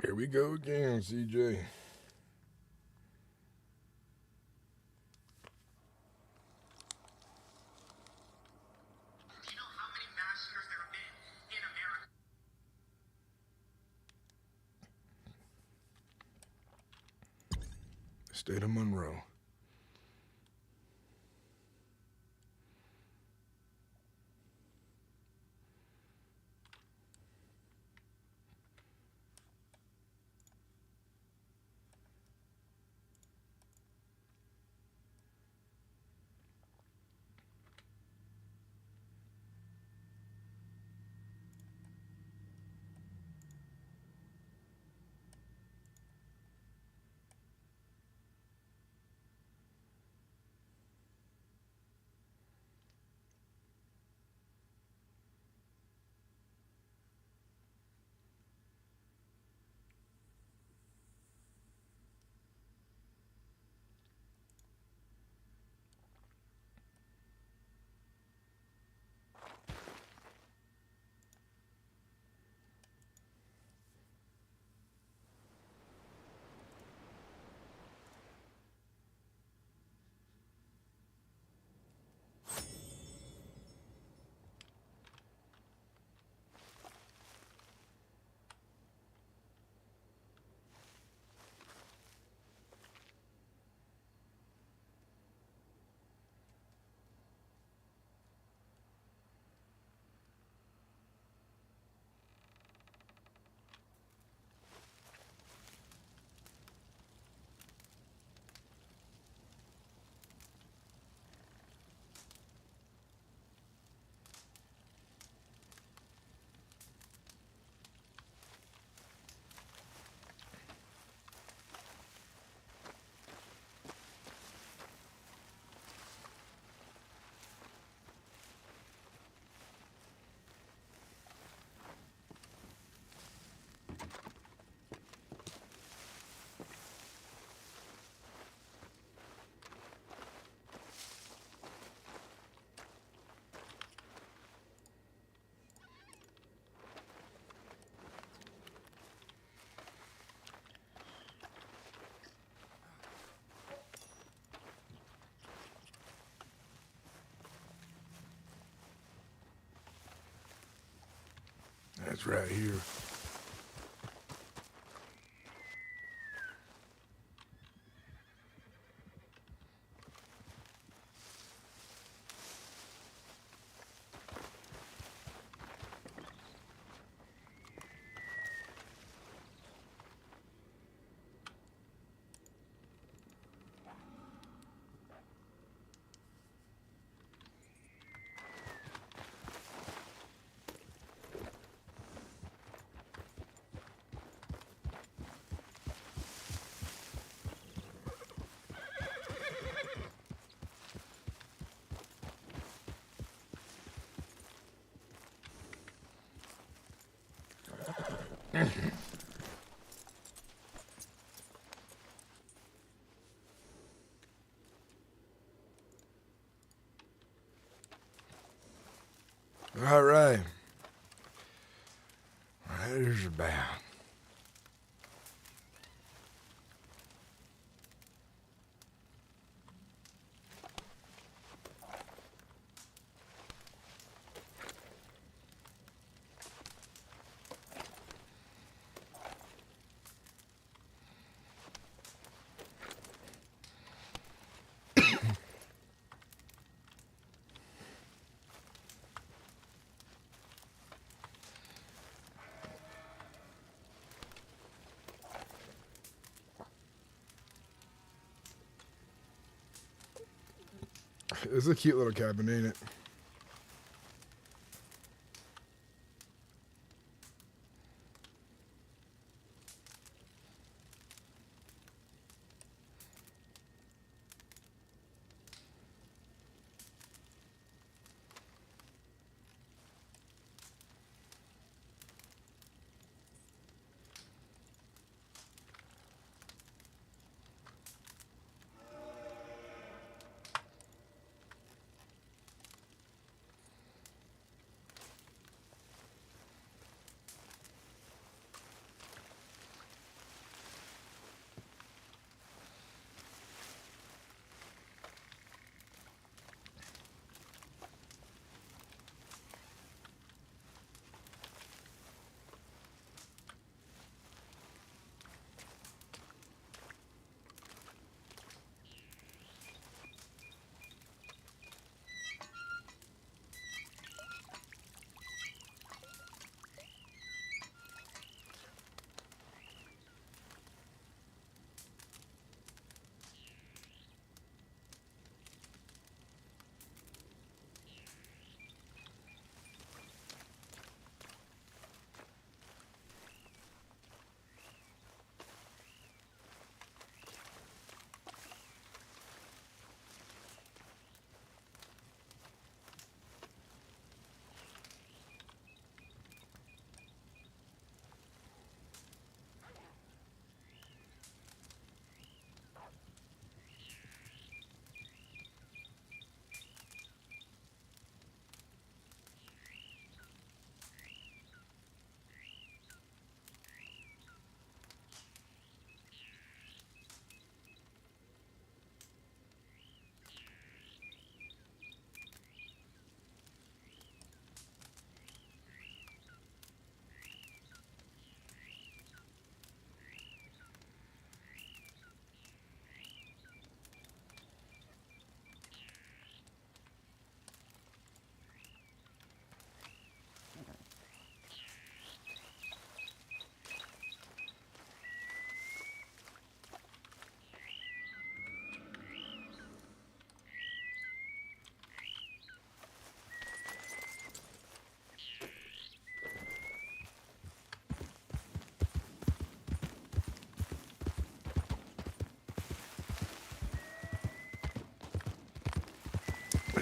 Here we go again, CJ. State of Monroe. That's right here. All right. There's about. It's a cute little cabin, ain't it?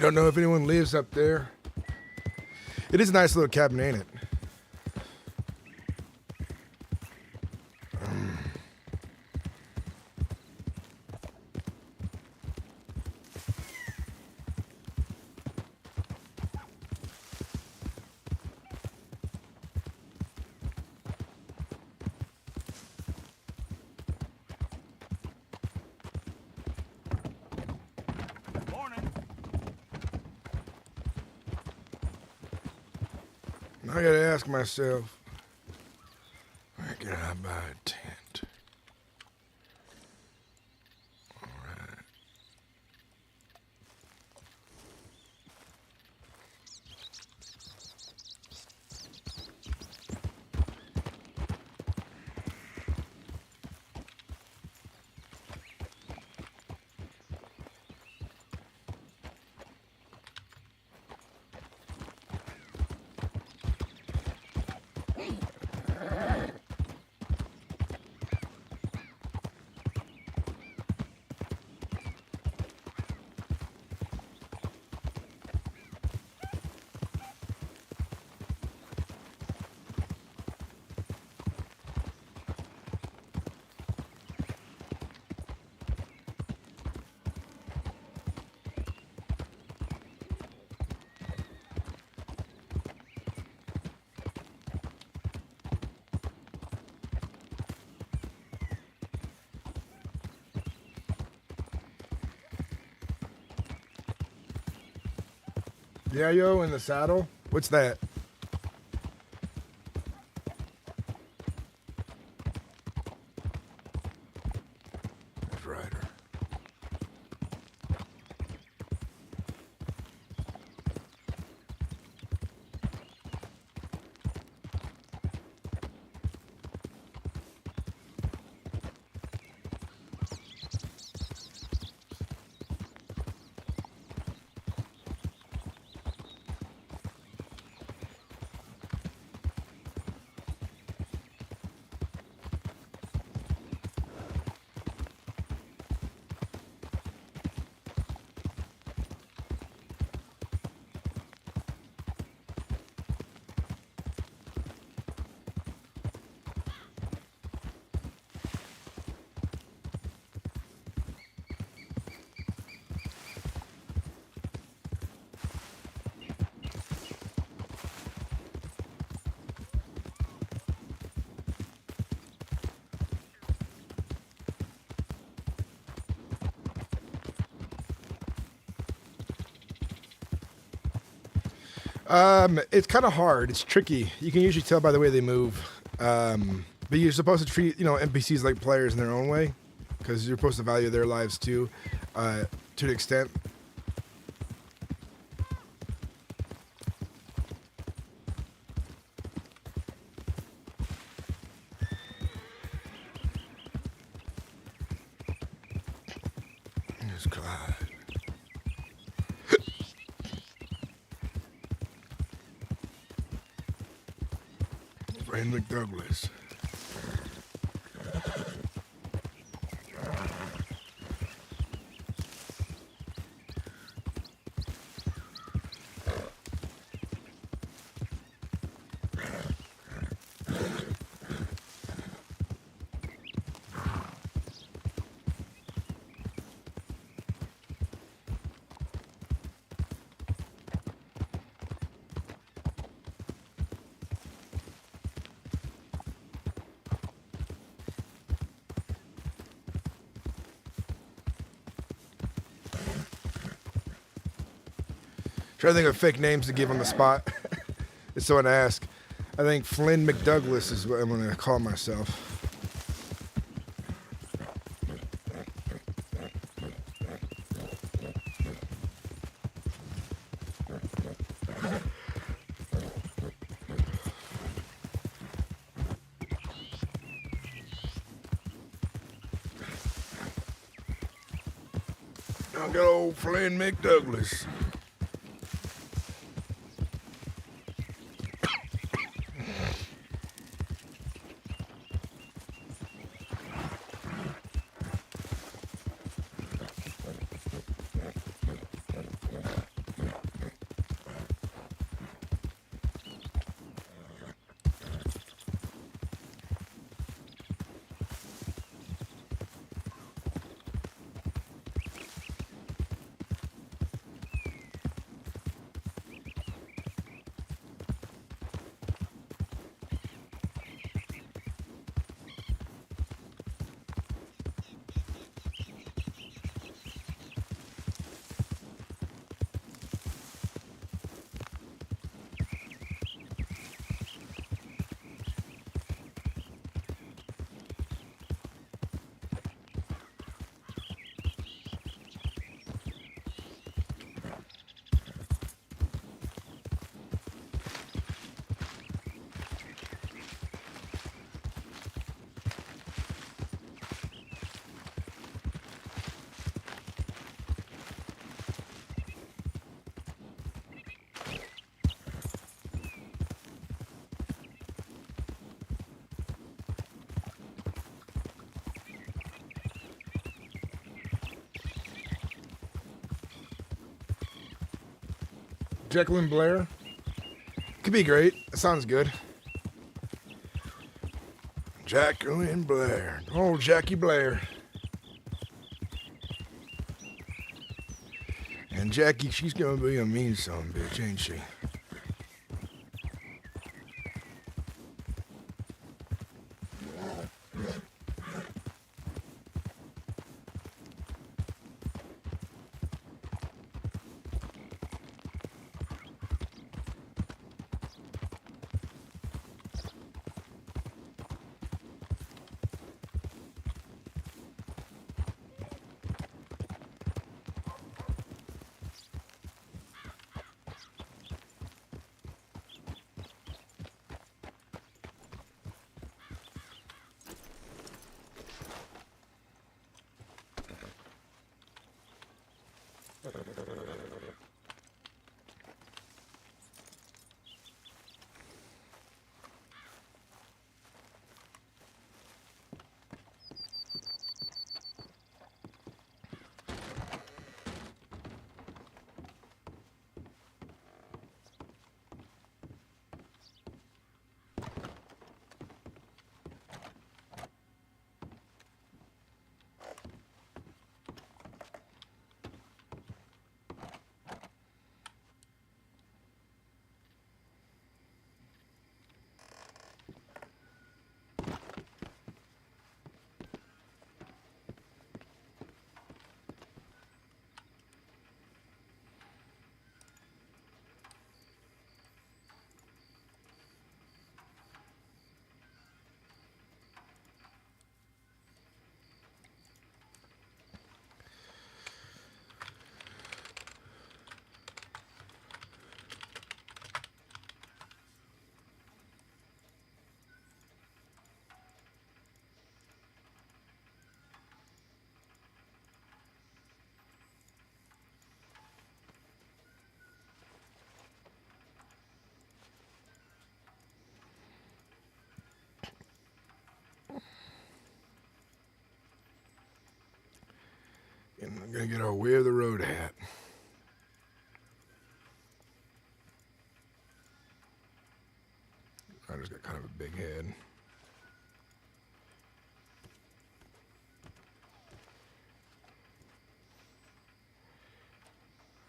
don't know if anyone lives up there. It is a nice little cabin, ain't it? I gotta ask myself, where can I buy a tent? All right. Yeah, yo, in the saddle? What's that? That's Ryder. It's kind of hard. It's tricky. You can usually tell by the way they move. But you're supposed to treat, NPCs like players in their own way, because you're supposed to value their lives too, to an extent. Here's Clyde. Friend McDouglas. Trying to think of fake names to give on the spot. If someone asks. I think Flynn McDouglas is what I'm going to call myself. Good old Flynn McDouglas. Jacqueline Blair. Could be great. That sounds good. Jacqueline Blair. Oh, Jackie Blair. And Jackie, she's gonna be a mean son bitch, ain't she? And I'm gonna get our Way of the Road hat. Ryder's got kind of a big head.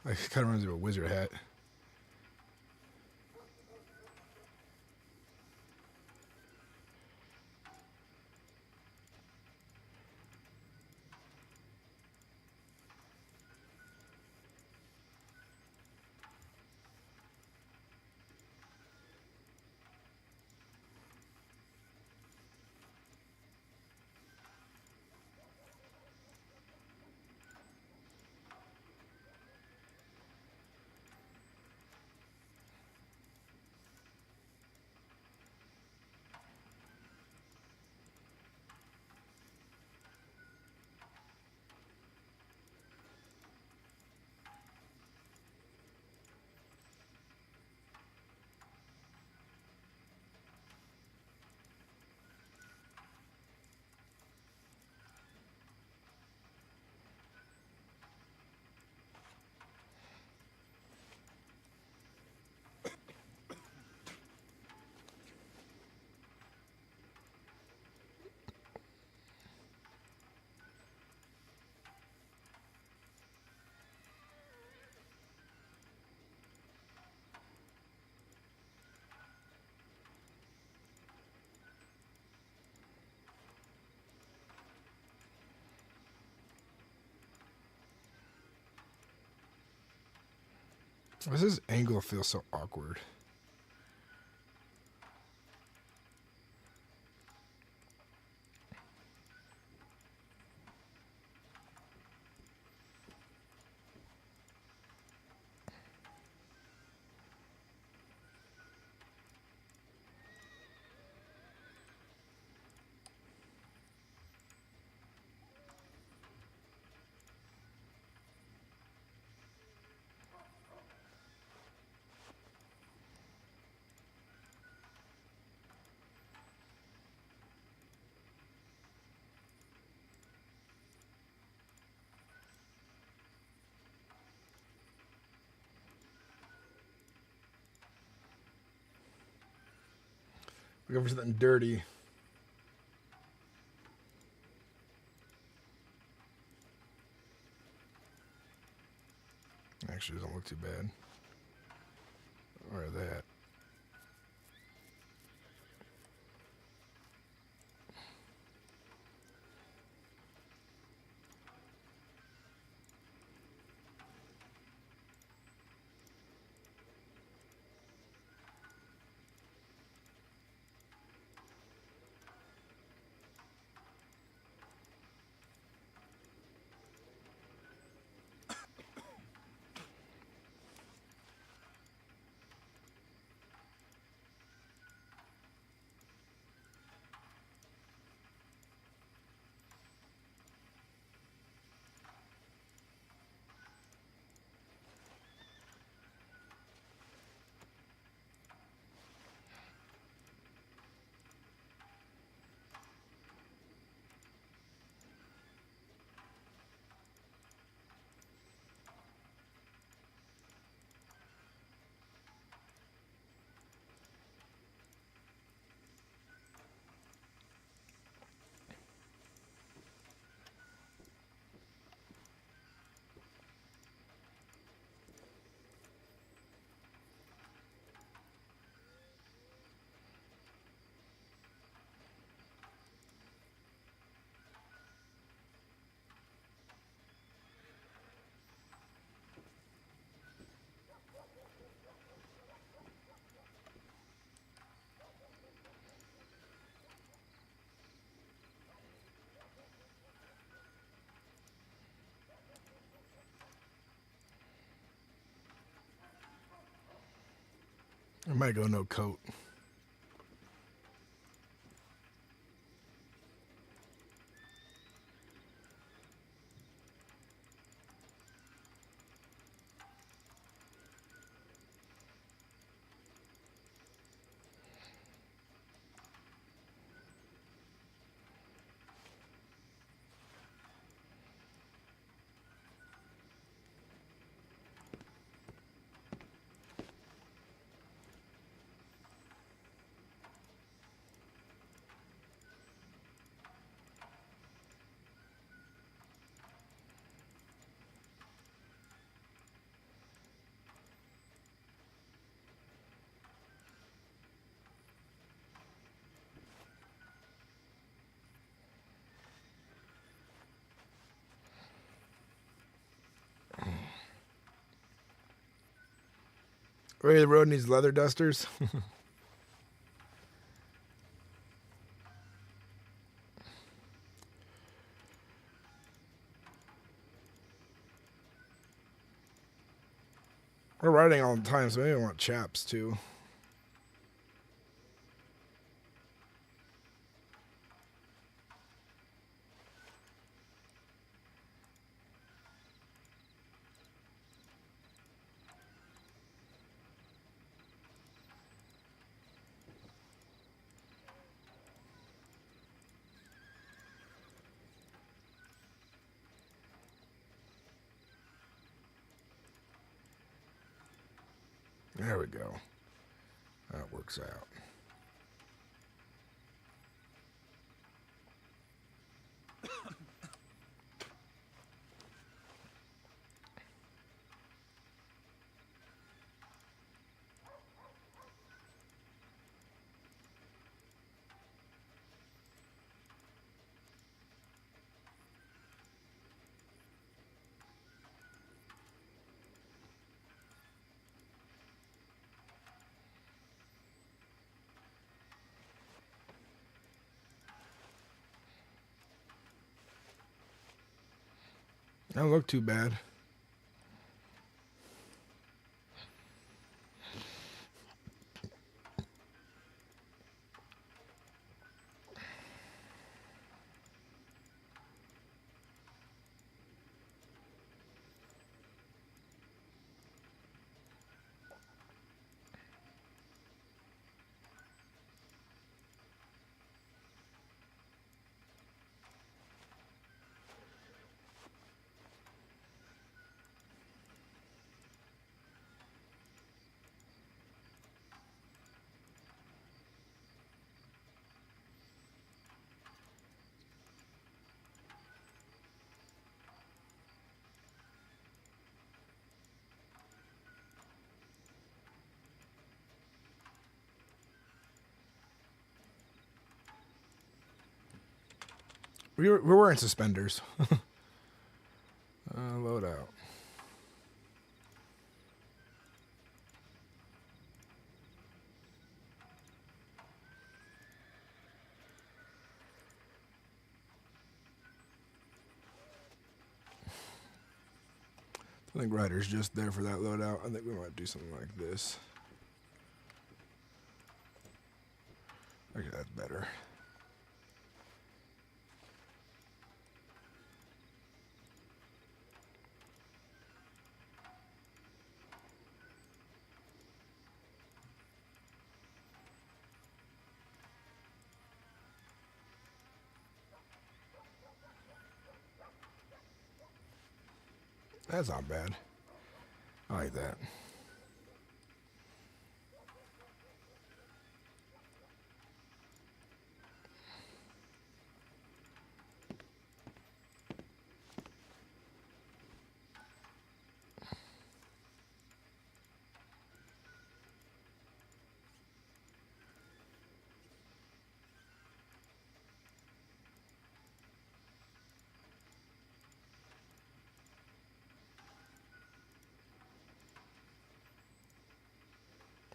Like, it kind of reminds me of a wizard hat. Why does this angle feel so awkward? Looking for something dirty. Actually, doesn't look too bad. Or that. I might go no coat. Ray, the road needs leather dusters. We're riding all the time, so maybe I want chaps too. There we go. That works out. Don't look too bad. We're wearing suspenders. Load out. I think Ryder's just there for that loadout. I think we might do something like this. Okay, that's better. That's not bad. I like that.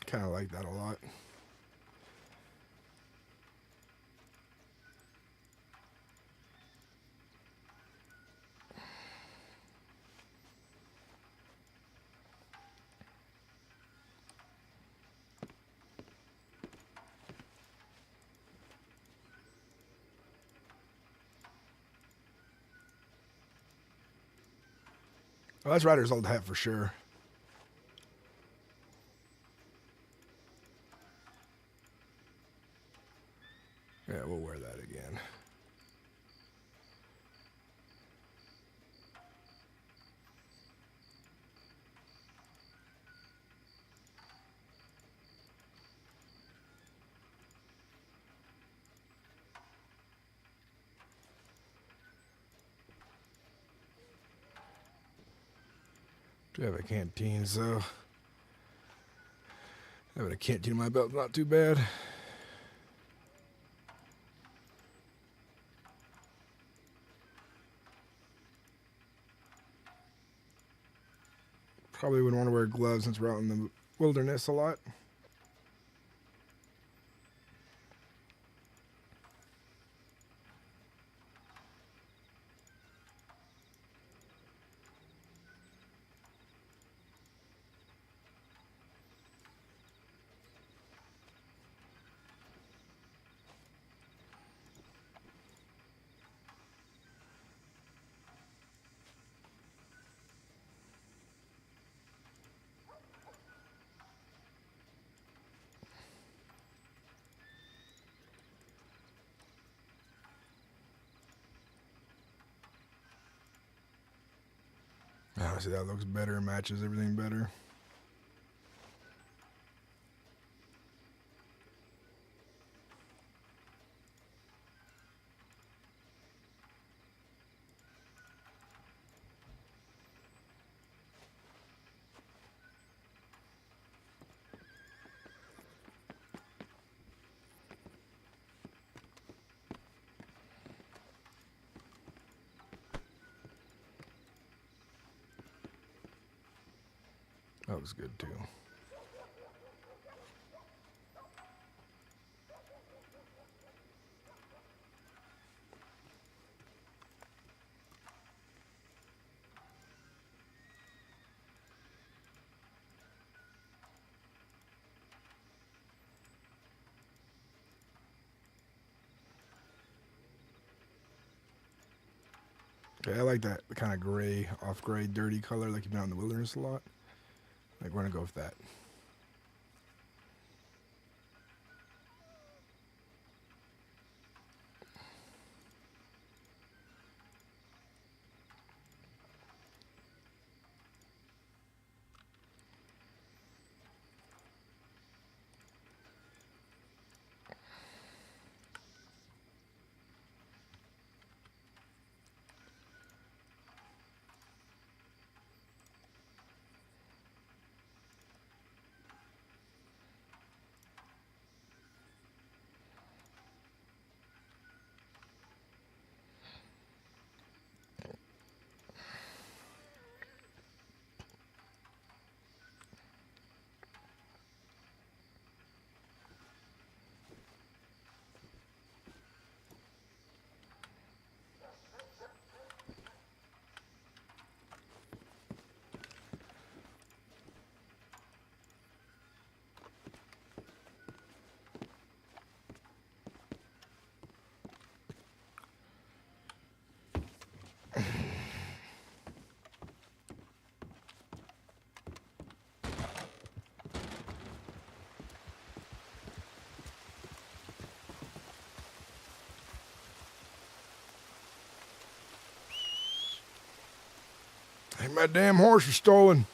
Kind of like that a lot. Well, that's Ryder's old hat for sure. Yeah, we'll wear that again. Do have a canteen, so having a canteen in my belt's not too bad. Probably wouldn't want to wear gloves since we're out in the wilderness a lot. Honestly, that looks better, matches everything better. That looks good too. Okay, I like that kind of gray, off-gray, dirty color like you've been out in the wilderness a lot. Like, we're going to go with that. My damn horse was stolen.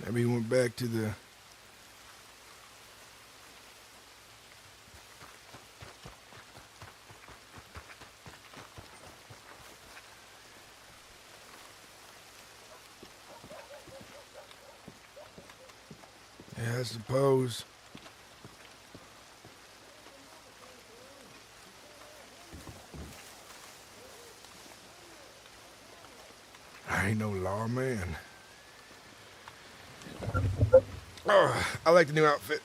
Maybe he went back to the... Yeah, I suppose. I ain't no lawman. Oh, I like the new outfit.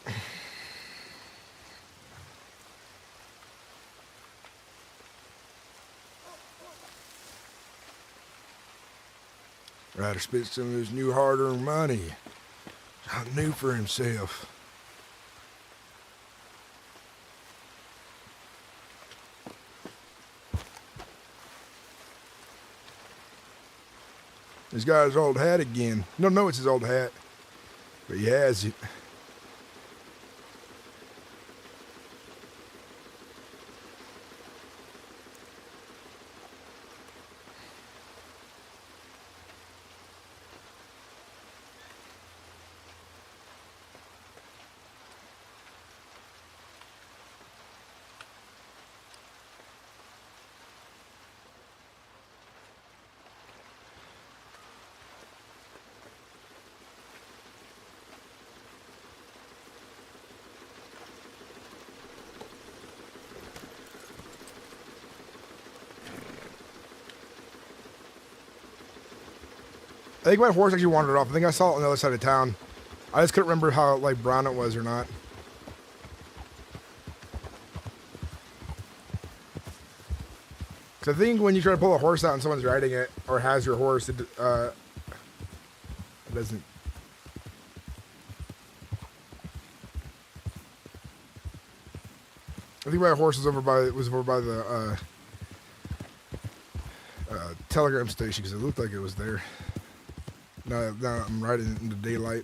Ryder spent some of his new hard-earned money. Something new for himself. He's got his old hat again. You don't know it's his old hat, but he has it. I think my horse actually wandered off. I think I saw it on the other side of town. I just couldn't remember how like brown it was or not. Cause I think when you try to pull a horse out and someone's riding it or has your horse, it doesn't. I think my horse was over by the telegram station because it looked like it was there. Now I'm riding it in the daylight.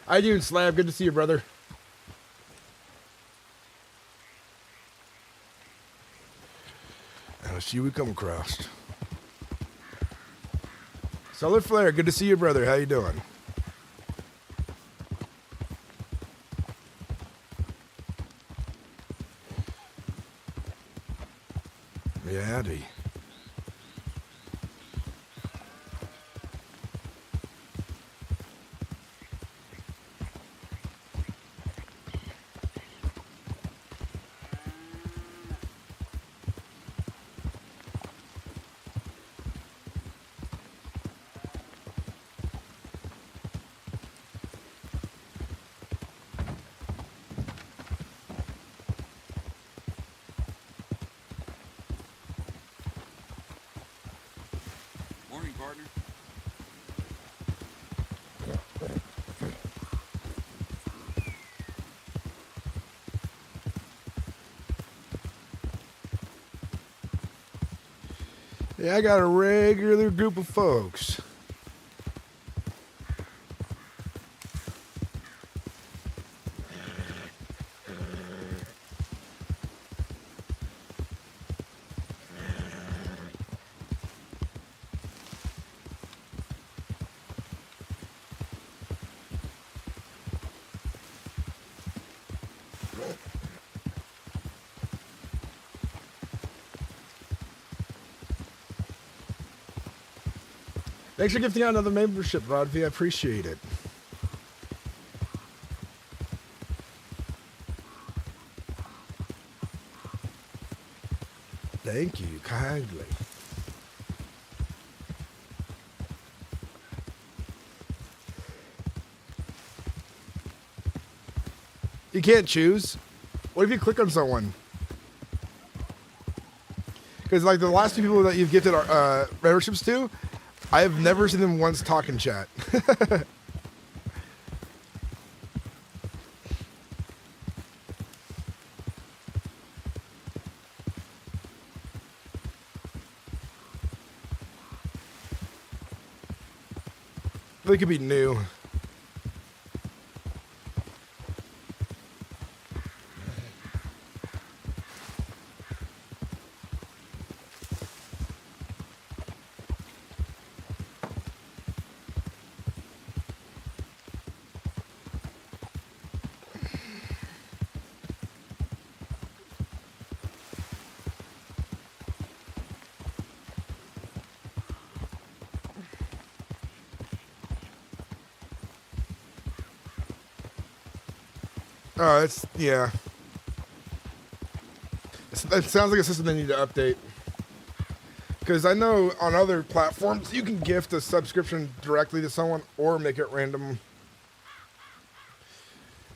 How you doing, Slab? Good to see you, brother. Let's see who we come across. Solid Flare, good to see you, brother. How you doing? Yeah, howdy. Partner. Yeah, I got a regular group of folks. Thanks for gifting out another membership, Rrd2. I appreciate it. Thank you kindly. You can't choose. What if you click on someone? Because like the last two people that you've gifted memberships to, I have never seen them once talk in chat. They could be new. Oh, it's, yeah. It sounds like a system they need to update. Because I know on other platforms, you can gift a subscription directly to someone or make it random.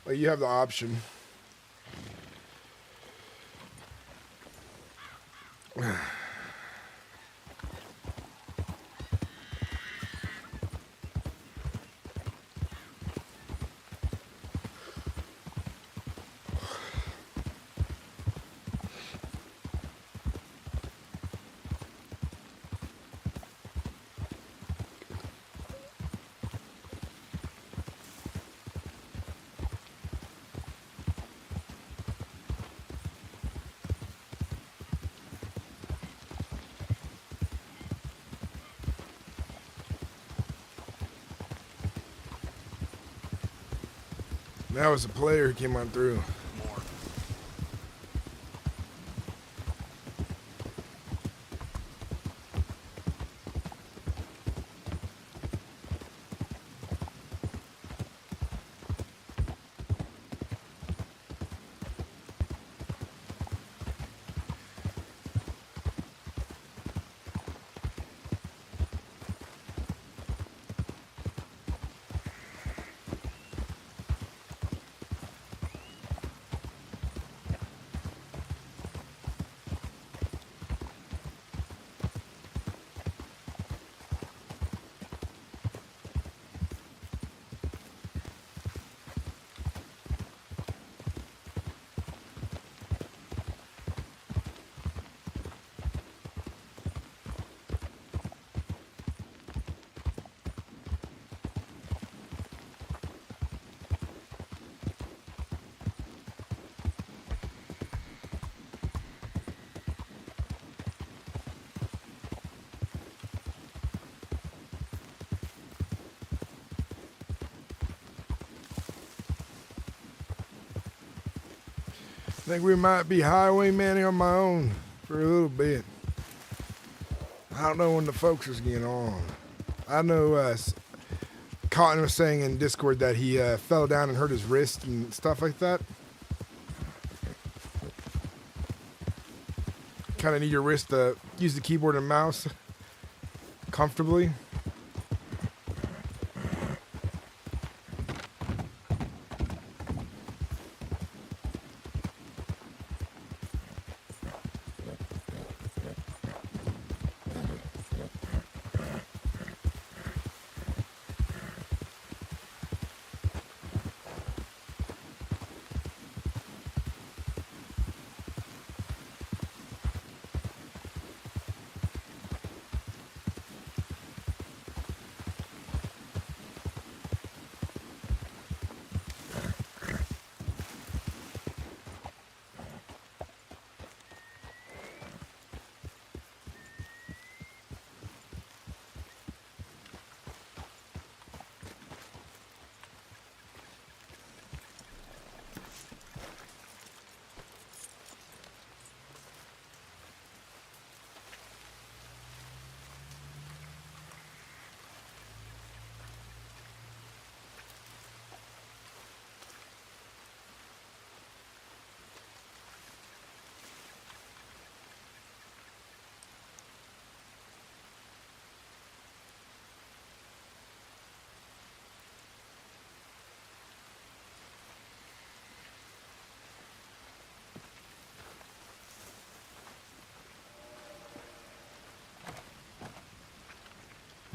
Like, you have the option. That was a player who came on through. I think we might be highwaymanning on my own for a little bit. I don't know when the folks is getting on. I know Cotton was saying in Discord that he fell down and hurt his wrist and stuff like that. Kind of need your wrist to use the keyboard and mouse comfortably.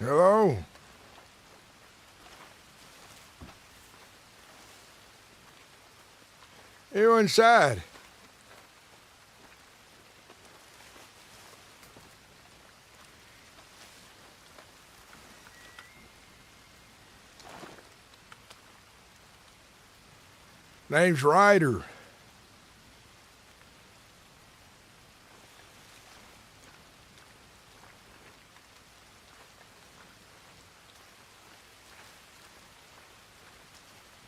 Hello? You inside? Name's Ryder.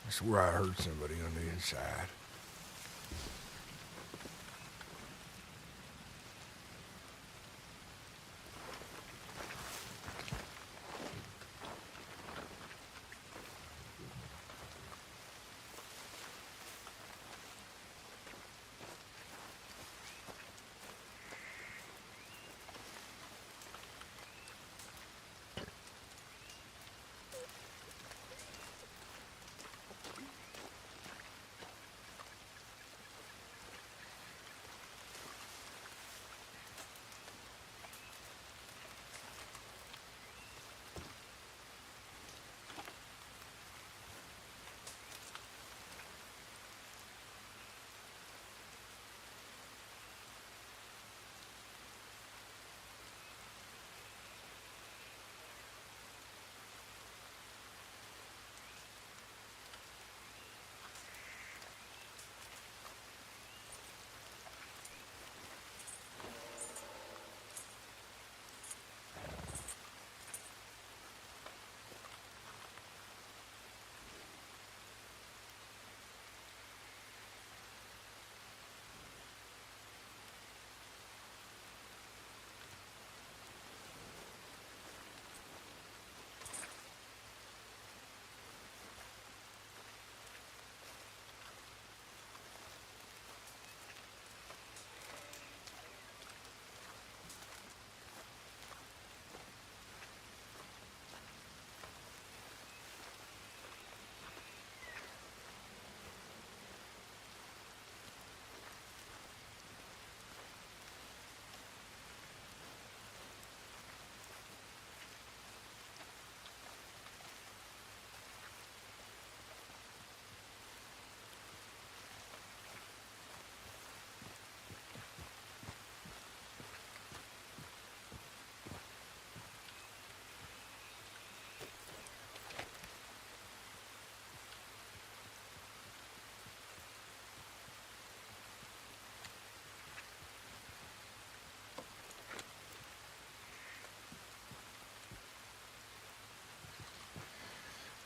I swear I heard somebody on the inside.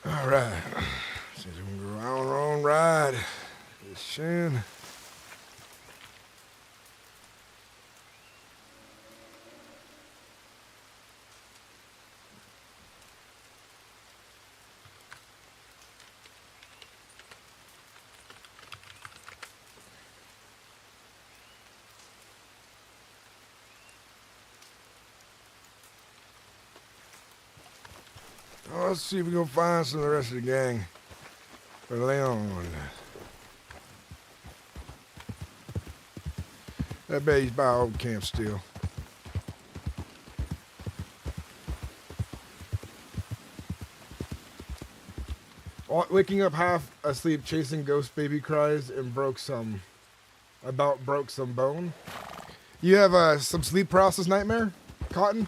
All right. Since we're going to go on our own ride this soon. Well, let's see if we can find some of the rest of the gang for Leon. I bet he's by old camp still. Waking up half asleep, chasing ghost baby cries, and broke some bone. You have some sleep paralysis nightmare, Cotton?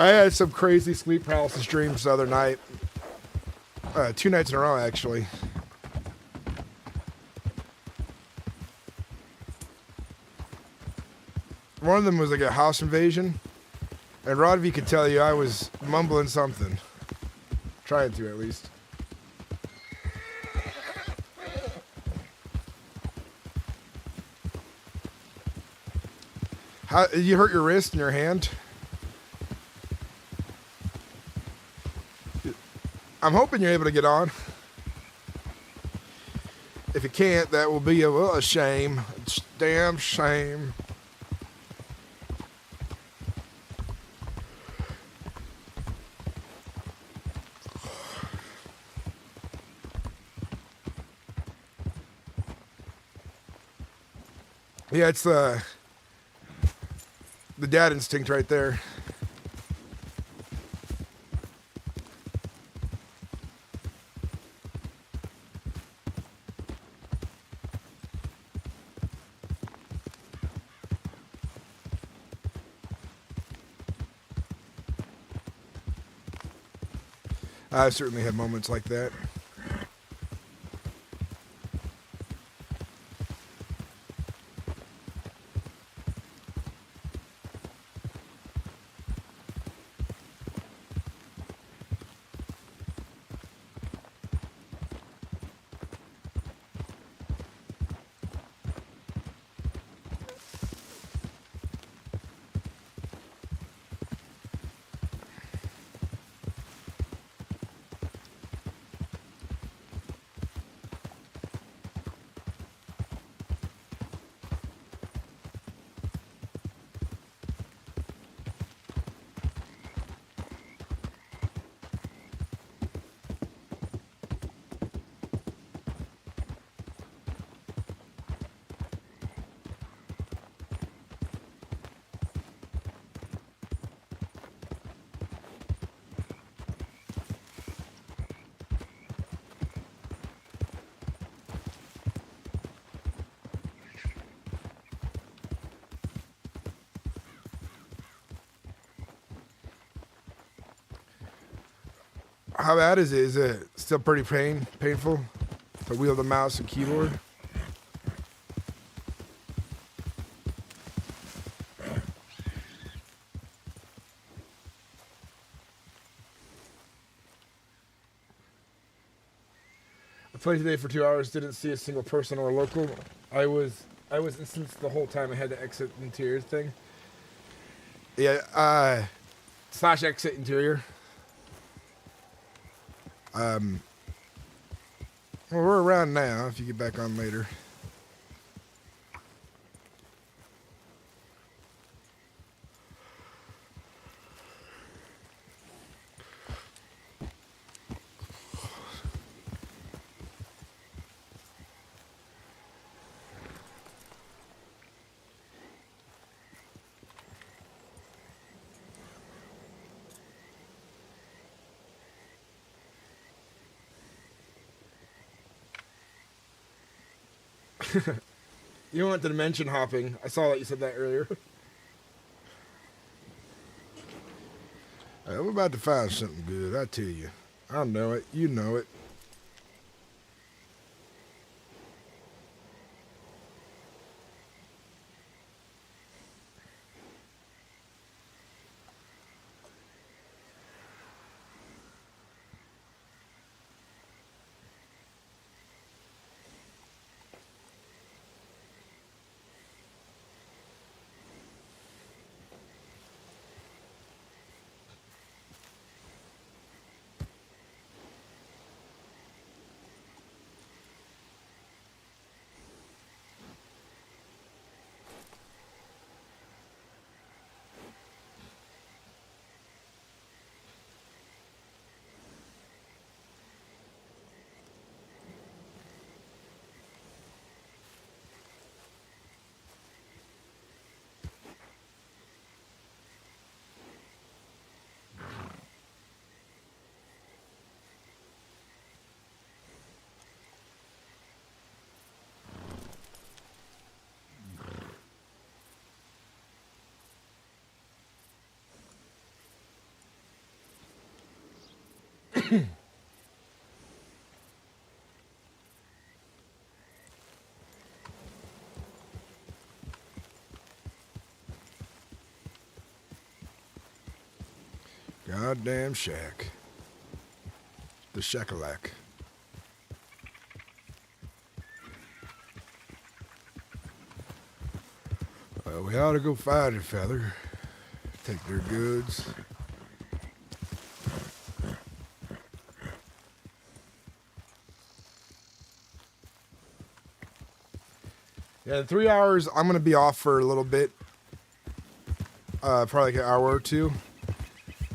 I had some crazy sleep paralysis dreams the other night. 2 nights in a row, actually. One of them was like a house invasion. And Rrd2 could tell you I was mumbling something. Trying to, at least. How, you hurt your wrist and your hand? I'm hoping you're able to get on. If you can't, that will be a shame. It's a damn shame. Yeah, it's the dad instinct right there. I've certainly had moments like that. How bad is it? Is it still pretty painful to wield the mouse and keyboard? I played today for 2 hours, didn't see a single person or local. I was instanced the whole time. I had to exit interior thing. Yeah, slash exit interior. Well, we're around now if you get back on later. You went to dimension hopping. I saw that you said that earlier. I'm about to find something good, I tell you. I know it. You know it. Goddamn shack. The shakalak. Well, we ought to go find a feather. Take their goods. Yeah, in 3 hours, I'm going to be off for a little bit. Probably like an hour or two.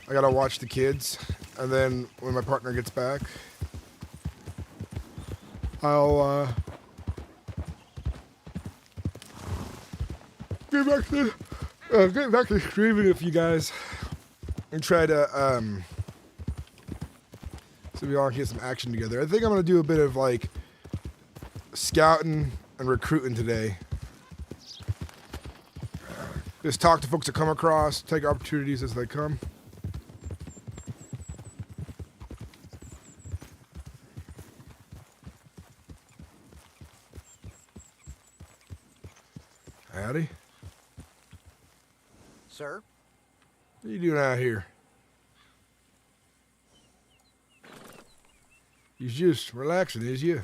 I got to watch the kids. And then when my partner gets back, I'll getting back to streaming with you guys and try to so we all can get some action together. I think I'm gonna do a bit of like scouting and recruiting today. Just talk to folks that come across, take opportunities as they come. Howdy. Sir? What are you doing out here? You just relaxing, is you?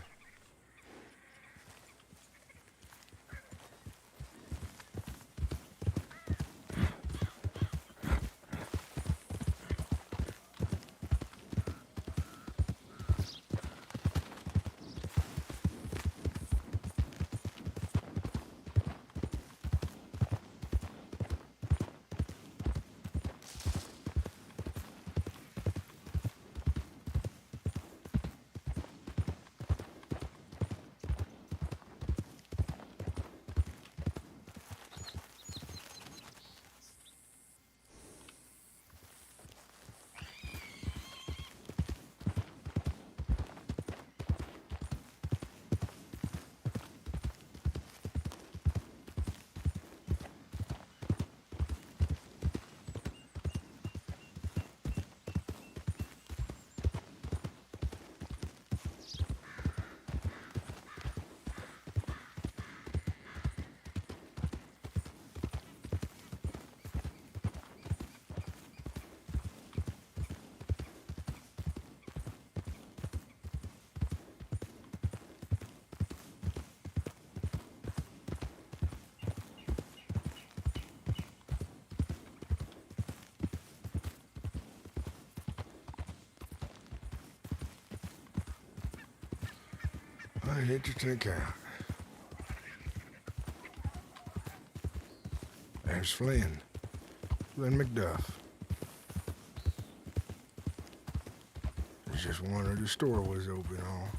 An interesting account. There's Flynn McDuff. He's just wondering the store was open all.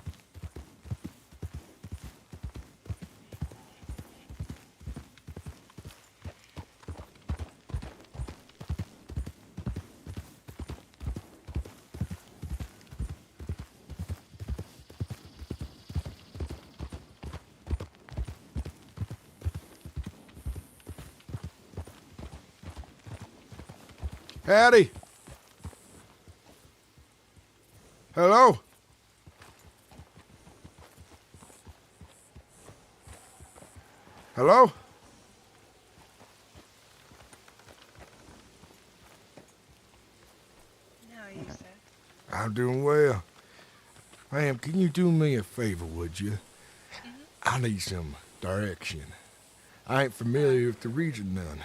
Howdy. Hello. Hello. How are you, sir? I'm doing well. Ma'am, can you do me a favor, would you? I need some direction. I ain't familiar with the region none.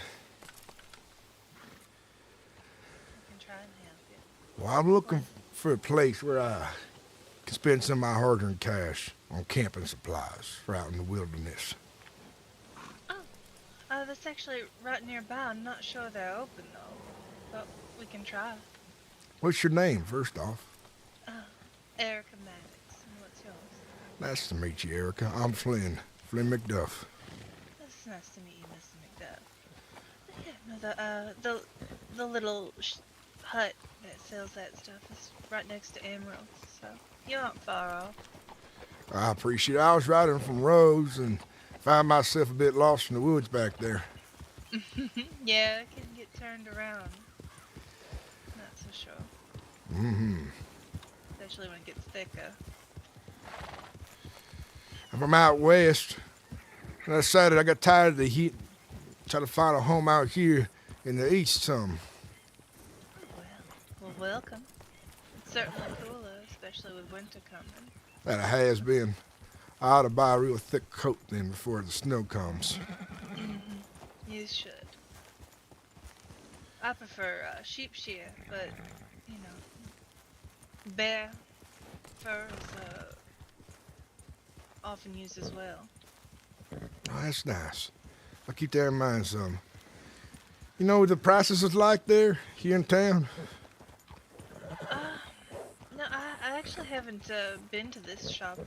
Well, I'm looking for a place where I can spend some of my hard-earned cash on camping supplies for out in the wilderness. Oh, that's actually right nearby. I'm not sure they're open, though, but we can try. What's your name, first off? Erica Maddox. And what's yours? Nice to meet you, Erica. I'm Flynn McDuff. It's nice to meet you, Mr. McDuff. Yeah, no, the little hut that sells that stuff is right next to Emerald, so you aren't far off. I appreciate it. I was riding from Rose and found myself a bit lost in the woods back there. Yeah, it can get turned around. That's for sure. Mm-hmm. Especially when it gets thicker. I'm from out west, and I decided I got tired of the heat. Try to find a home out here in the east some. Well, welcome. It's certainly cooler, especially with winter coming. That it has been. I ought to buy a real thick coat then before the snow comes. You should. I prefer sheep shear, but, you know, bear fur is often used as well. Oh, that's nice. I'll keep that in mind some. You know what the prices is like there, here in town? No, I actually haven't been to this shop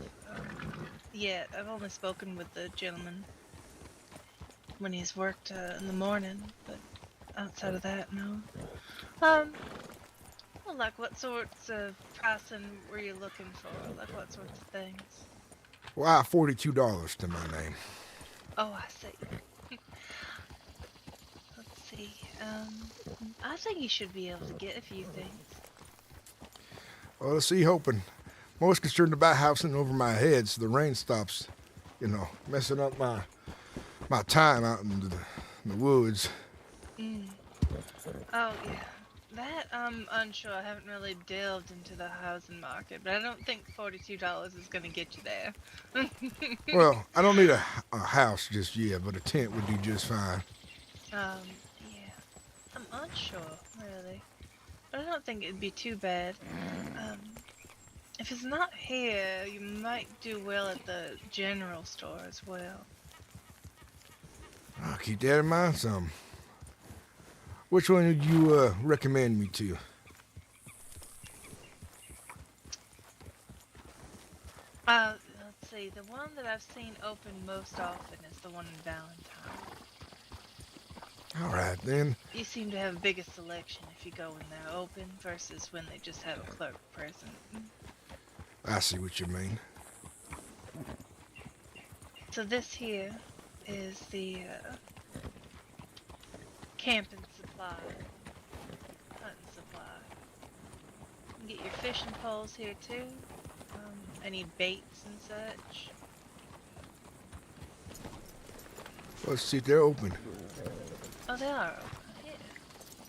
yet. I've only spoken with the gentleman. when he's worked in the morning, but outside of that, no. Well, like what sorts of pricing were you looking for? Like what sorts of things? Well, $42 to my name. Oh, I see. Let's see. I think you should be able to get a few things. Well, let's see, hoping. Most concerned about housing over my head so the rain stops, messing up my time out in the woods. Oh, yeah. That, I'm unsure. I haven't really delved into the housing market, but I don't think $42 is going to get you there. Well, I don't need a house just yet, but a tent would do just fine. Yeah. I'm unsure, really. But I don't think it'd be too bad. If it's not here, you might do well at the general store as well. I'll keep that in mind some. Which one would you recommend me to? Let's see. The one that I've seen open most often is the one in Valentine. All right, then. You seem to have a bigger selection if you go when they're open versus when they just have a clerk present. I see what you mean. So this here is the camping supply, hunting supply. You can get your fishing poles here too. Any baits and such. Let's see if they're open. Oh, they are open. Yeah.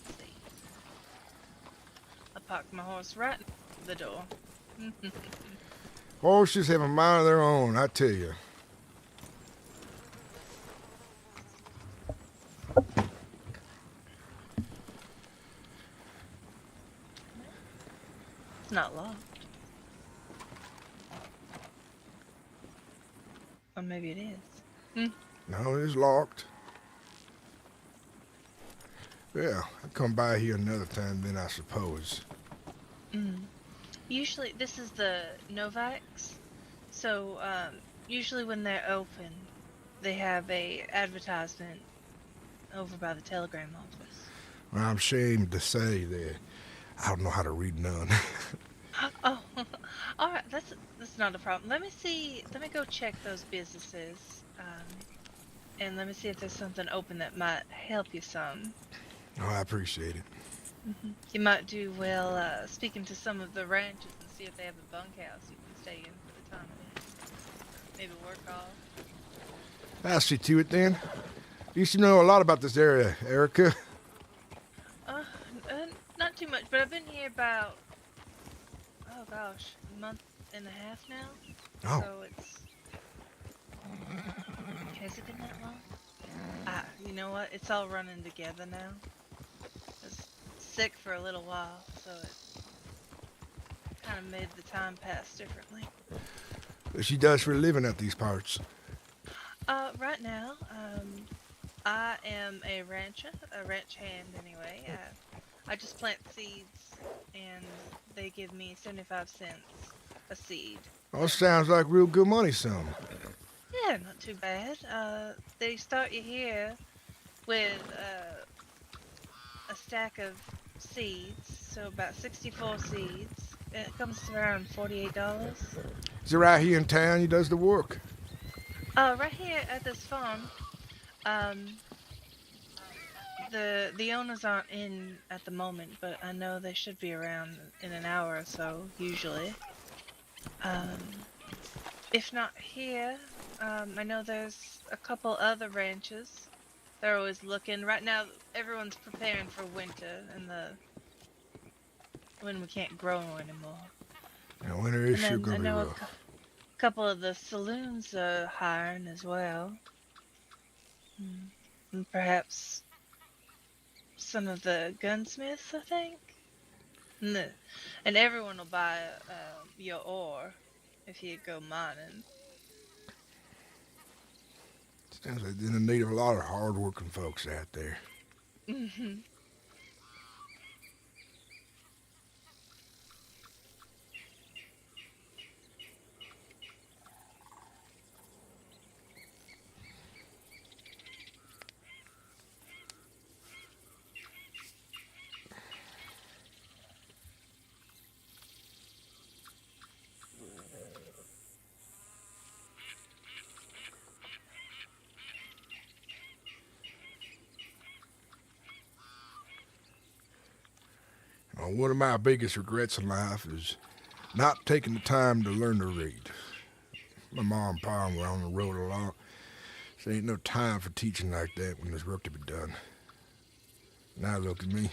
Let's see. I parked my horse right in the door. Horses have a mind of their own, I tell you. It's not locked. Or maybe it is. No, it's locked. Yeah, I'll come by here another time then, I suppose. Usually, this is the Novax. So, usually when they're open, they have a advertisement over by the telegram office. Well, I'm ashamed to say that I don't know how to read none. Oh, all right. That's not a problem. Let me go check those businesses, and let me see if there's something open that might help you some. Oh, I appreciate it. You might do well speaking to some of the ranches and see if they have a bunkhouse you can stay in for the time being. Maybe work off. I'll see to it then. You should know a lot about this area, Erica. Not too much, but I've been here about, oh gosh, a month and a half now. Oh. So it's, has it been that long? You know what? It's all running together now. I was sick for a little while, so it kind of made the time pass differently. What she does for a living at these parts? Right now, I am a rancher, a ranch hand anyway. I just plant seeds, and they give me 75 cents a seed. Oh, sounds like real good money, some. Yeah, not too bad. They start you here with a stack of seeds, so about 64 seeds. And it comes to around $48. Is it right here in town he does the work? Right here at this farm, the owners aren't in at the moment, but I know they should be around in an hour or so, usually. If not here, I know there's a couple other ranches. They're always looking. Right now, everyone's preparing for winter and when we can't grow anymore. Yeah, winter is sure And then gonna I be know rough. a couple of the saloons are hiring as well. And perhaps some of the gunsmiths, I think. And everyone will buy your ore if you go mining. Sounds like they're in need of a lot of hard-working folks out there. one of my biggest regrets in life is not taking the time to learn to read. My mom and pa were on the road a lot. So ain't no time for teaching like that when there's work to be done. Now look at me.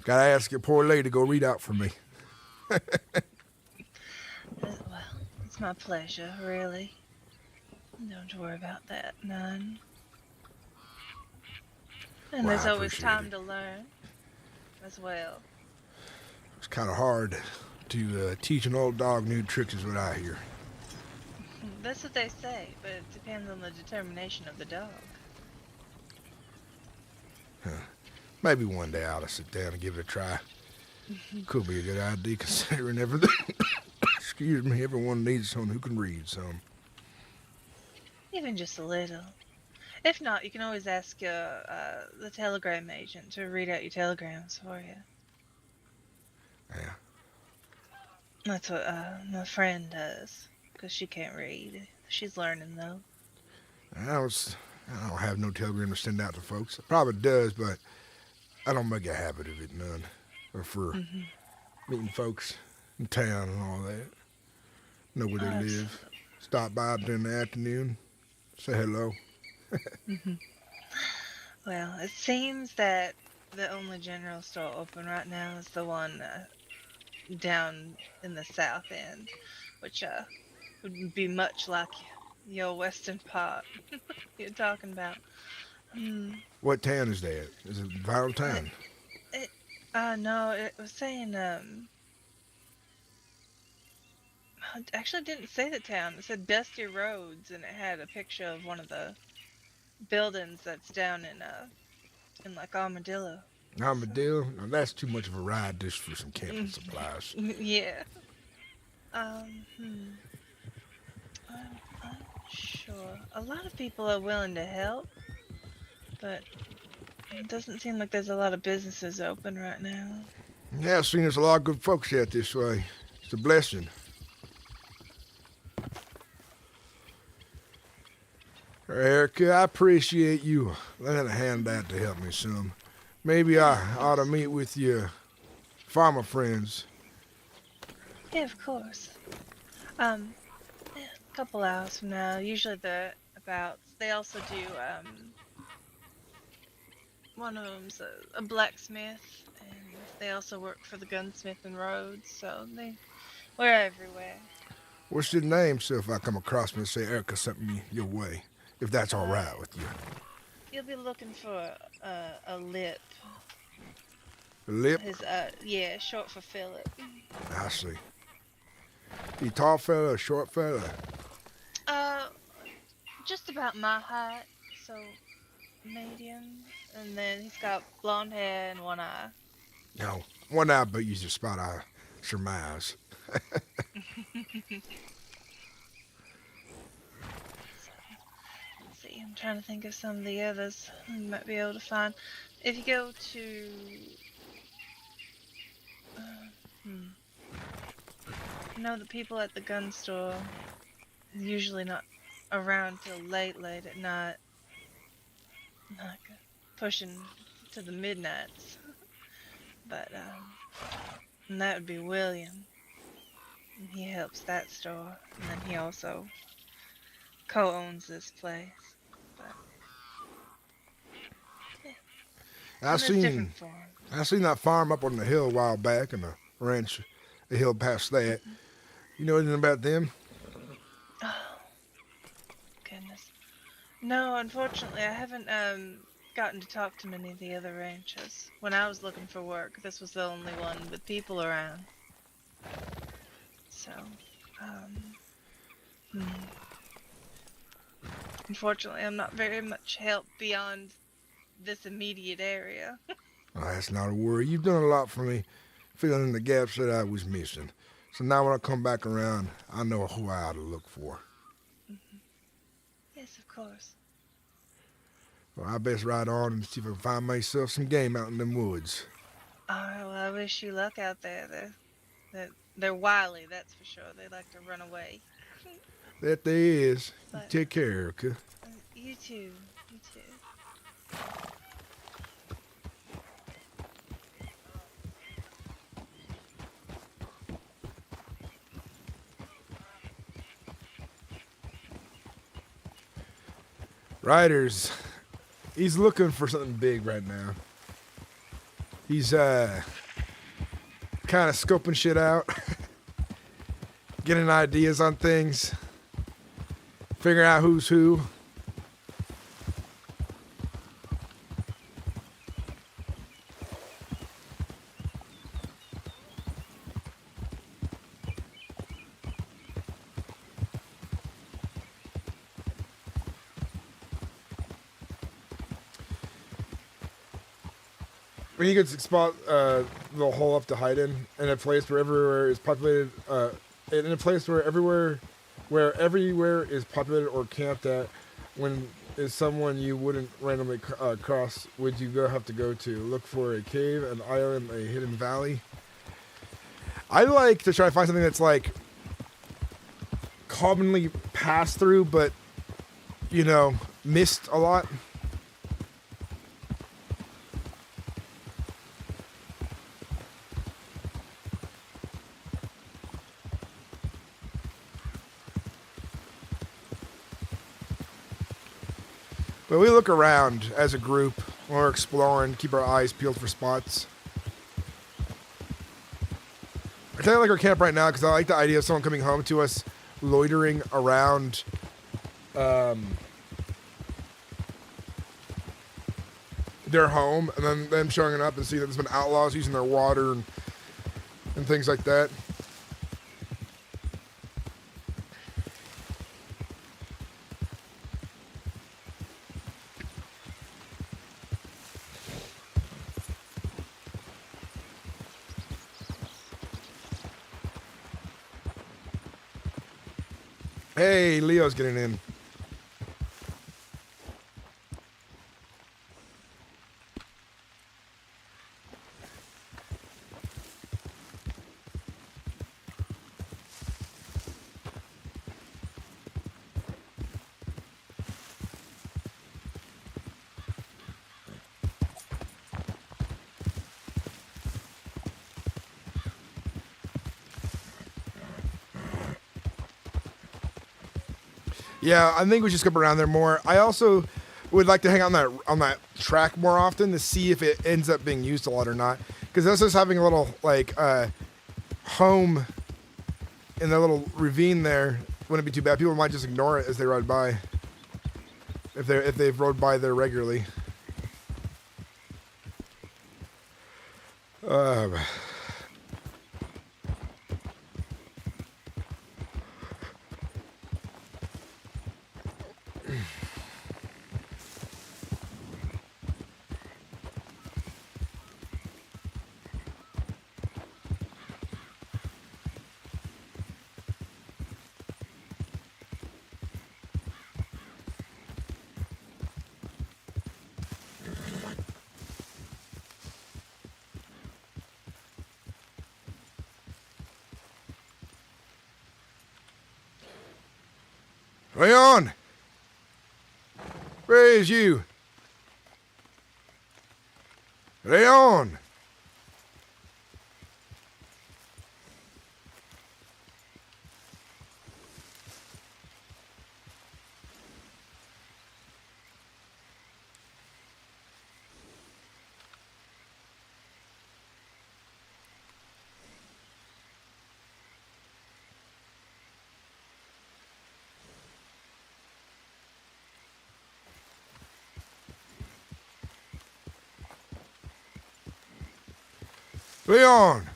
Gotta ask a poor lady to go read out for me. Well, it's my pleasure, really. Don't worry about that, none. And Well, there's I always appreciate time it. to learn as well. It's kind of hard to teach an old dog new tricks is what I hear. That's what they say, but it depends on the determination of the dog. Maybe one day I ought to sit down and give it a try. Could be a good idea considering everything. Excuse me, everyone needs someone who can read some. Even just a little. If not, you can always ask the telegram agent to read out your telegrams for you. Yeah. That's what my friend does, because she can't read. She's learning, though. I don't have no telegram to send out to folks. It probably does, but I don't make a habit of it none. Or for meeting folks in town and all that. Know where they live. Stop by during the afternoon. Say hello. Well, it seems that the only general store open right now is the one down in the south end, which would be much like your western part you're talking about. What town is that? Is it Valentine? No, it was saying, it actually didn't say the town. It said Dusty Roads, and it had a picture of one of the buildings that's down in like Armadillo. Armadillo? Now, that's too much of a ride just for some camping supplies. Yeah. I'm sure. A lot of people are willing to help, but it doesn't seem like there's a lot of businesses open right now. Yeah, I've seen there's a lot of good folks out this way. It's a blessing. Erica, I appreciate you letting a hand out to help me some. Maybe I ought to meet with your farmer friends. Yeah, of course. Yeah, a couple hours from now. Usually they're about. They also do. One of them's a blacksmith, and they also work for the gunsmith and roads. So we're everywhere. What's your name, so if I come across me and say Erica sent me your way, if that's all right with you? You'll be looking for a lip. Lip? Yeah, short for Philip. I see. You tall fella or short fella? Just about my height, so medium. And then he's got blonde hair and one eye. No, one eye, but use the spot I surmise. Let's see, I'm trying to think of some of the others you might be able to find. If you go to... You know, the people at the gun store usually not around till late at night. Like pushing to the midnights. But, and that would be William. And he helps that store. And then he also co-owns this place. But, yeah. I seen that farm up on the hill a while back, and the ranch, the hill past that. You know anything about them? Oh, goodness. No, unfortunately, I haven't gotten to talk to many of the other ranchers. When I was looking for work, this was the only one with people around. So, unfortunately, I'm not very much help beyond this immediate area. Oh, that's not a worry. You've done a lot for me, filling in the gaps that I was missing. So now when I come back around, I know who I ought to look for. Yes, of course. Well, I best ride on and see if I can find myself some game out in them woods. Alright, well, I wish you luck out there. They're wily, that's for sure. They like to run away. That they is. You But- take care, Erica. You too. You too. Ryder's, he's looking for something big right now. He's kind of scoping shit out, getting ideas on things, figuring out who's who. When you get to spot the hole up to hide in a place where everywhere is populated, in a place where everywhere is populated or camped at, when is someone you wouldn't randomly cross, would you have to go to? Look for a cave, an island, a hidden valley. I like to try to find something that's like commonly passed through, but you know, missed a lot. But we look around as a group when we're exploring, keep our eyes peeled for spots. I kind of like our camp right now because I like the idea of someone coming home to us, loitering around their home, and then them showing up and seeing that there's been outlaws using their water and things like that. Hey, Leo's getting in. Yeah, I think we should skip around there more. I also would like to hang out on that track more often to see if it ends up being used a lot or not. Because us just having a little like home in the little ravine there wouldn't be too bad. People might just ignore it as they ride by. If they've rode by there regularly. Leon! Where is you? Leon! Leon!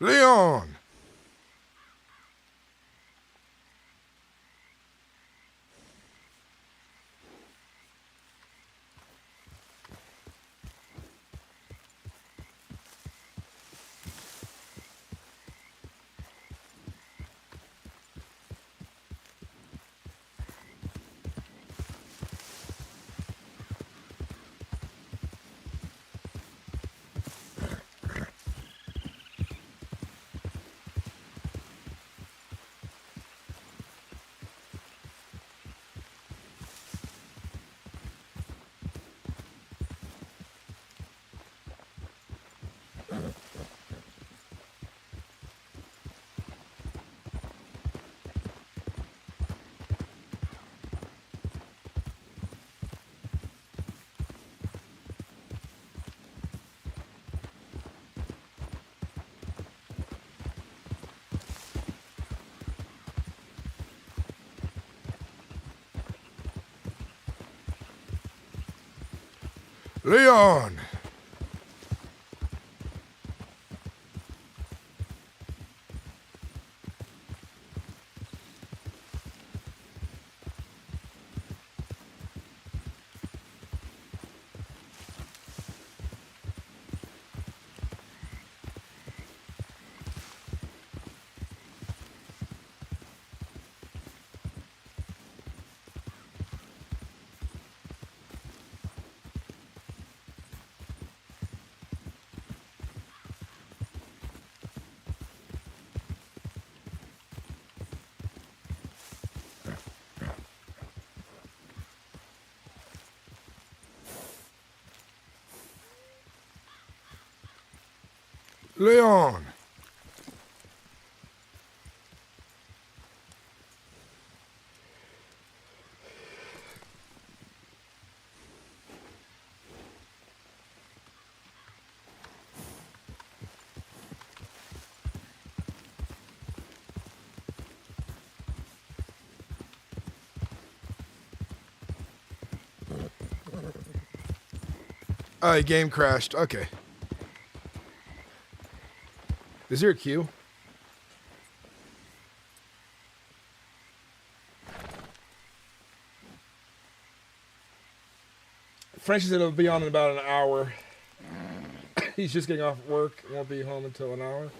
Leon! Leon! Leon! Game crashed. Okay. Is there a queue? French said it'll be on in about an hour. He's just getting off work. Won't be home until an hour.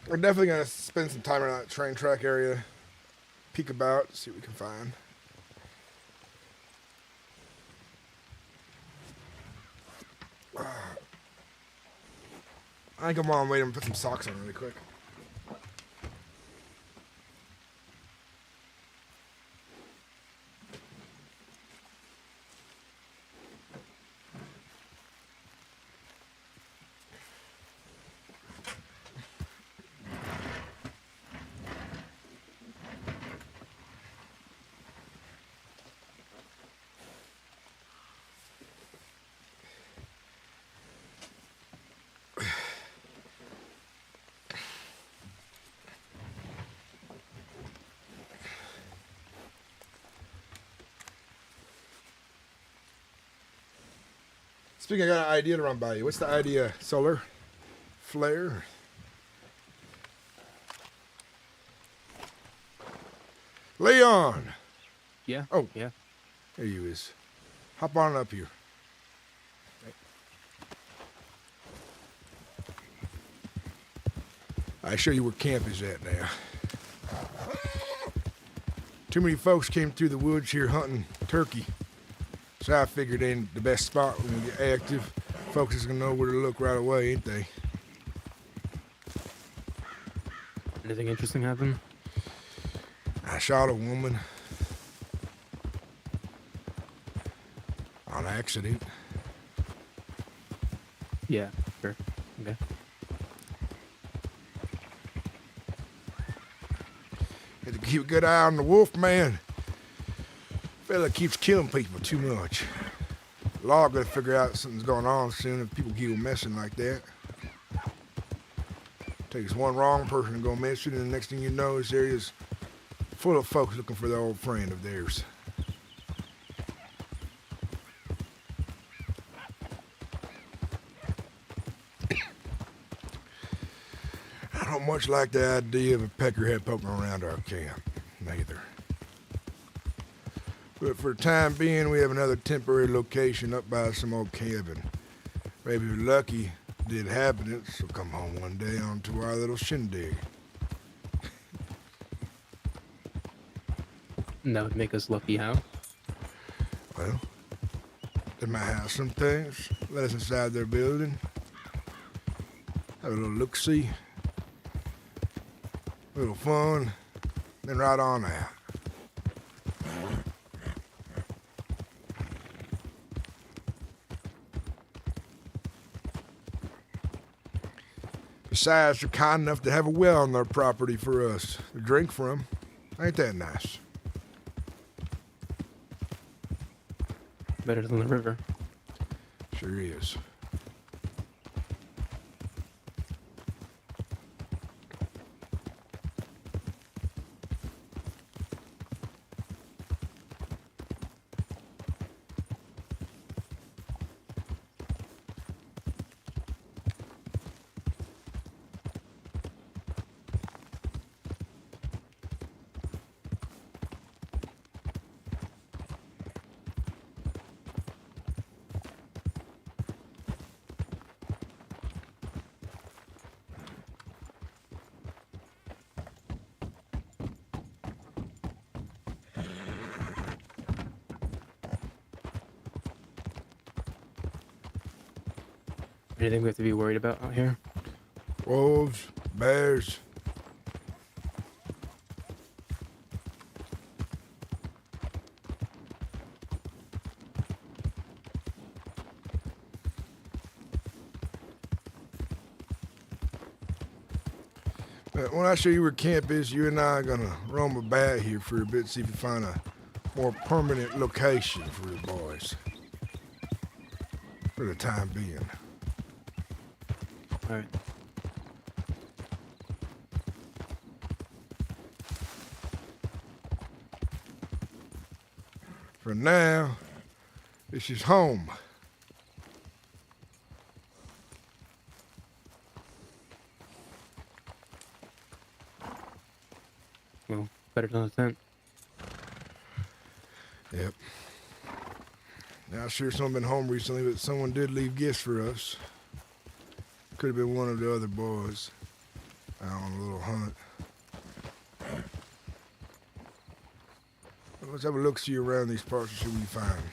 We're definitely going to spend some time in that train track area. Peek about, see what we can find. I think I'm on wait and put some socks on really quick. Speaking, I got an idea to run by you. What's the idea? Solar? Flare? Leon! Yeah. Oh. Yeah. There you is. Hop on up here. I show you where camp is at now. Too many folks came through the woods here hunting turkey. So I figured ain't the best spot when we get active. Folks is gonna know where to look right away, ain't they? Anything interesting happen? I shot a woman on accident. Yeah, sure. Okay. Had to keep a good eye on the wolf man. Fella keeps killing people too much. Law gotta figure out something's going on soon if people keep messing like that. Takes one wrong person to go missing, and the next thing you know, this area's full of folks looking for their old friend of theirs. I don't much like the idea of a peckerhead poking around our camp, neither. But for the time being, we have another temporary location up by some old cabin. Maybe if we're lucky, the inhabitants will come home one day onto our little shindig. And that would make us lucky, how? Well, they might have some things. Let us inside their building. Have a little look-see. A little fun. Then right on out. Besides, they're kind enough to have a well on their property for us to drink from. Ain't that nice? Better than the river. Sure is. Anything we have to be worried about out here? Wolves, bears. When I show you where camp is, you and I are gonna roam about here for a bit, see if we find a more permanent location for the boys. For the time being. Alright. For now, this is home. Well, better than a tent. Yep. Not sure someone been home recently, but someone did leave gifts for us. Could have been one of the other boys out on a little hunt. Well, let's have a look-see around these parts and see what we find.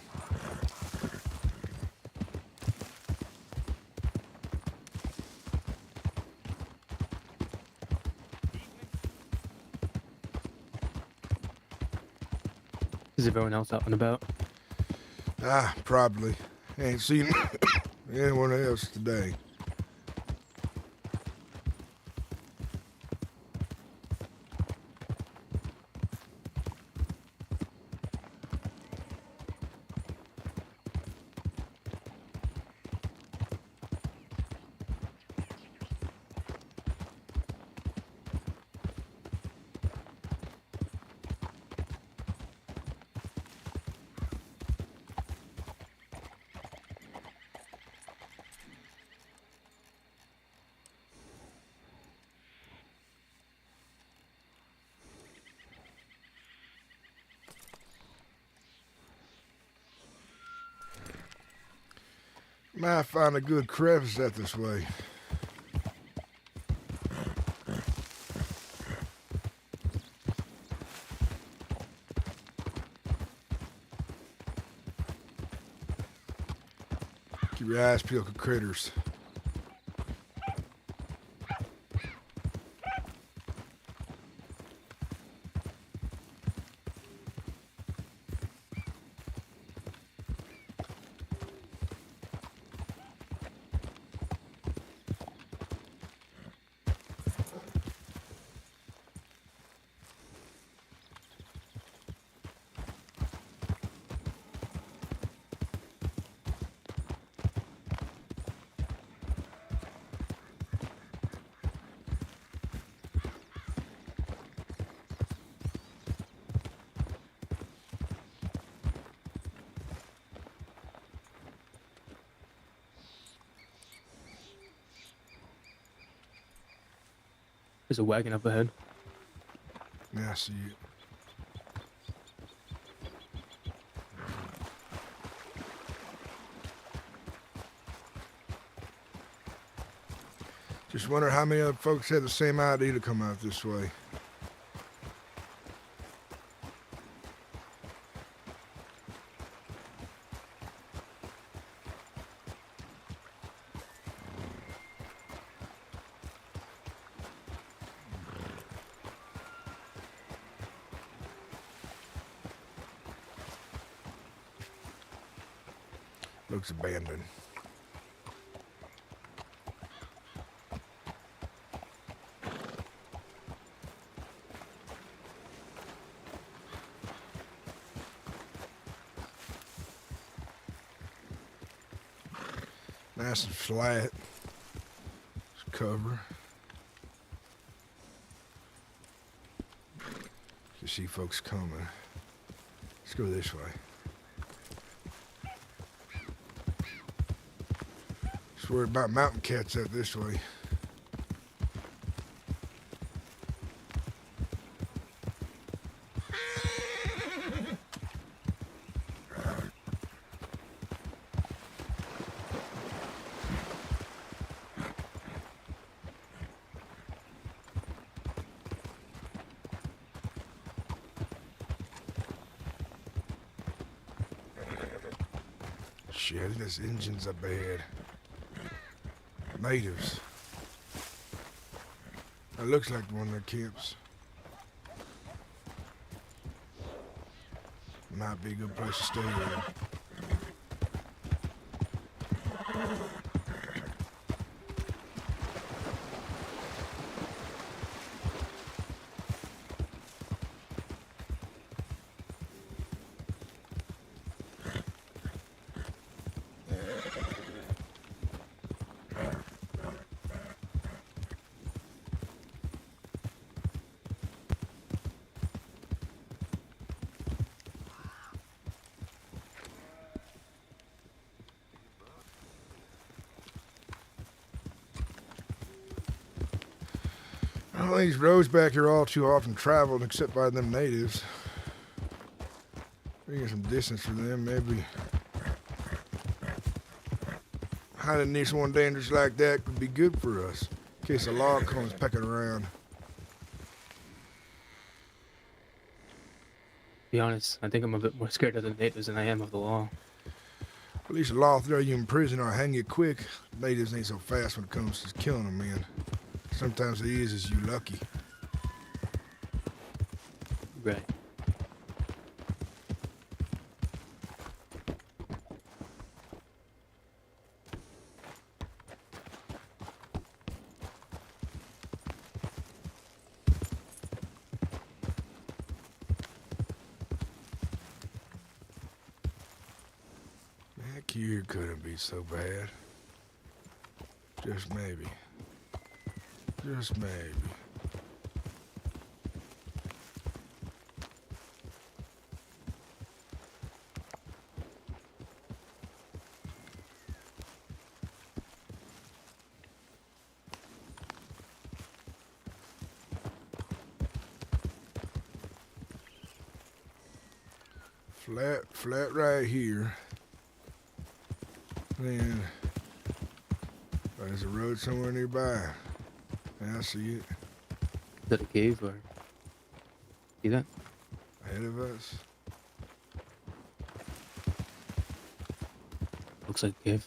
Is everyone else out and about? Ah, probably. Ain't seen anyone else today. Might find a good crevice out this way. Keep your eyes peeled for critters. There's a wagon up ahead. Yeah, I see it. Just wonder how many other folks had the same idea to come out this way. Looks abandoned. Nice and flat. It's cover. You see folks coming. Let's go this way. Just worried about mountain cats out this way. Shit, this engine's up ahead. Natives. That looks like the one that camps. Might be a good place to stay there. Well, these roads back here are all too often traveled except by them natives. We get some distance for them, maybe. Hiding near someone dangerous like that could be good for us, in case a log comes pecking around. To be honest, I think I'm a bit more scared of the natives than I am of the law. At least the law will throw you in prison or hang you quick. Natives ain't so fast when it comes to killing them, man. Sometimes it is you lucky. Right. That cure couldn't be so bad. Just maybe. Just maybe. Flat right here. Then there's a road somewhere nearby. Yeah, I see it. Is that a cave or? See that? Ahead of us. Looks like a cave.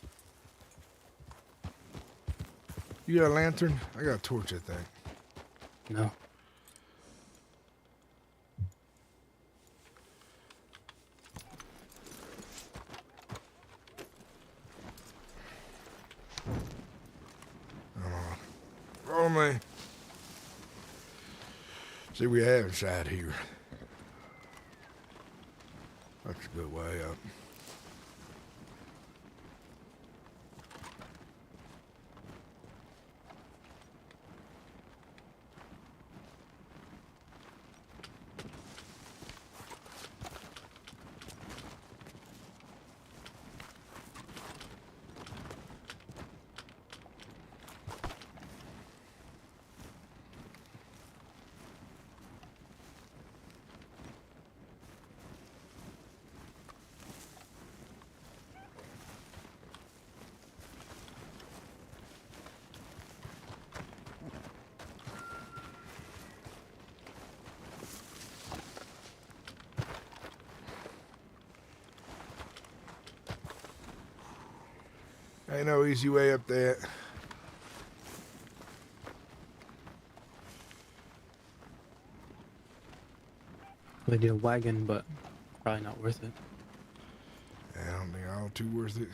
You got a lantern? I got a torch, I think. No. Follow me. See, we have inside here. That's a good way up. Ain't no easy way up that. We need a wagon, but probably not worth it. Yeah, I don't think all too worth it.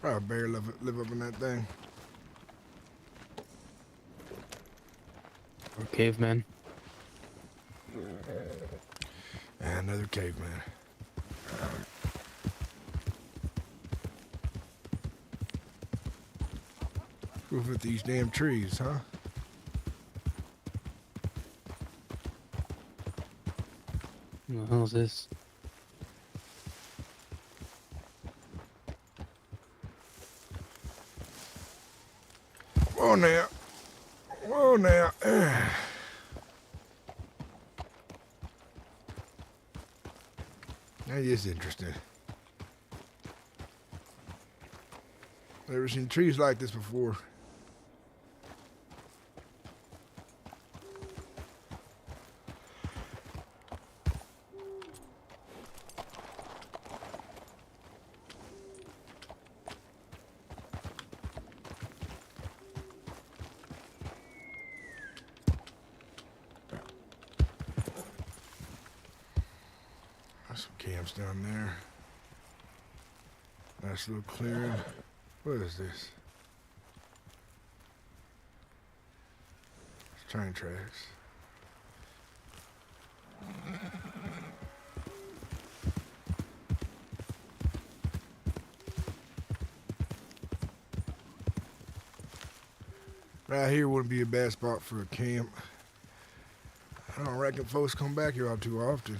Probably a bear live up in that thing. Or caveman. And another caveman. Move with these damn trees, huh? What the hell is this? Whoa now. Whoa now. That is interesting. Never seen trees like this before. Some camps down there. Nice little clearing. What is this? It's train tracks. Right here wouldn't be a bad spot for a camp. I don't reckon folks come back here all too often.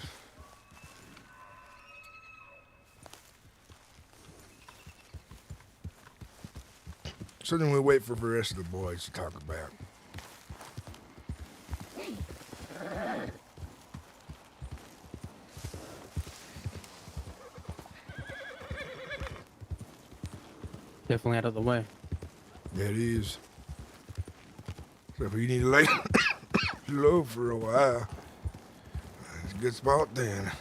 Something we'll wait for the rest of the boys to talk about. Definitely out of the way. Yeah, it is. So if you need to lay low for a while, it's a good spot then.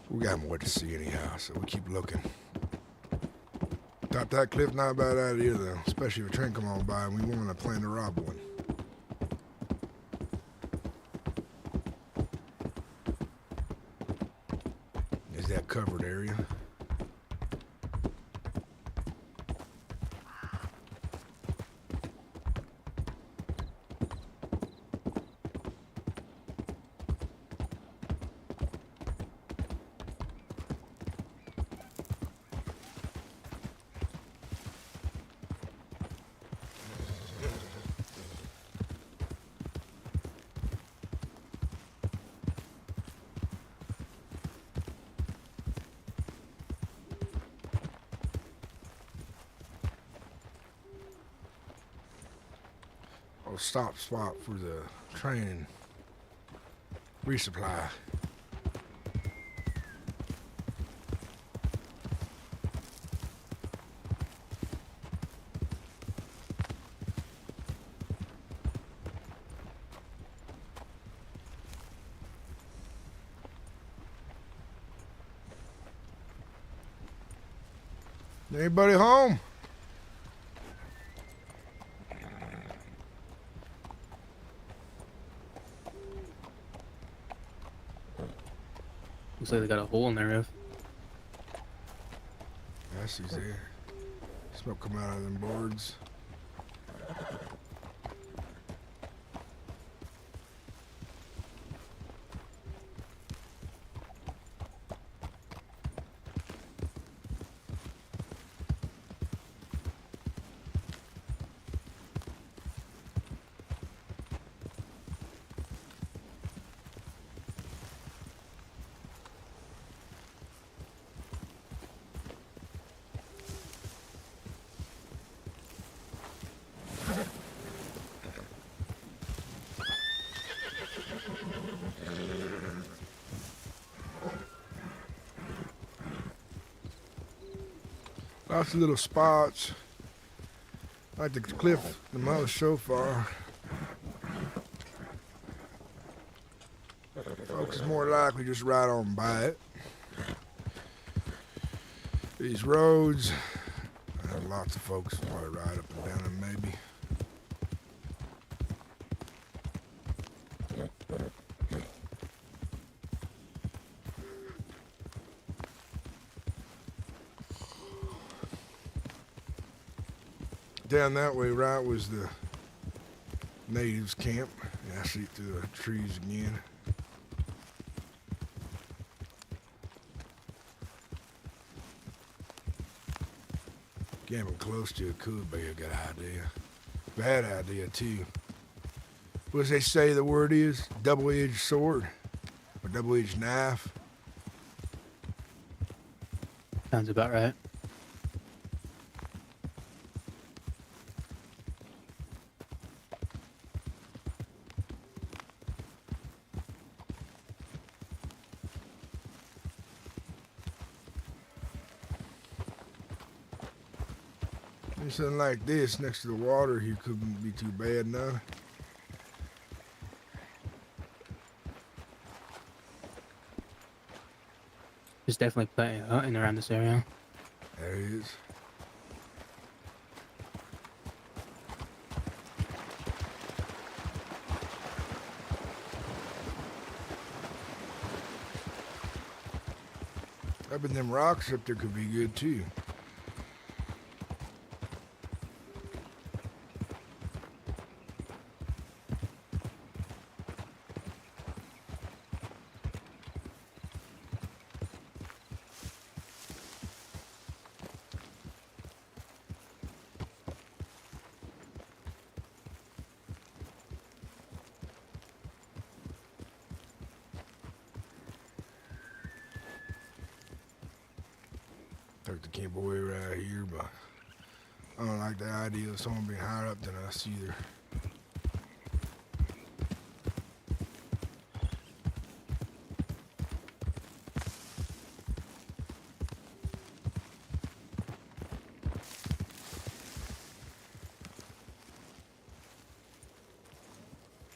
We got more to see anyhow, so we keep looking. Top that cliff, not a bad idea though, especially if a train come on by and we want to plan to rob one. Is that covered area? Stop spot for the train and resupply. Anybody home? Looks like they got a hole in their roof. I see there. Smoke come out of them boards. Lots of little spots. Like the cliff the most so far. Folks is more likely just ride on by it. These roads, lots of folks probably ride up and down them maybe. Down that way, right, was the natives' camp. Yeah, I see it through the trees again. Camping close to it could be a good idea. Bad idea, too. What does they say the word is? Double-edged sword? Or double-edged knife? Sounds about right. Something like this next to the water here couldn't be too bad now. There's definitely plenty of hunting around this area. There it is. I bet them rocks up there could be good too. Took the cowboy right here, but I don't like the idea of someone being higher up than us either.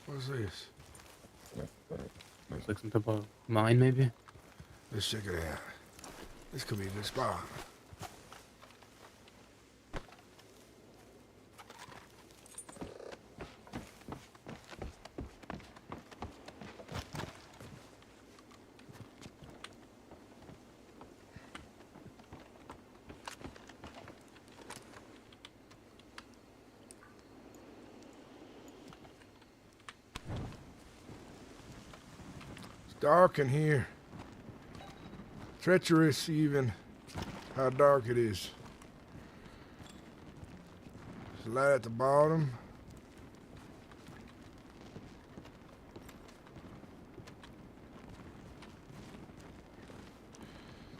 What's this? Looks like some type of mine, maybe. Let's check it out. This could be a good spot. It's dark in here. Treacherous even. How dark it is. There's a light at the bottom.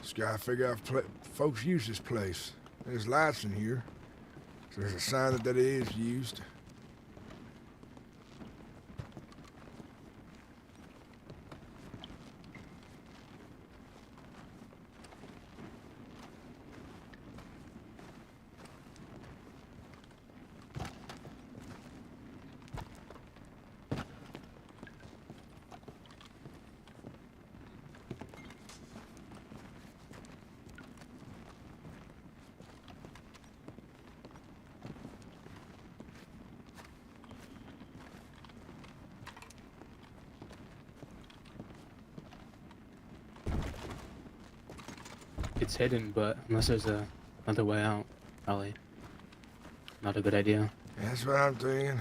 Just gotta figure out if folks use this place. There's lights in here, so there's a sign that it is used. It's hidden, but unless there's another way out, probably not a good idea. That's what I'm thinking.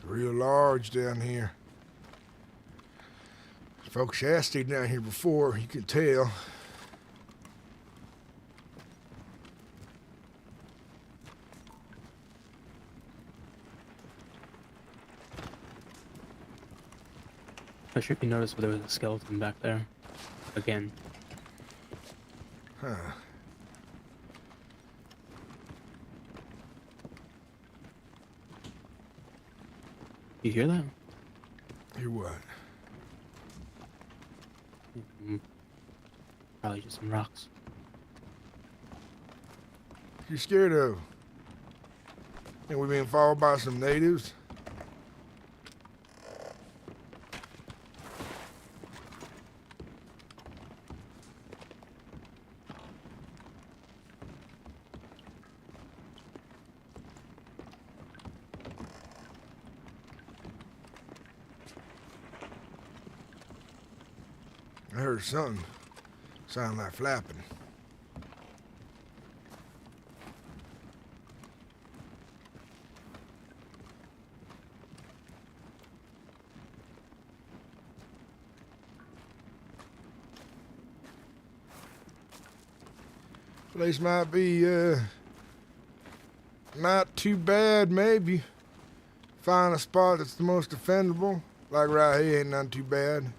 Real large down here. Folks, yeah, I stayed down here before, you can tell. Not sure if you noticed, but there was a skeleton back there. Again. Huh. You hear that? Hear what? Probably just some rocks. You scared of? Think we being followed by some natives? I heard something sound like flapping. Place might be not too bad, maybe. Find a spot that's the most defendable. Like right here ain't none too bad.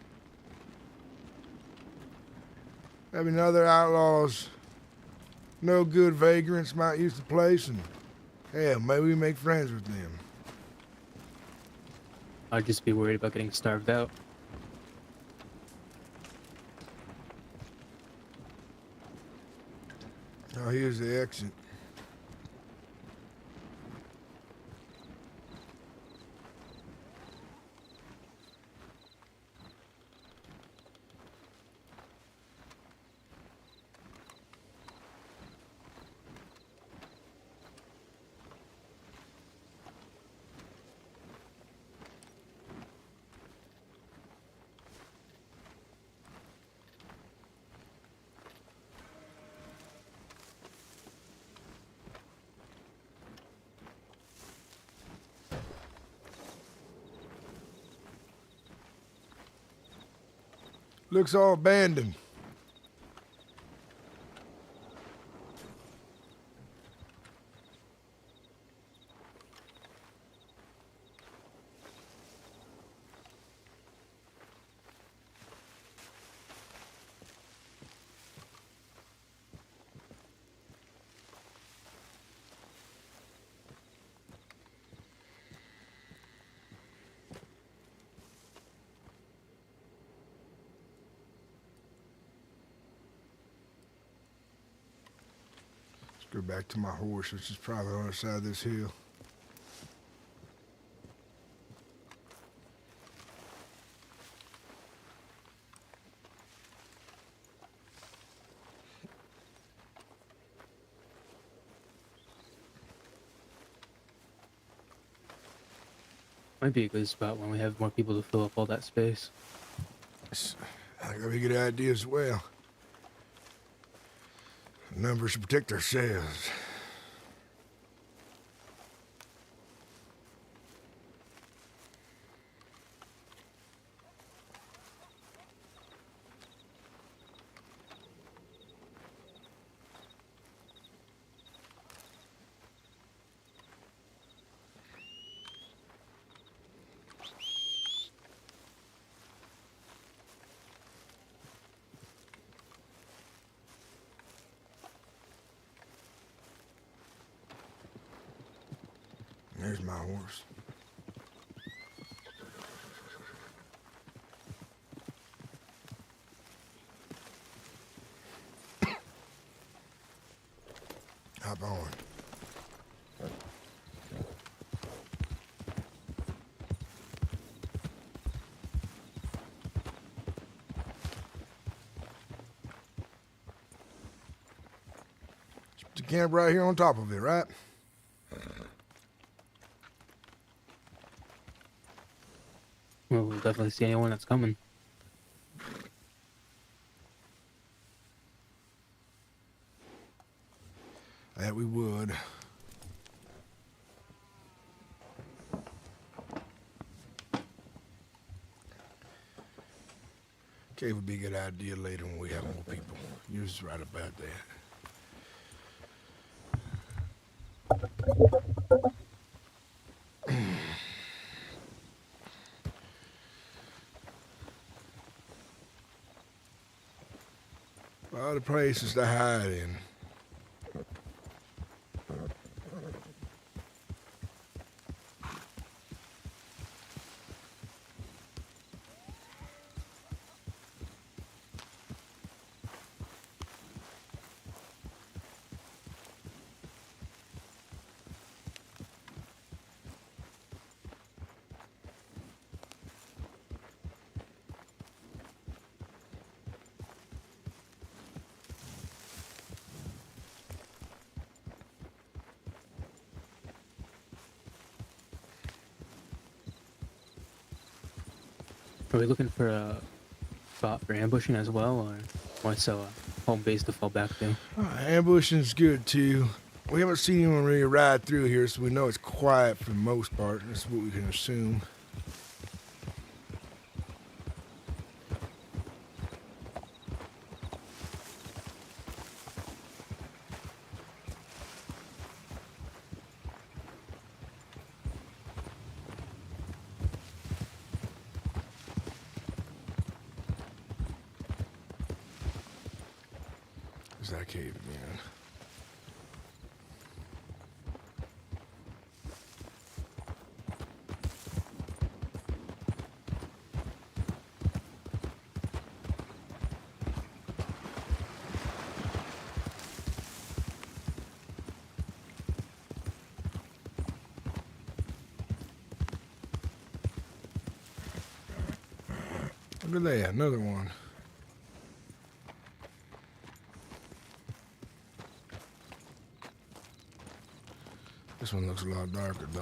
Maybe other outlaws, no good vagrants might use the place, and hell, maybe we make friends with them. I'd just be worried about getting starved out. Oh, here's the exit. Looks all abandoned. Go back to my horse, which is probably on the side of this hill. Might be a good spot when we have more people to fill up all that space. I think that'd be a good idea as well. Numbers should protect ourselves. There's my horse. Hop on. The camp right here on top of it, right? Well, we'll definitely see anyone that's coming. That we would. Cave would be a good idea later when we have more people. You're just right about that. A lot of places to hide in. Are we looking for a spot for ambushing as well, or what's a home base to fall back to? Ambushing's good too. We haven't seen anyone really ride through here, so we know it's quiet for the most part. That's what we can assume. There's that cave again. Look at that, another one. This one looks a lot darker though.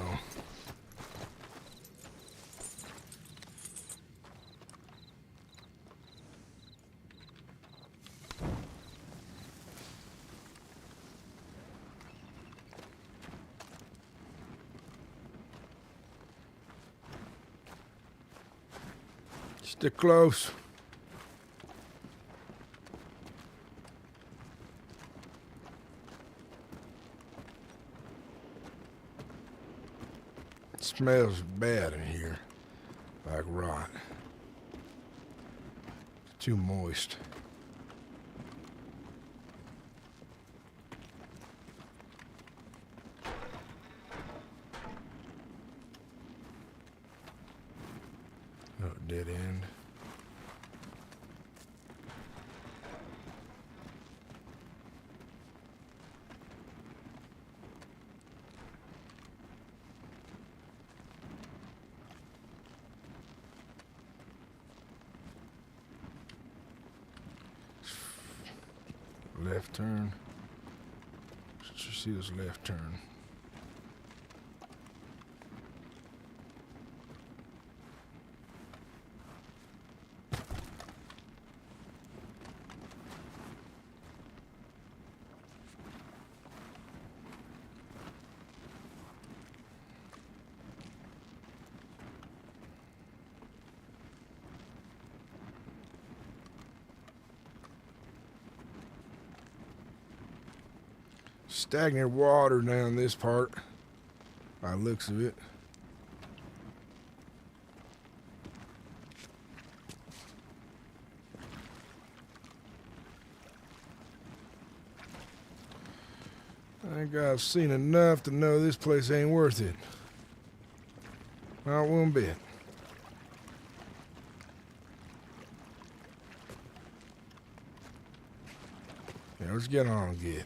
Stick close. It smells bad in here, like rot. It's too moist. Oh, dead end. Left turn. Should you see this left turn? Stagnant water down this part, by the looks of it. I think I've seen enough to know this place ain't worth it. Not one bit. Yeah, let's get on and get.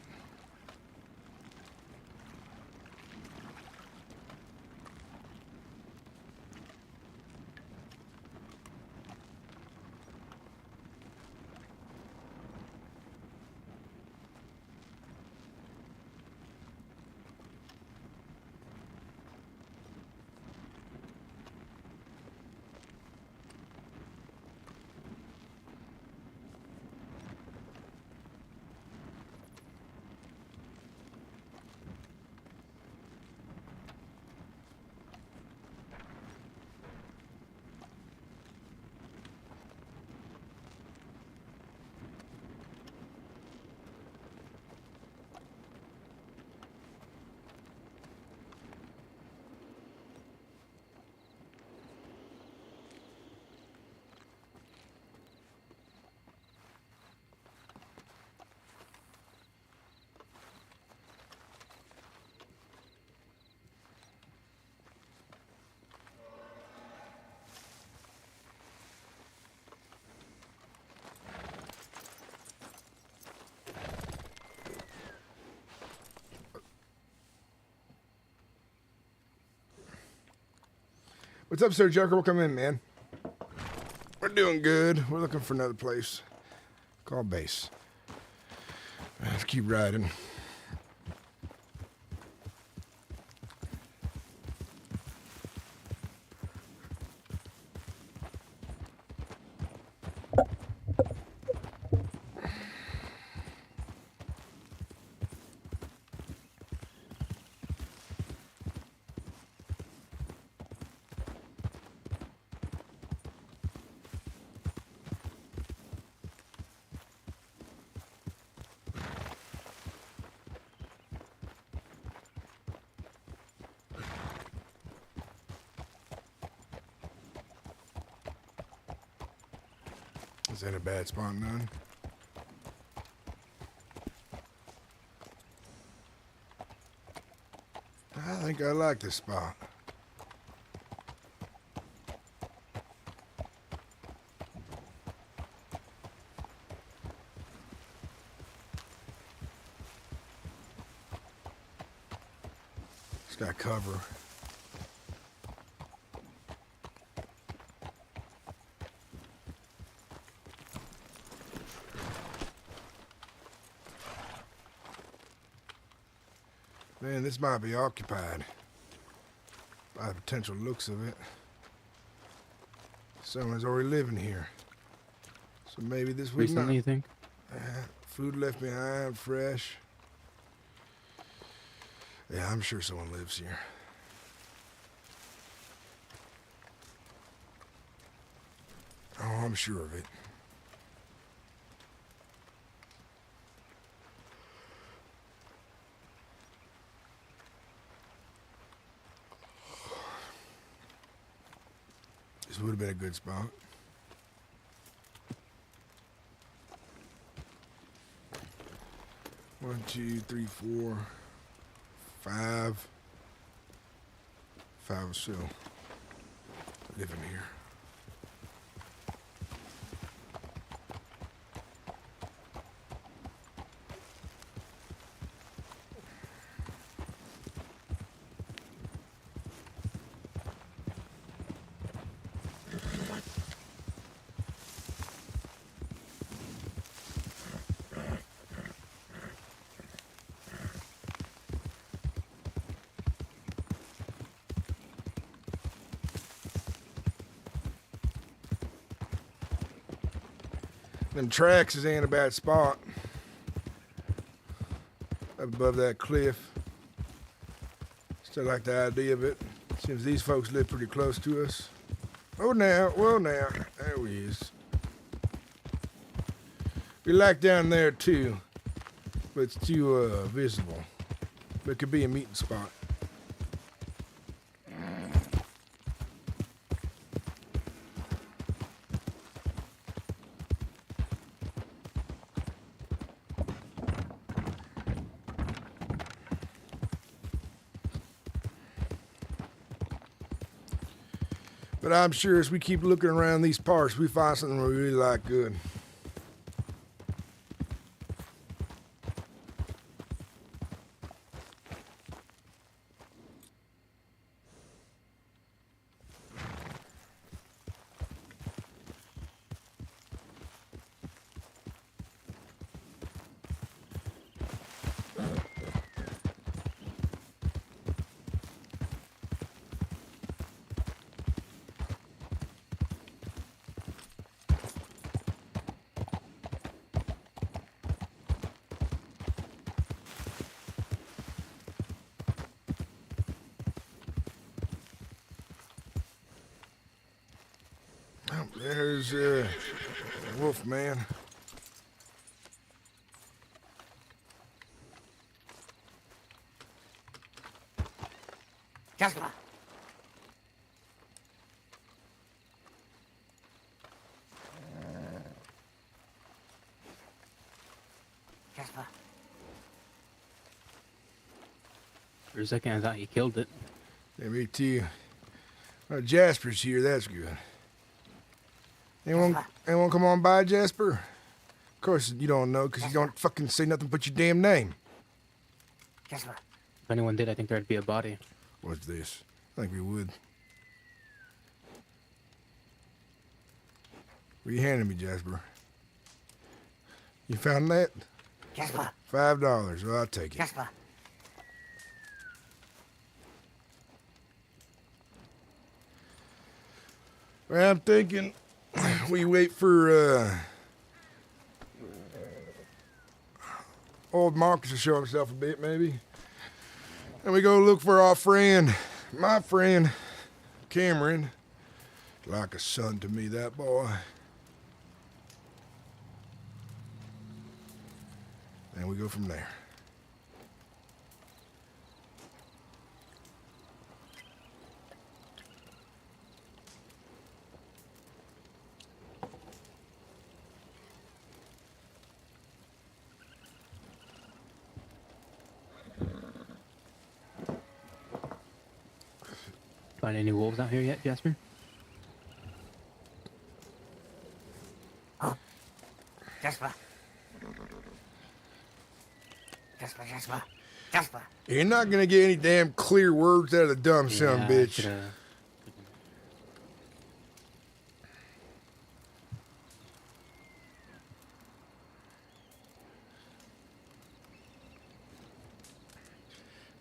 What's up, Sir Joker? Welcome in, man. We're doing good. We're looking for another place. Call base. Let's keep riding. Is that a bad spot, none? I think I like this spot. It's got cover. Man, this might be occupied by the potential looks of it. Someone's already living here. So maybe this would Recently, you think? Food left behind, fresh. Yeah, I'm sure someone lives here. Oh, I'm sure of it. This would have been a good spot. One, two, three, four, five. Five or so living here. Them tracks is in a bad spot. Up above that cliff. Still like the idea of it. Seems these folks live pretty close to us. Oh now, well now, there he is. We like down there too, but it's too visible. But it could be a meeting spot. But I'm sure as we keep looking around these parts, we find something we really like good. Oh, there's Wolf Man. Jasper. Jasper. For a second, I thought he killed it. Yeah, me too. Well, Jasper's here, that's good. Anyone come on by, Jasper? Of course you don't know, because you don't fucking say nothing but your damn name. Jasper. If anyone did, I think there'd be a body. What's this? I think we would. What you handing me, Jasper? You found that? Jasper, $5. Well, I'll take it. Jasper. Well, I'm thinking we wait for old Marcus to show himself a bit, maybe. And we go look for our friend, my friend, Cameron. Like a son to me, that boy. And we go from there. Find any wolves out here yet, Jasper? Jasper. Jasper, Jasper, Jasper. You're not gonna get any damn clear words out of the dumb son of a bitch.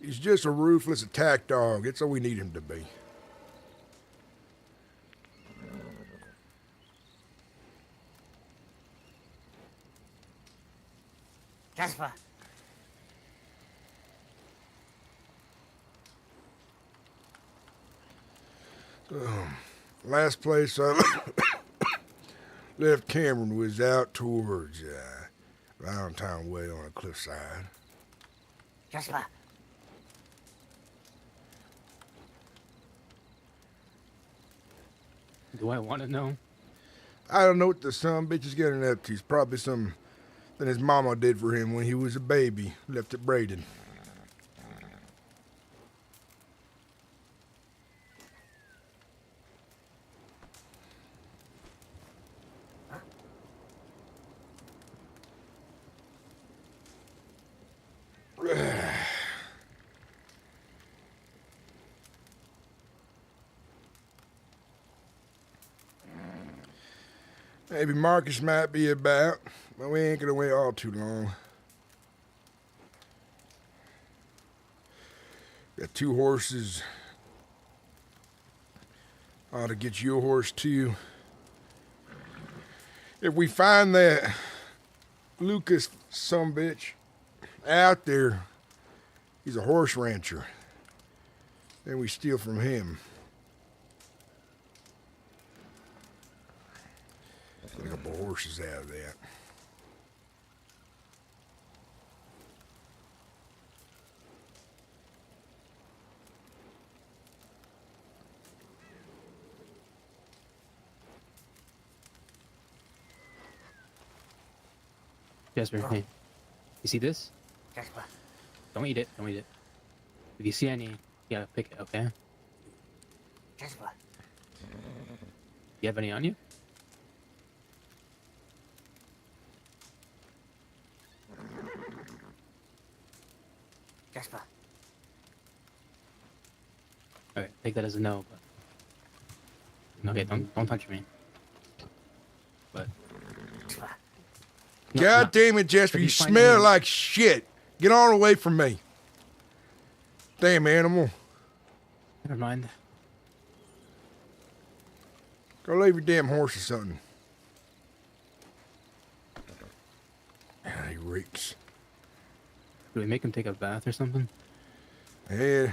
He's just a ruthless attack dog. That's all we need him to be. Jasper. Last place I left Cameron was out towards Valentine Way on a cliffside. Jasper. Do I want to know? I don't know what the son of a bitch is getting up to. It's probably something that his mama did for him when he was a baby. Left it braided. Maybe Marcus might be about, but we ain't gonna wait all too long. Got 2 horses. Ought to get you a horse too. If we find that Lucas sumbitch out there, he's a horse rancher, then we steal from him. Get a couple horses out of that. Jasper, hey. You see this? Jasper. Don't eat it. Don't eat it. If you see any, you gotta pick it, okay? Jasper. You have any on you? Jasper. Alright, take that as a no, but... Okay, don't touch me. But... Jasper. No, God no. damn it, Jasper, If you you find smell any- like shit. Get on away from me. Damn animal. Never mind. Go leave your damn horse or something. He reeks. Do we make him take a bath or something? Yeah,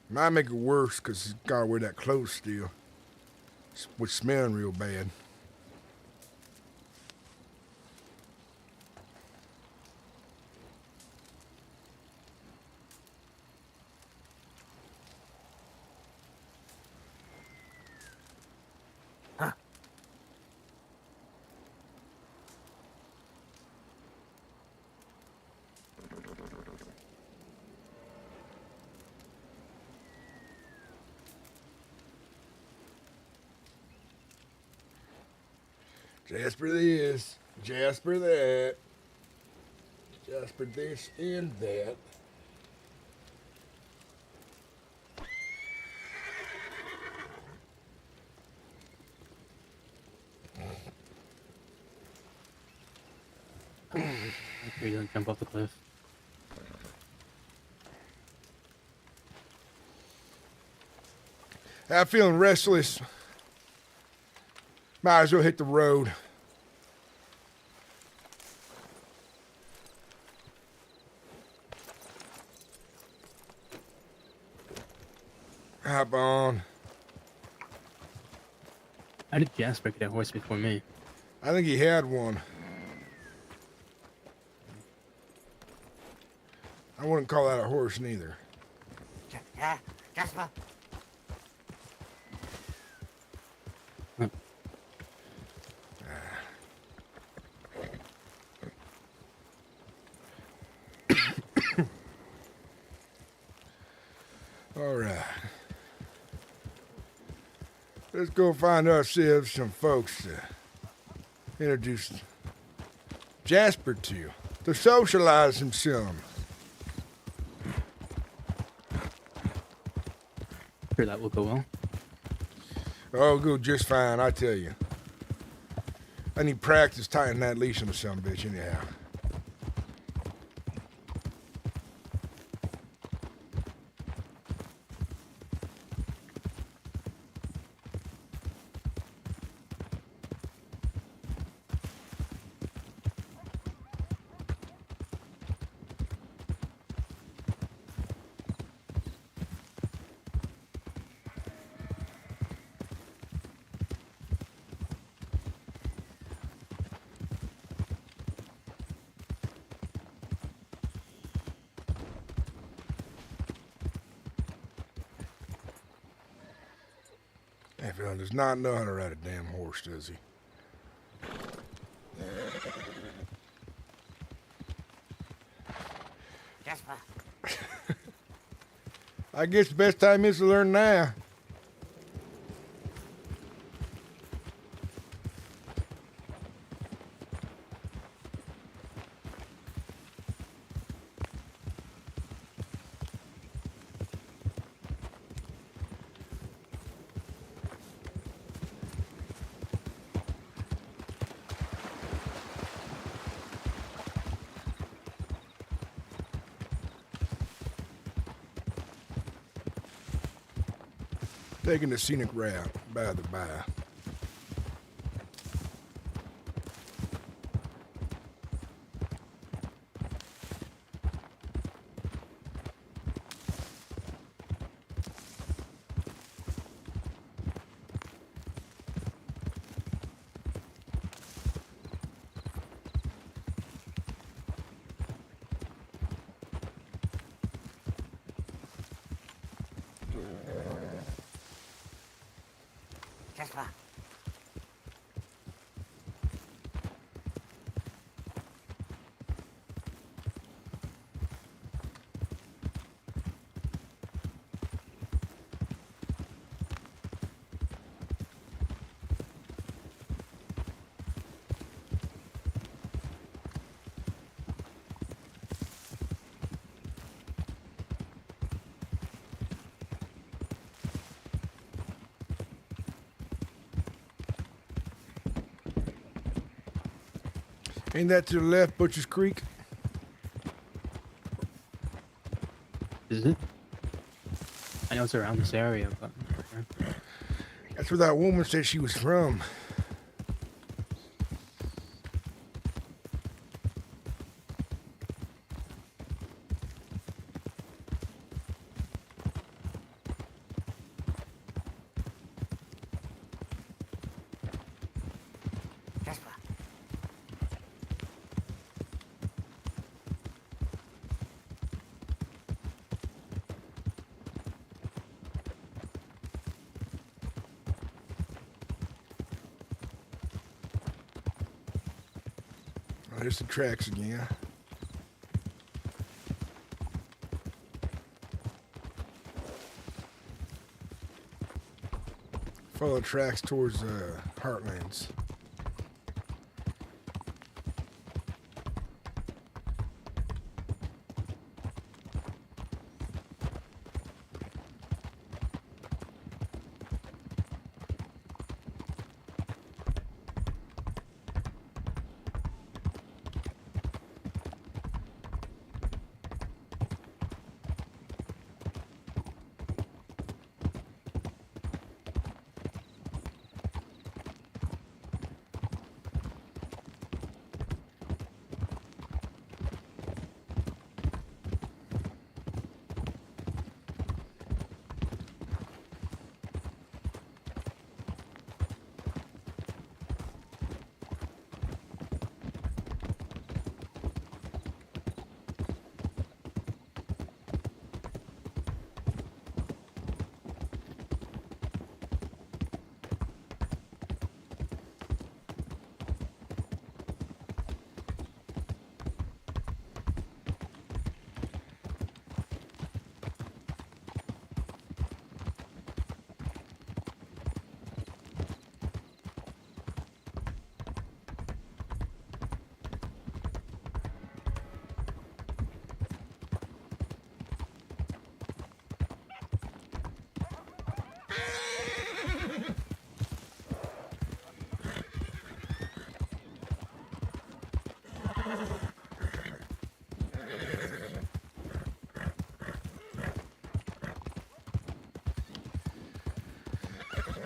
might make it worse because he's got to wear that clothes still. It's smelling real bad. Jasper this, Jasper that, Jasper this and that. Make sure you don't jump off the cliff. I'm feeling restless. Might as well hit the road. Hop on. How did Jasper get a horse before me? I think he had one. I wouldn't call that a horse neither. Jasper. All right. Let's go find ourselves some folks to introduce Jasper to socialize him some. Sure, that will go well. Oh, go just fine, I tell you. I need practice tying that leash on the son of a bitch anyhow. Everyone does not know how to ride a damn horse, does he? Jasper. I guess the best time is to learn now. Taking the scenic route, by the by. Jasper. Ain't that to the left, Butcher's Creek? Is it? I know it's around this area, but okay. That's where that woman said she was from. Jasper. Oh, there's the tracks again. Follow tracks towards Heartlands.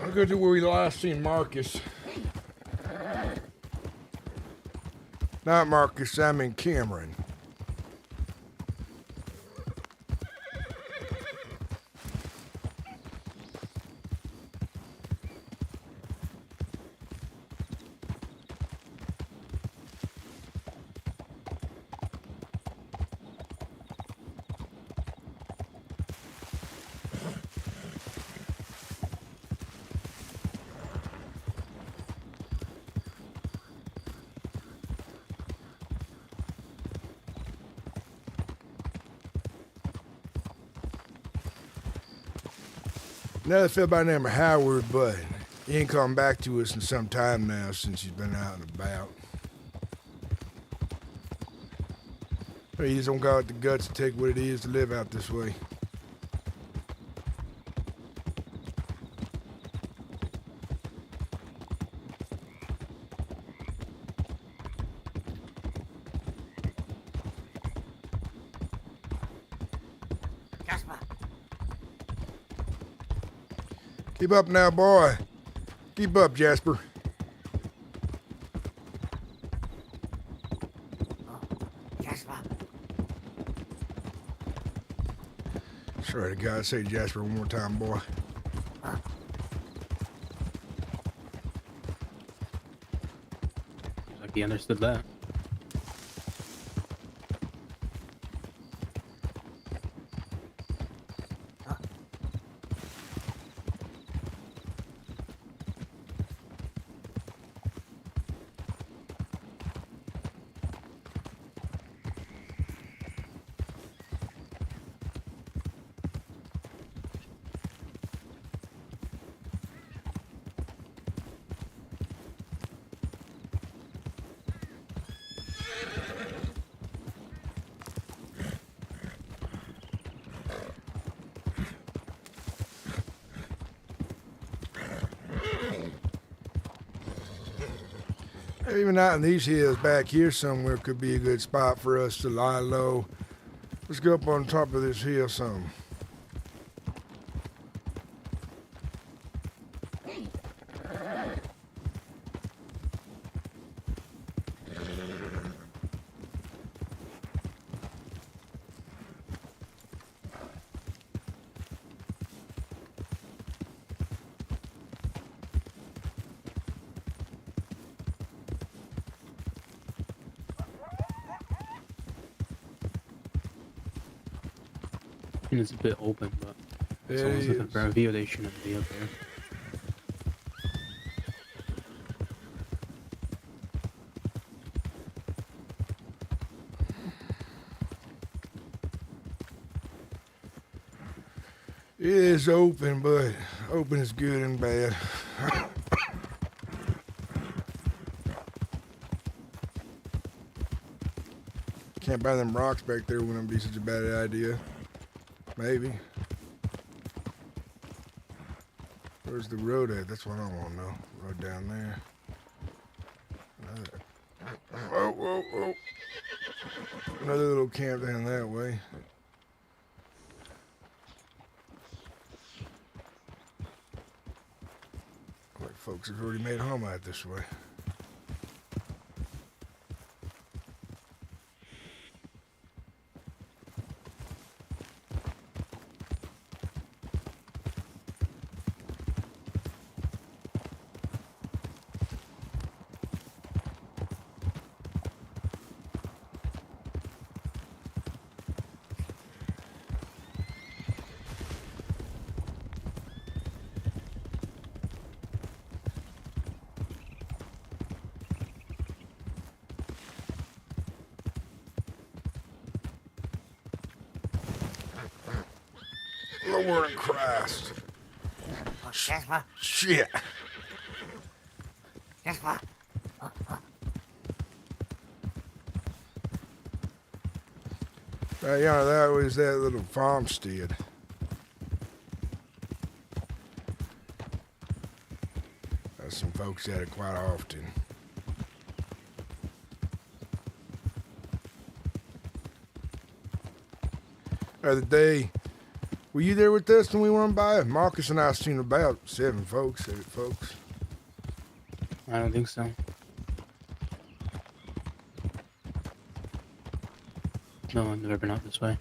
I'll go to where we last seen Marcus. Not Marcus, I mean Cameron. Another fella by the name of Howard, but he ain't come back to us in some time now since he's been out and about. He just don't got the guts to take what it is to live out this way. Jasper. Keep up now, boy. Keep up, Jasper. Jasper. Sorry to God, say Jasper one more time, boy. Like he understood that. Even out in these hills back here somewhere could be a good spot for us to lie low. Let's go up on top of this hill some. And it's a bit open, but if It someone's looking is. for a view, they shouldn't be up there. It is open, but open is good and bad. Can't buy them rocks back there wouldn't be such a bad idea. Maybe. Where's the road at? That's what I want to know. Road down there. Whoa, whoa, whoa. Another little camp down that way. Like folks have already made home out this way. Lord in Christ. Oh, Jasper. Shit. Jasper. Yeah, that was that little farmstead. There's some folks at it quite often. the other day. Were you there with us when we went by? Marcus and I seen about 7 folks, 8 folks. I don't think so. No, I've never been out this way.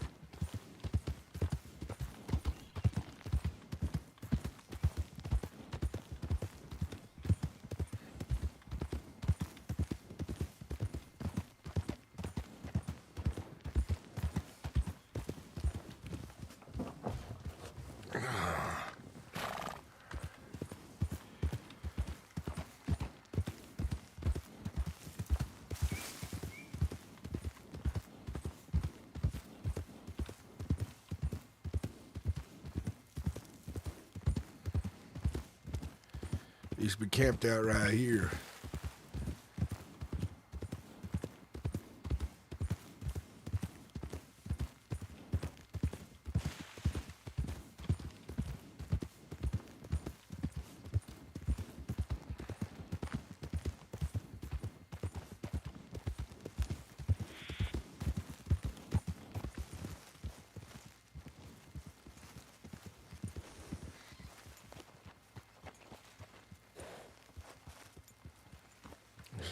Used to be camped out right here.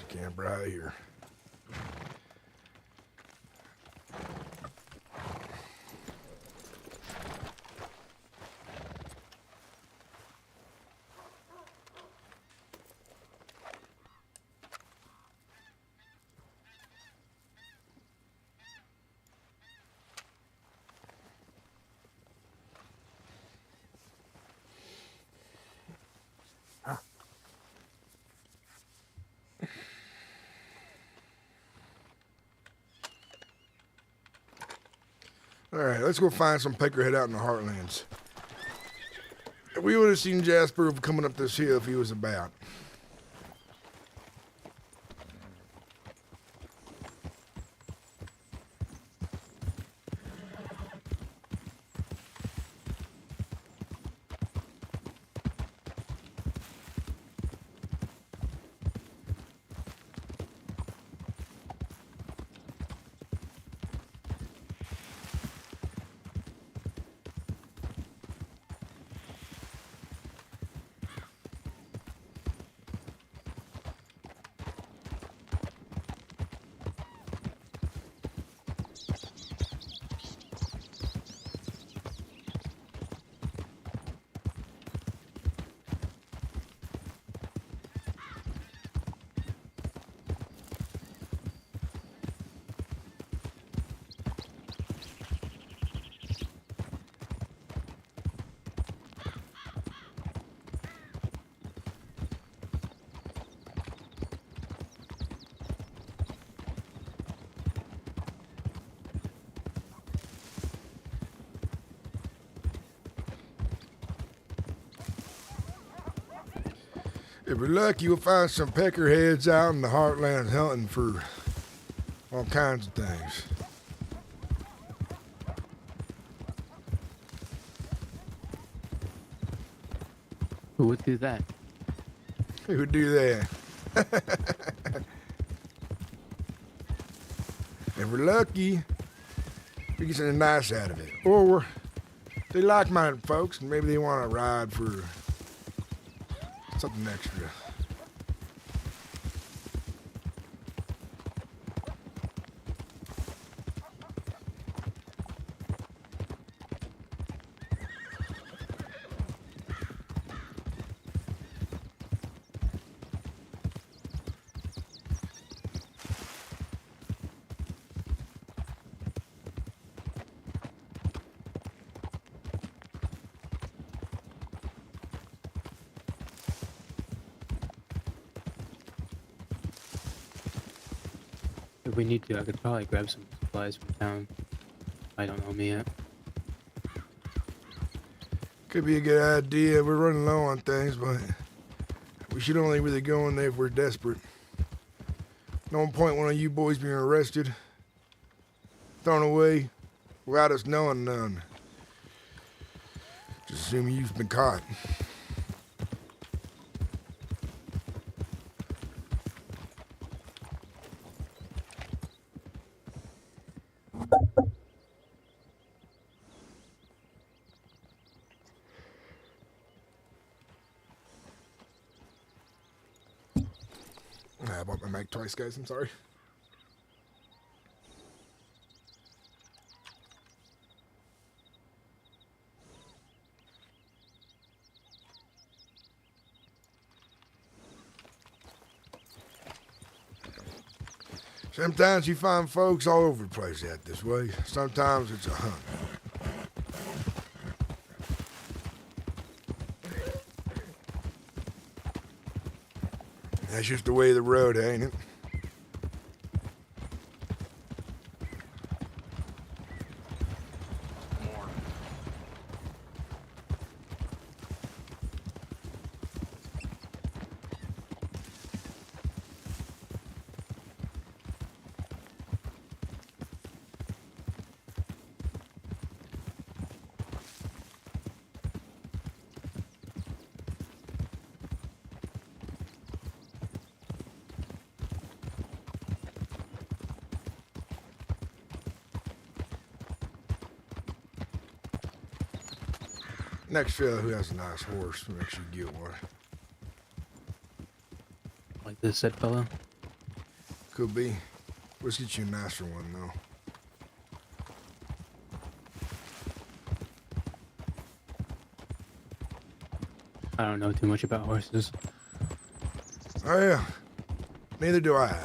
Camp right here. All right, let's go find some peckerhead out in the heartlands. We would have seen Jasper coming up this hill if he was about. If we're lucky, we'll find some peckerheads out in the heartlands hunting for all kinds of things. Who would do that? Who would do that? If we're lucky, we get something nice out of it. Or they like-minded folks, and maybe they want to ride for something extra. If we need to, I could probably grab some supplies from town. I don't know me yet. Could be a good idea. We're running low on things, but we should only really go in there if we're desperate. No point one of you boys being arrested, thrown away, without us knowing none. Just assuming you've been caught. I bought my mic twice, guys. I'm sorry. Sometimes you find folks all over the place out this way. Sometimes it's a hunt. That's just the way of the road, ain't it? Next fella who has a nice horse, make sure you get one. Like this said fellow. Could be. Let's get you a nicer one, though. I don't know too much about horses. Oh, yeah. Neither do I.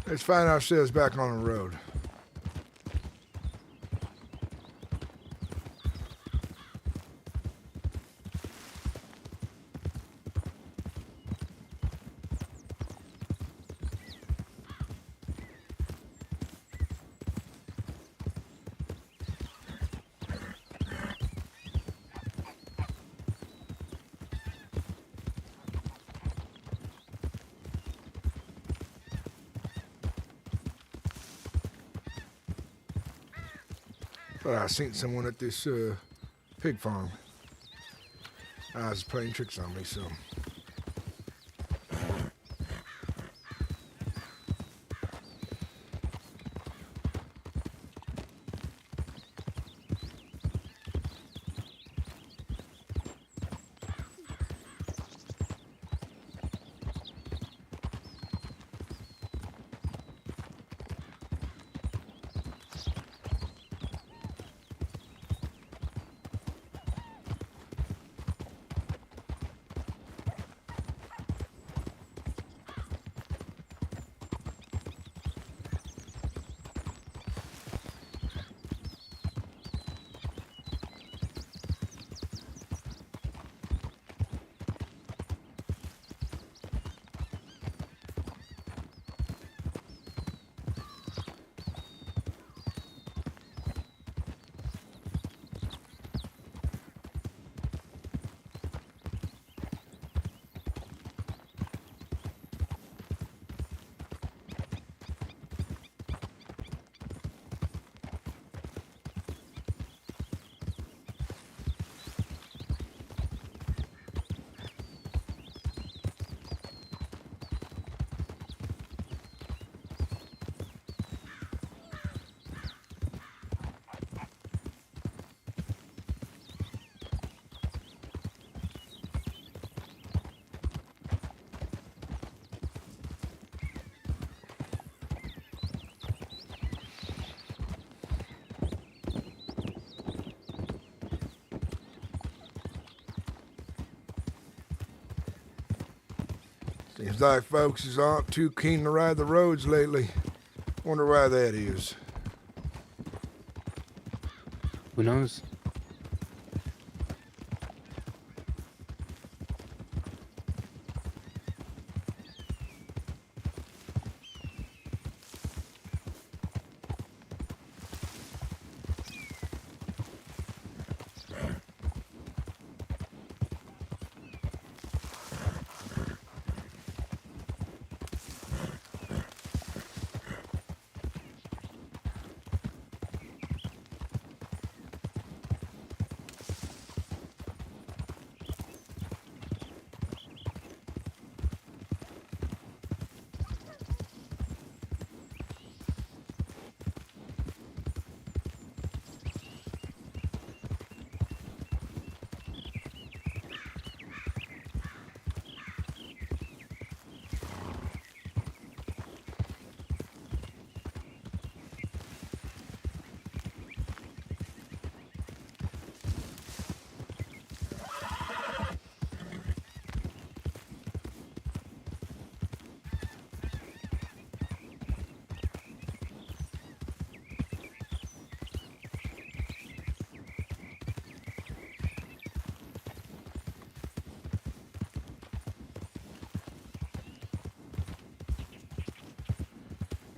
Let's find ourselves back on the road. But I seen someone at this pig farm. I was playing tricks on me, so. Seems like folks is aren't too keen to ride the roads lately. Wonder why that is. Who knows?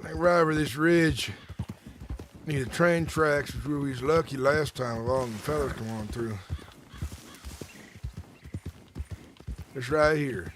Like right over this ridge. Need train tracks, which we was lucky last time with all the fellas come on through. It's right here.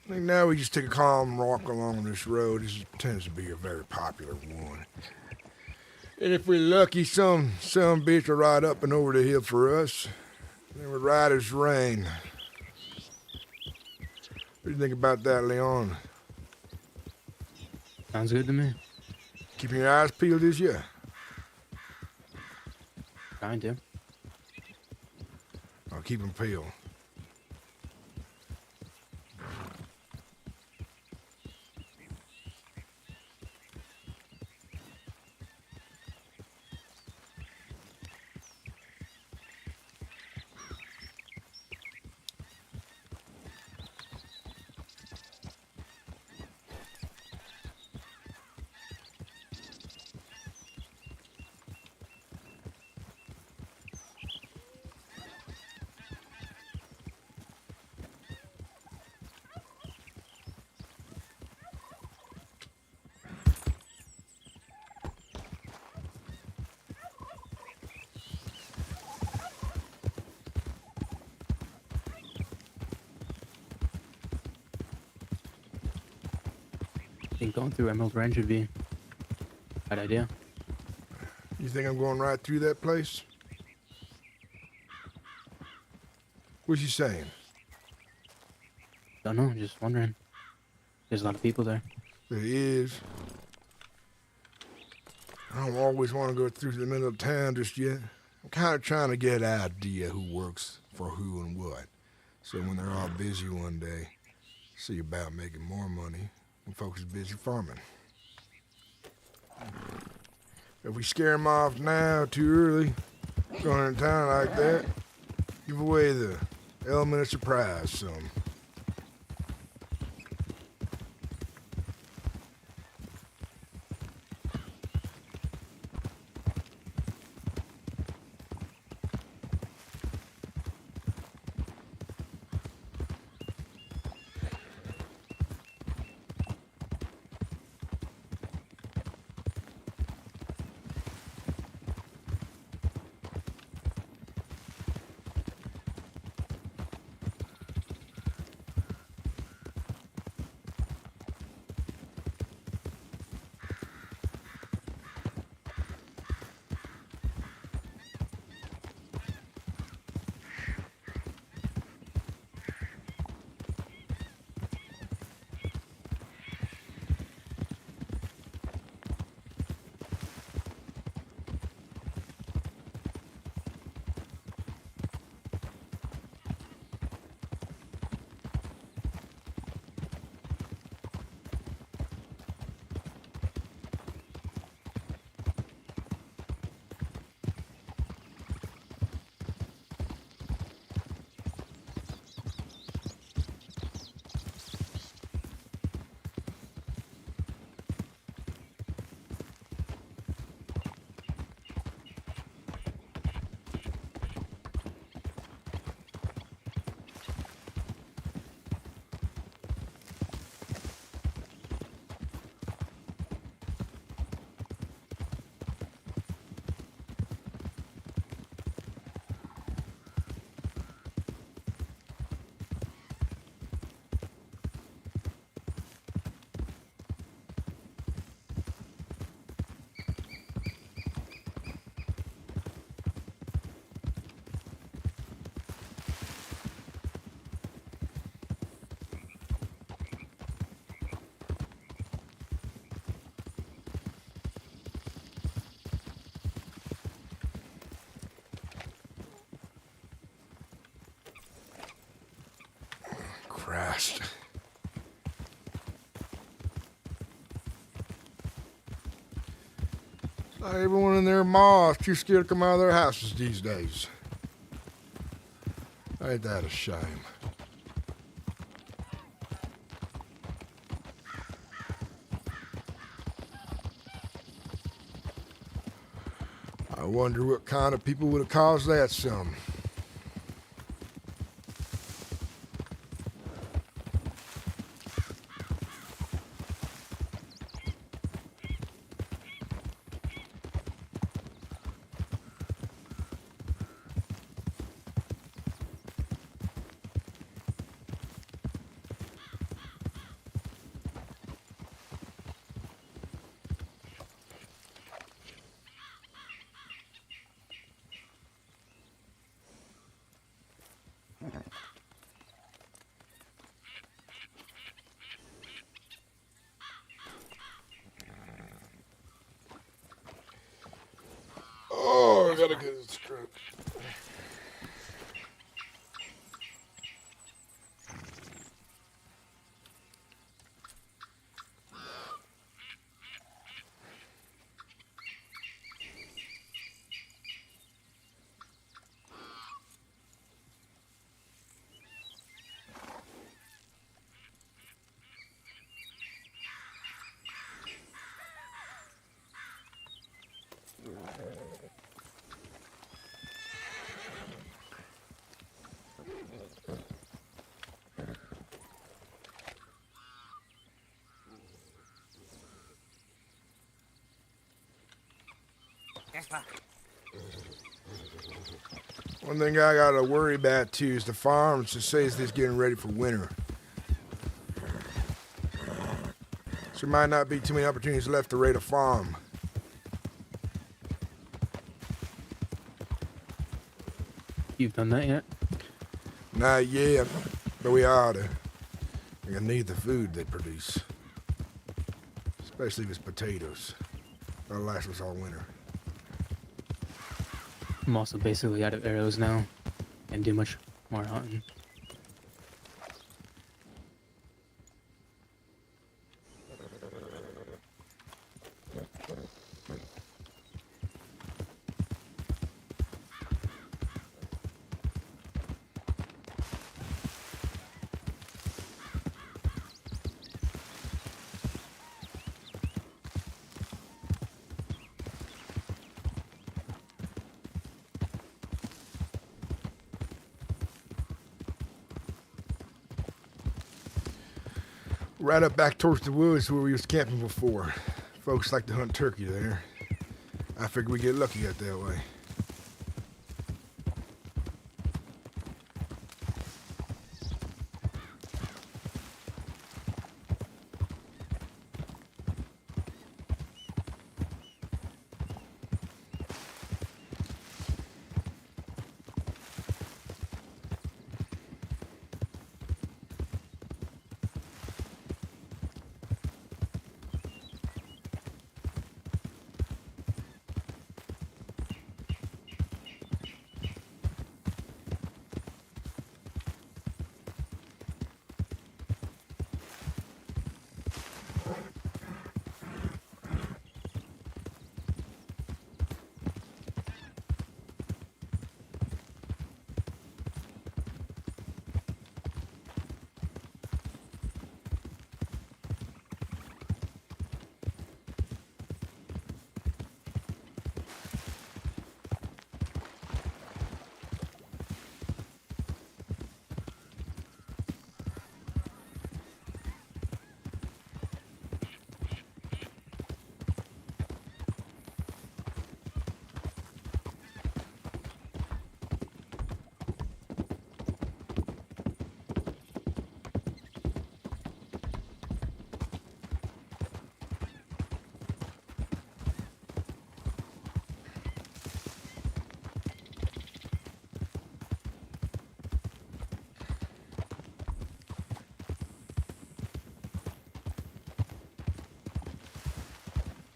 I think now we just take a calm walk along this road. This tends to be a very popular one. And if we're lucky, some bitch will ride up and over the hill for us. Then with Ryder's rain. What do you think about that, Leon? Sounds good to me. Keeping your eyes peeled as you? Trying to. I'll keep them peeled. I think going through Emerald Range would be a bad idea. You think I'm going right through that place? What's you saying? Don't know, just wondering. There's a lot of people there. There is. I don't always want to go through the middle of town just yet. I'm kind of trying to get an idea who works for who and what. So when they're all busy one day, see about making more money when folks is busy farming. If we scare them off now too early, going into town like that, give away the element of surprise some. Everyone in their ma's too scared to come out of their houses these days. Ain't that a shame? I wonder what kind of people would have caused that some. Oh, I gotta get it straight. Jasper. One thing I gotta worry about too is the farms just says they're getting ready for winter. So there might not be too many opportunities left to raid a farm. You've done that yet? Not yet, but we ought to. We're gonna need the food they produce. Especially if it's potatoes. That'll last us all winter. I'm also basically out of arrows now. And do much more hunting. Right up back towards the woods where we was camping before. Folks like to hunt turkey there. I figured we get lucky out that way.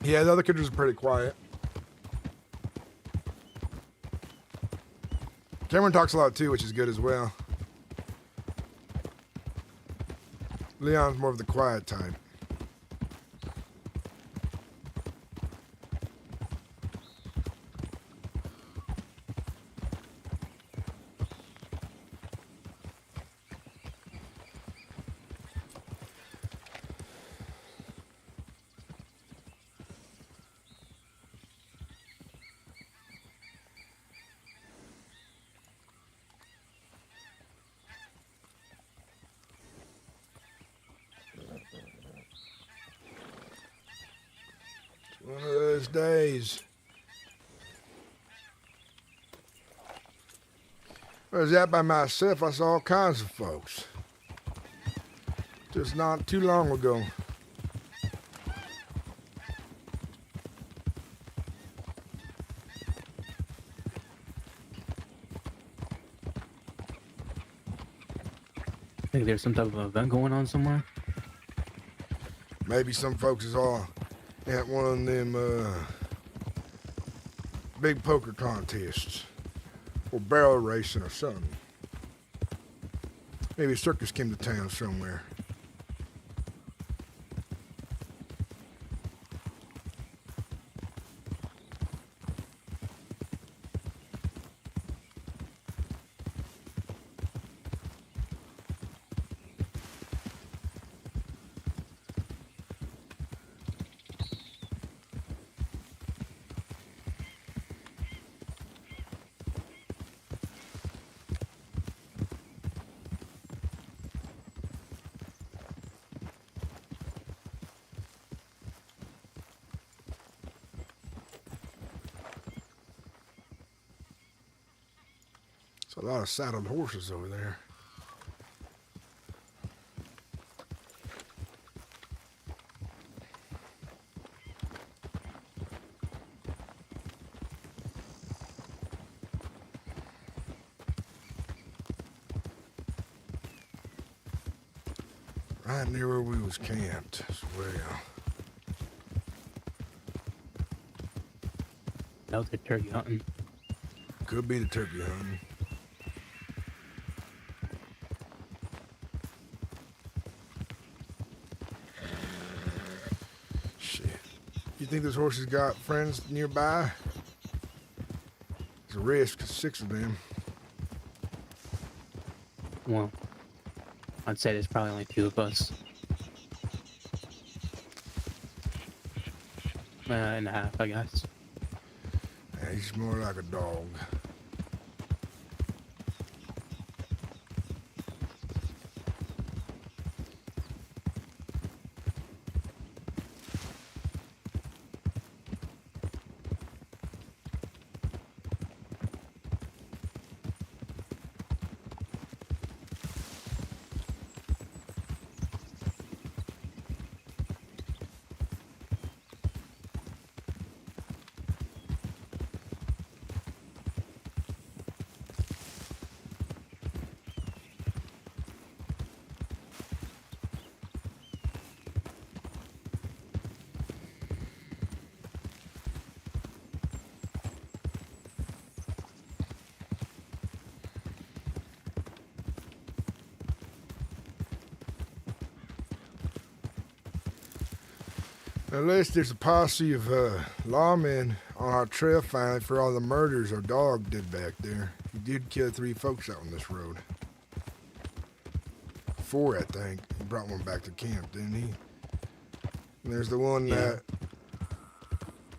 Yeah, the other kids are pretty quiet. Cameron talks a lot too, which is good as well. Leon's more of the quiet type. One of those days. I was out by myself. I saw all kinds of folks. Just not too long ago. I think there's some type of event going on somewhere. Maybe some folks is all at one of them big poker contests. Or barrel racing or something. Maybe a circus came to town somewhere. There's a lot of saddled horses over there. Right near where we was camped as well. That was the turkey hunting. Could be the turkey hunting. Shit. You think those horses got friends nearby? It's a risk, 6 of them. Well, I'd say there's probably only 2 of us. And a half, I guess. Yeah, he's more like a dog. Unless there's a posse of lawmen on our trail finally for all the murders our dog did back there. He did kill 3 folks out on this road. 4, I think. He brought one back to camp, didn't he? And there's the one that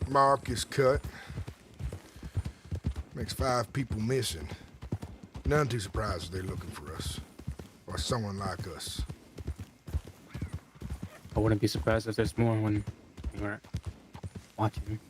Mark is cut. Makes 5 people missing. None too surprised they're looking for us. Or someone like us. I wouldn't be surprised if there's more when we weren't watching.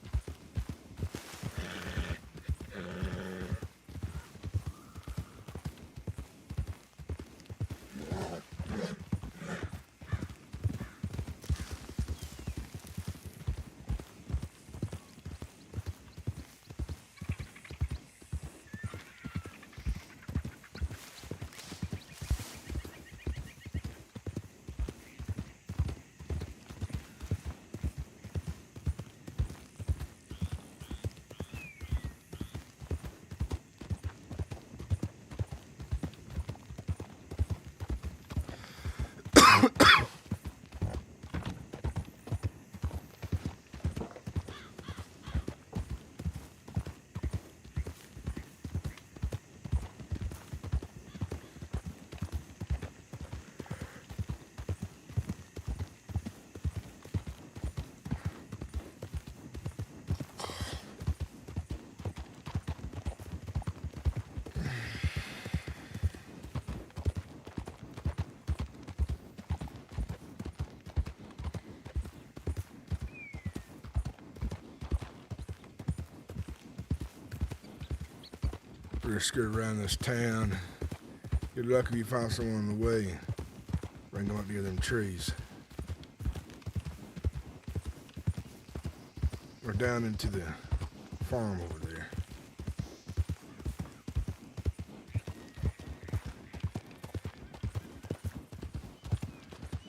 We're gonna skirt around this town. Good luck if you find someone on the way. Bring them up near them trees. We're down into the farm over there.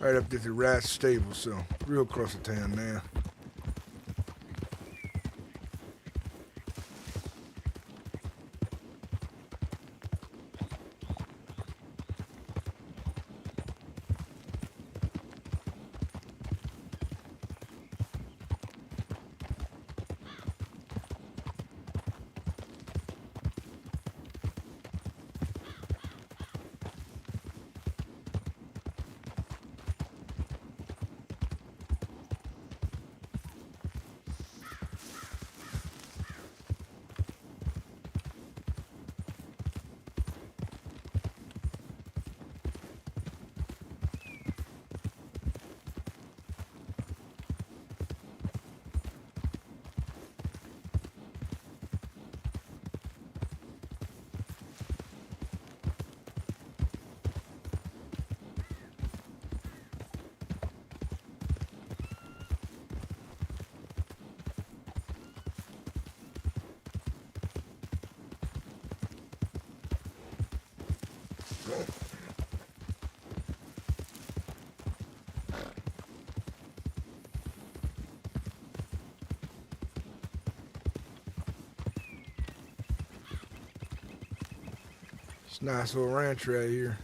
Right up to the rat stable, so real close to town now. It's a nice little ranch right here.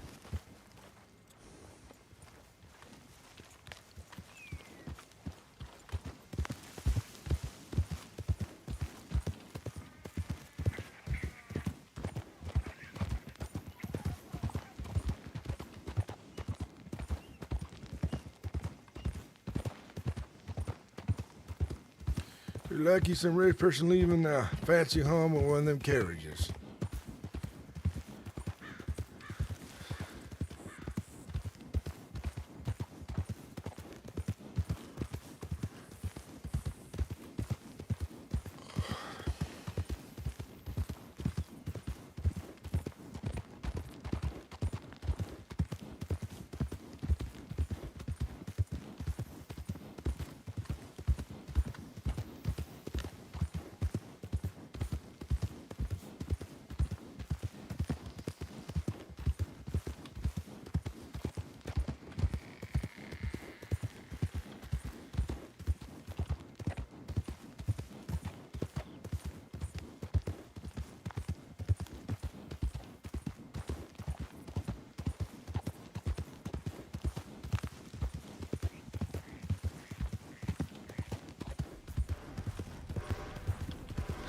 You're lucky some rich person leaving a fancy home in one of them carriages.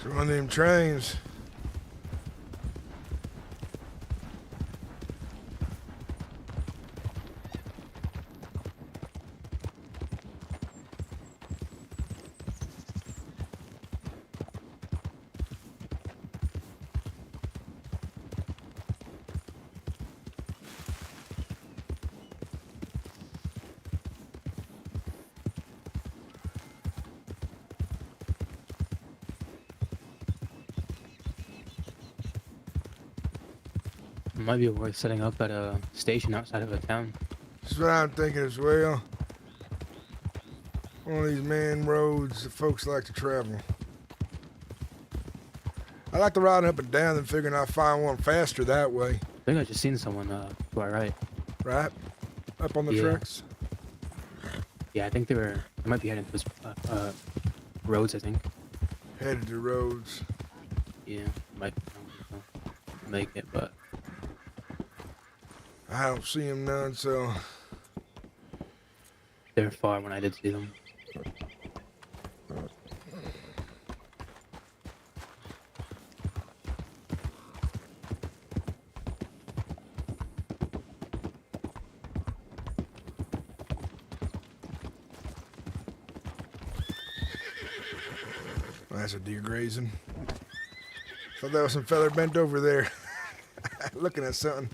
It's one of them trains. It might be worth setting up at a station outside of a town. That's what I'm thinking as well. One of these main roads that folks like to travel. I like to ride up and down and figuring I'll find one faster that way. I think I just seen someone to our right. Right? Up on the Yeah. tracks. Yeah, I think they might be heading towards roads, I think. Headed to roads. Yeah, might make it, but I don't see him none, so they're far when I did see them. that's a deer grazing. Thought that was some feather bent over there. Looking at something.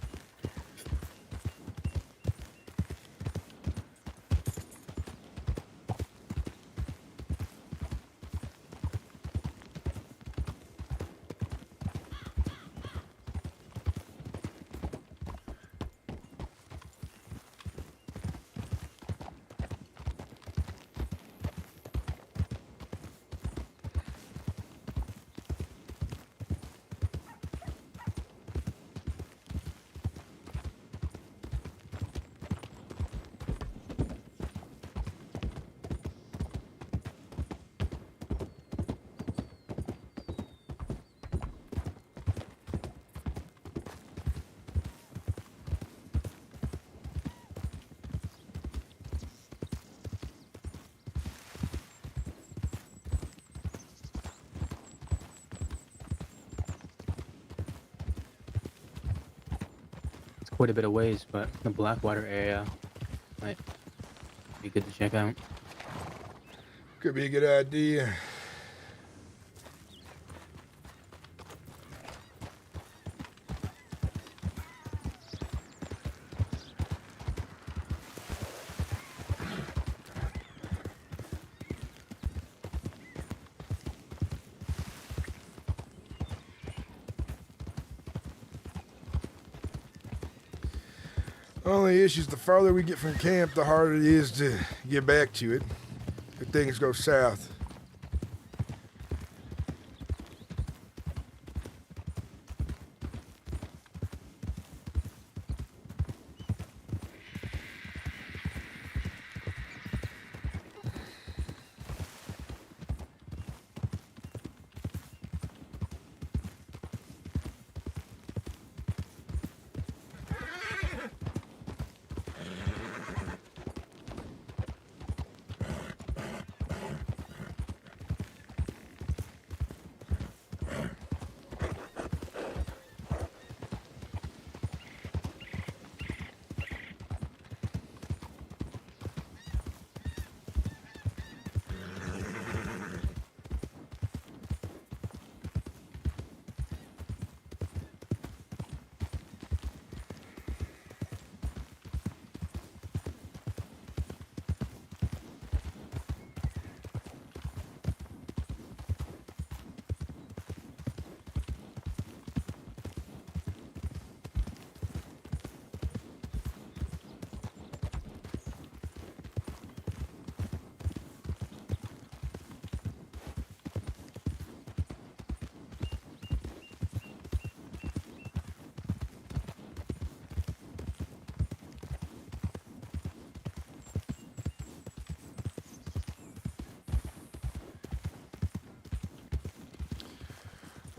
quite a bit of ways, but the Blackwater area might be good to check out. Could be a good idea. Only issue is the farther we get from camp, the harder it is to get back to it if things go south.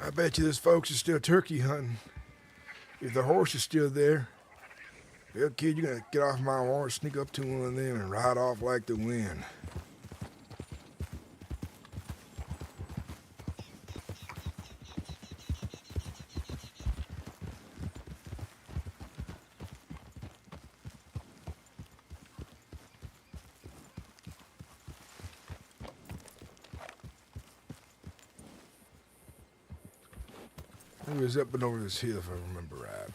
I bet you those folks are still turkey hunting. If the horse is still there, well, kid, you're gonna get off my horse, sneak up to one of them, and ride off like the wind. It was up and over this hill, if I remember right.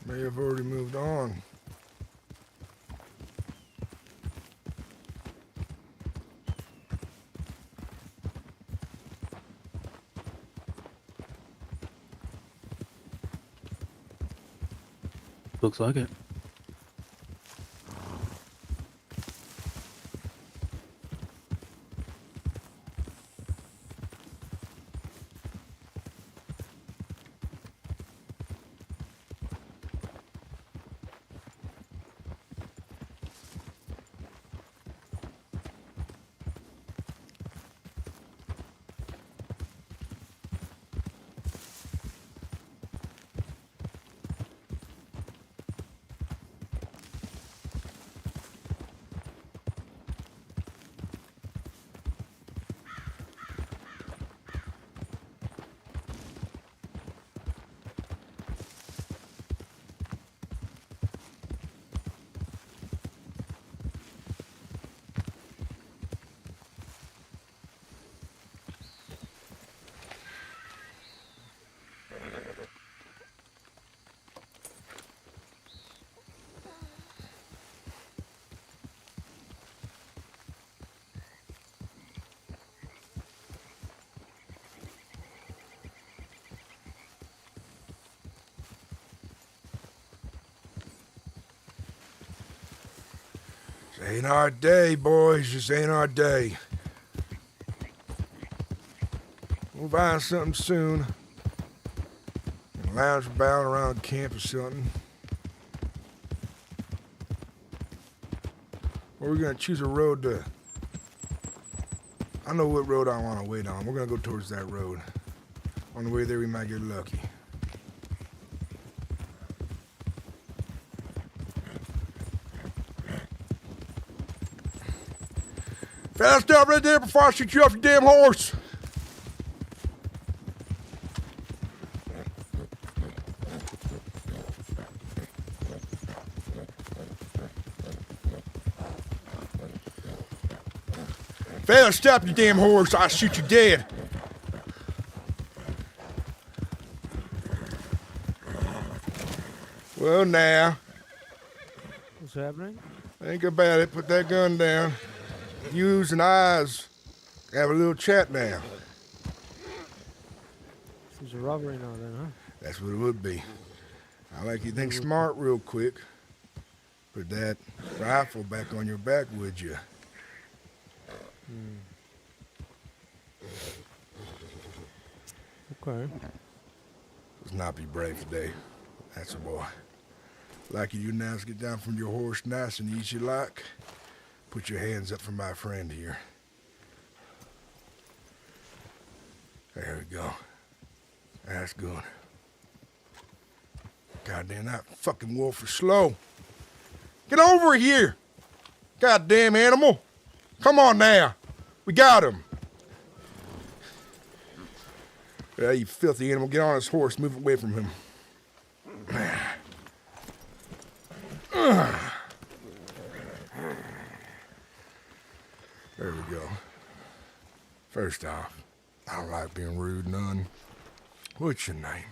May have already moved on. Looks like it. This ain't our day, boys. This ain't our day. We'll find something soon. Lounge about around camp or something. Or we're gonna choose a road to... I know what road I want to wait on. We're gonna go towards that road. On the way there, we might get lucky. Fella, stop right there before I shoot you off your damn horse. Fella, stop your damn horse, I'll shoot you dead. Well, now. What's happening? Think about it. Put that gun down. Use and eyes. Have a little chat now. There's a robbery now then, huh? That's what it would be. I like you think smart real quick. Put that rifle back on your back, would you? Okay. Let's not be brave today. That's a boy. Like you do now is get down from your horse nice and easy like. Put your hands up for my friend here. There we go. That's good. Goddamn, that fucking wolf is slow. Get over here! Goddamn animal! Come on now! We got him! Yeah, you filthy animal. Get on his horse. Move away from him. There we go. First off, I don't like being rude, none. What's your name?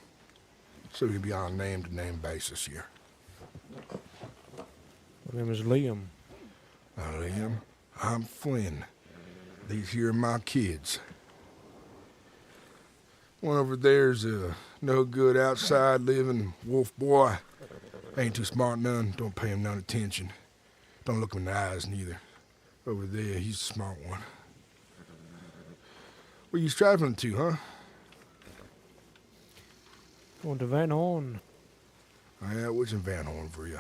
So we can be on a name-to-name basis here. My name is Liam. Liam, I'm Flynn. These here are my kids. One over there's a no good outside living wolf boy. Ain't too smart none. Don't pay him none attention. Don't look him in the eyes neither. Over there, he's a smart one. Where you traveling to, huh? Going to Van Horn. Oh, yeah, what's in Van Horn for you?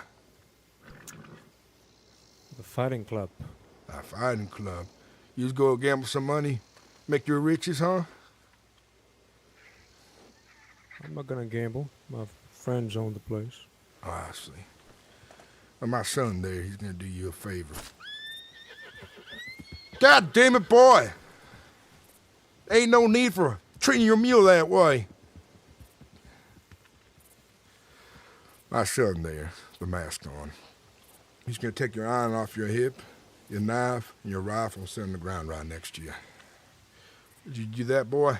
The fighting club. A fighting club. You just go gamble some money, make your riches, huh? I'm not gonna gamble. My friends own the place. Oh, I see. Well, my son there, he's gonna do you a favor. God damn it, boy! Ain't no need for treating your mule that way. My son there, the mask on. He's gonna take your iron off your hip, your knife, and your rifle and set on the ground right next to you. Did you do that, boy?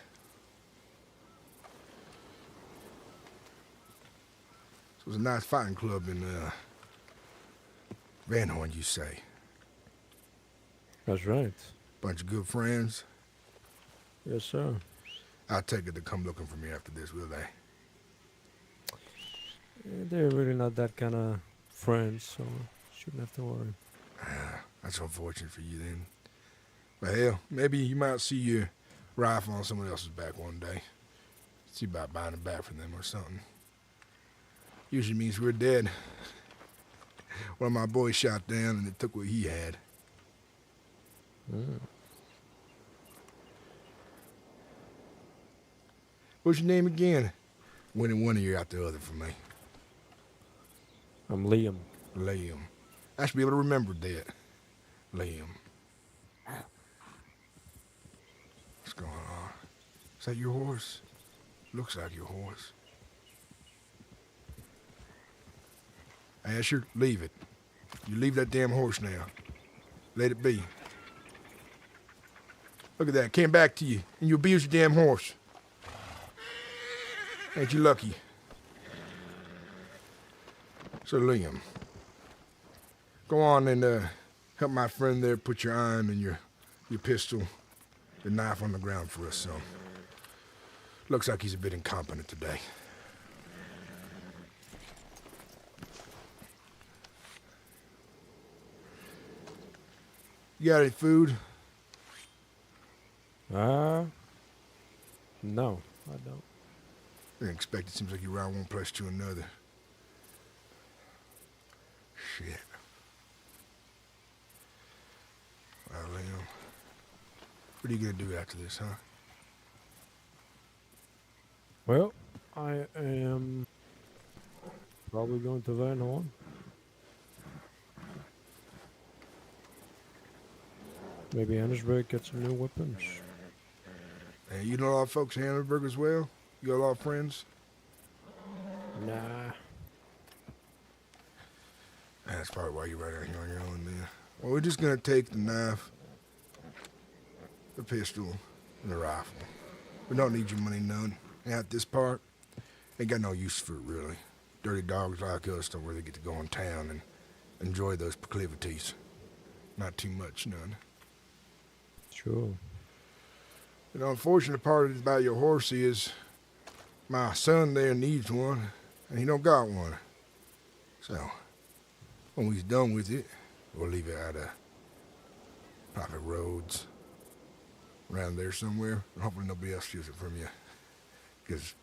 So it was a nice fighting club in Van Horn, you say? That's right. Bunch of good friends? Yes, sir. I'll take it to come looking for me after this, will they? They're really not that kind of friends, so shouldn't have to worry. That's unfortunate for you then. But hell, maybe you might see your rifle on someone else's back one day. See about buying it back from them or something. Usually means we're dead. One of my boys shot down and they took what he had. What's your name again? Winning one ear out the other for me. I'm Liam. Liam. I should be able to remember that. Liam. What's going on? Is that your horse? Looks like your horse. Asher, leave it. You leave that damn horse now. Let it be. Look at that. Came back to you, and you abused your damn horse. Ain't you lucky? So, Liam, go on and help my friend there put your iron and your pistol, your knife on the ground for us, son. Looks like he's a bit incompetent today. You got any food? No, I don't. I didn't expect it. Seems like you're around one place to another. Shit. Well, Liam, what are you gonna do after this, huh? Well, I am probably going to Van Horn. Maybe Annesburg get some new weapons. And you know a lot of folks in Hamburg as well? You got a lot of friends? Nah. That's probably why you're right out here on your own, man. Well, we're just gonna take the knife, the pistol, and the rifle. We don't need your money none. And at this part, ain't got no use for it, really. Dirty dogs like us don't really get to go in town and enjoy those proclivities. Not too much, none. Sure. The unfortunate part about your horsey is my son there needs one, and he don't got one. So, when we's done with it, we'll leave it out of private roads around there somewhere, and hopefully nobody else steals it from you. Because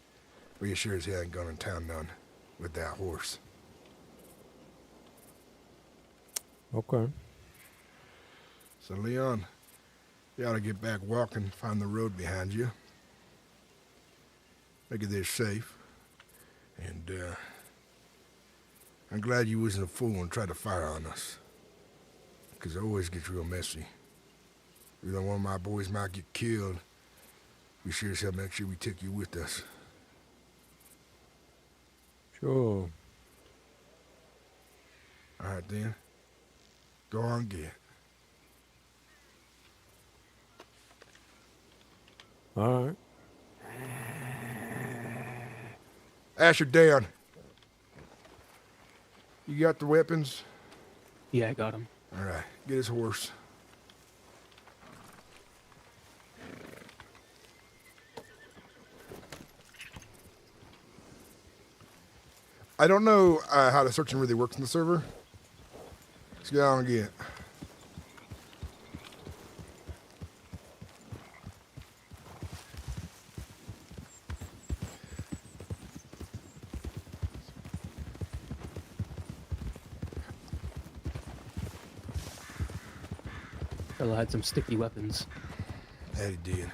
we sure as hell ain't gone in town none with that horse. Okay. So, Leon, you ought to get back walking, find the road behind you. Make it there safe. And, I'm glad you wasn't a fool and tried to fire on us. Because it always gets real messy. You know, one of my boys might get killed. We sure as hell make sure we take you with us. Sure. All right, then. Go on, get. All right. Asher, down. You got the weapons? Yeah, I got him. All right, get his horse. I don't know how the searching really works in the server. Let's get on and get. Fella had some sticky weapons. Yeah, he did.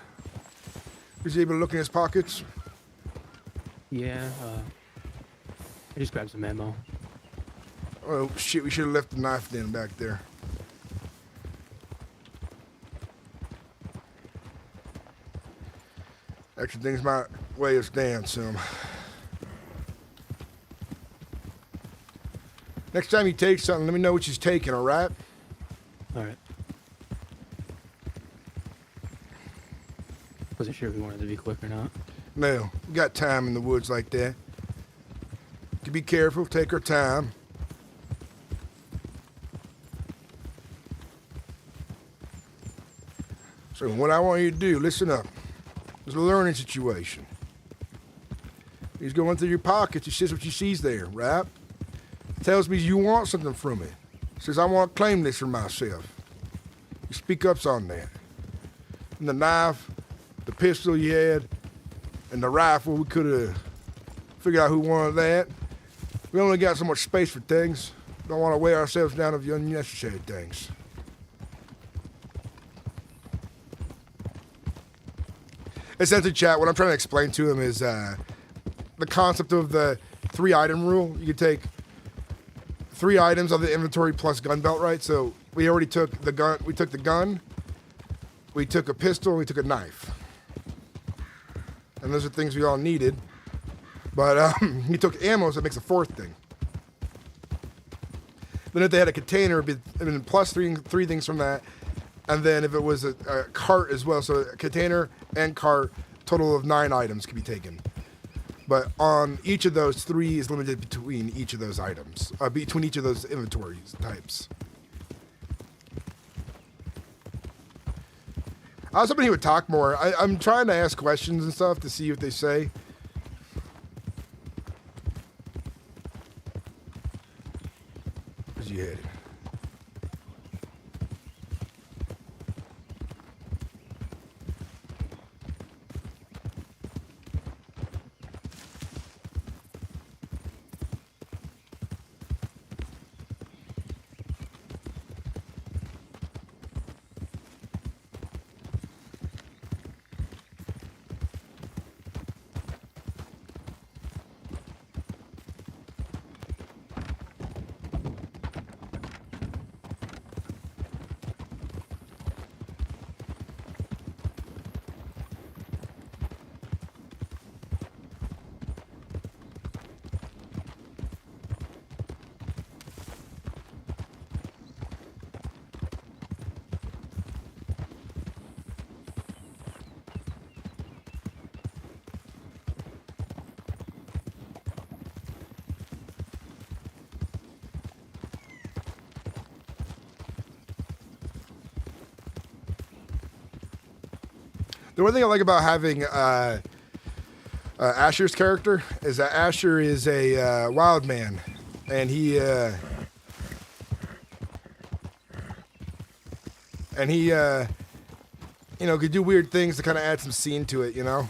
Was he able to look in his pockets? Yeah, I just grabbed some ammo. Oh, shit, we should have left the knife then back there. Extra things might weigh us down some. Next time you take something, let me know what you're taking, all right? Alright. Wasn't sure if we wanted to be quick or not. No, we got time in the woods like that. To be careful, take our time. So what I want you to do, listen up. It's a learning situation. He's going through your pockets. He says what you sees there, right? Tells me you want something from it. Says, I want to claim this for myself. You speak up on that. And the knife, the pistol you had, and the rifle, we could have figured out who wanted that. We only got so much space for things. Don't want to weigh ourselves down with unnecessary things. Essentially, chat, what I'm trying to explain to him is the concept of the 3-item rule. You could take 3 items of the inventory plus gun belt, right? So we already took the gun. We took the gun. We took a pistol. And we took a knife. And those are things we all needed. But he took ammo, so it makes a 4th thing. Then if they had a container, it'd be plus three things from that. And then if it was a cart as well, so a container and cart, total of 9 items could be taken. But on each of those, 3 is limited between each of those items, between each of those inventory types. I was hoping he would talk more. I'm trying to ask questions and stuff to see what they say. Where's he headed? The one thing I like about having Asher's character is that Asher is a wild man, and he you know, could do weird things to kind of add some scene to it, you know.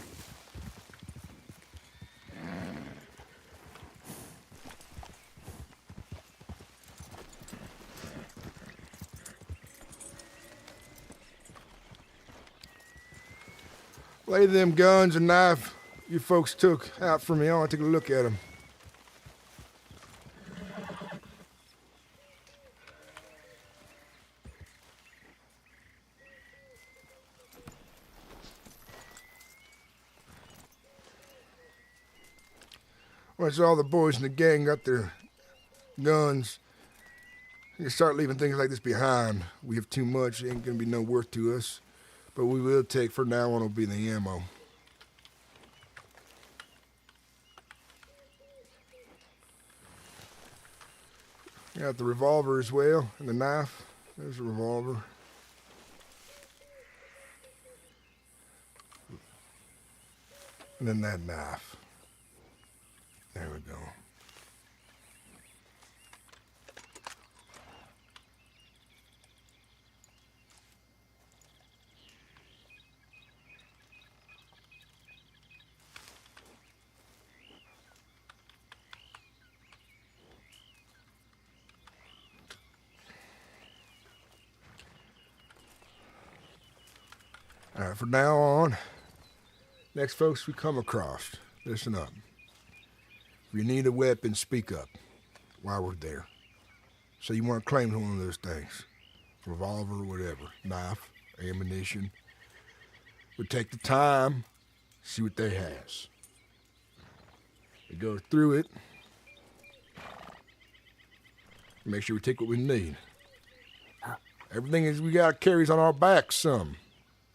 Lay them guns and knife you folks took out for me. I want to take a look at them. Once all the boys in the gang got their guns, you start leaving things like this behind. We have too much, it ain't gonna be no worth to us. But we will take, for now on, will be the ammo. Got the revolver as well, and the knife. There's a revolver. And then that knife. There we go. All right, from now on, next folks we come across, listen up. If you need a weapon, speak up while we're there. So you want to claim one of those things. Revolver, whatever, knife, ammunition. We take the time, see what they has. We go through it. Make sure we take what we need. Everything is we got carries on our backs some.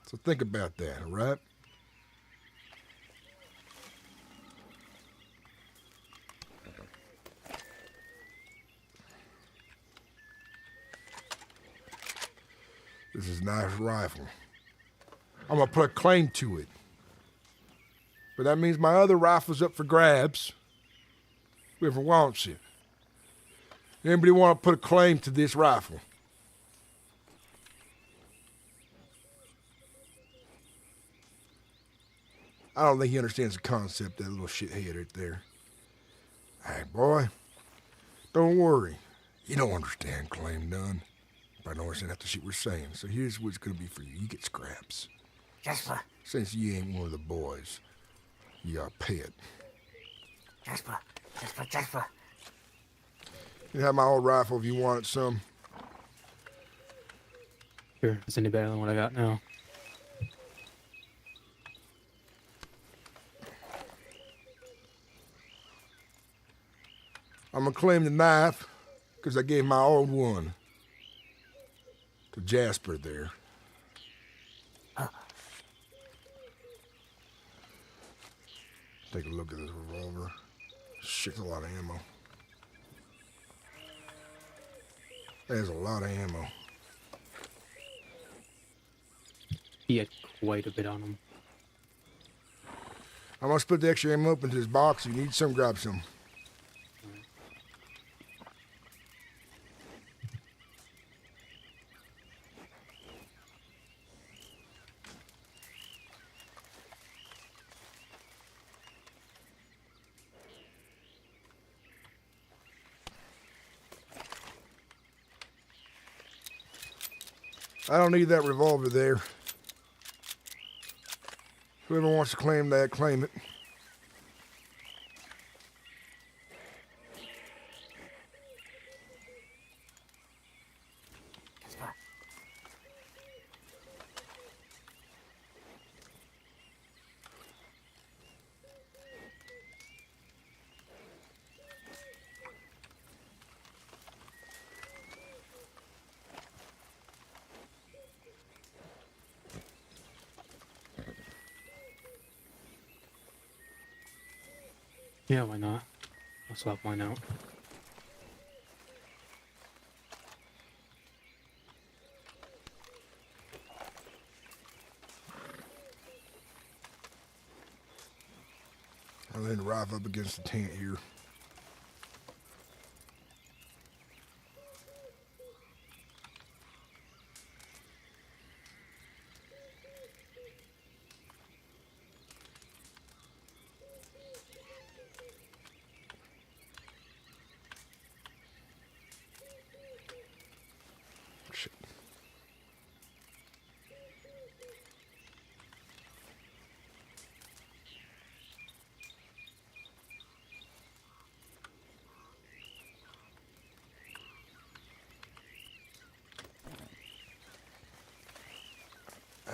So think about that, all right? This is a nice rifle. I'm gonna put a claim to it. But that means my other rifle's up for grabs. Whoever wants it. Anybody want to put a claim to this rifle? I don't think he understands the concept, that little shithead right there. Hey, boy, don't worry. You don't understand claim none. But I don't understand half the shit we're saying. So here's what's gonna be for you. You get scraps. Jasper, Since you ain't one of the boys, you got a pet. Jasper, Jasper, Jasper. You have my old rifle if you wanted some. Sure, it's any better than what I got now. I'm gonna claim the knife, because I gave my old one to Jasper there. Take a look at this revolver. Shit's a lot of ammo. There's a lot of ammo. He had quite a bit on him. I'm gonna split the extra ammo up into this box. If you need some, grab some. I don't need that revolver there. Whoever wants to claim that, claim it. Jasper. Yeah, why not? I'll swap mine out. I'm going to drive up against the tent here. Shit.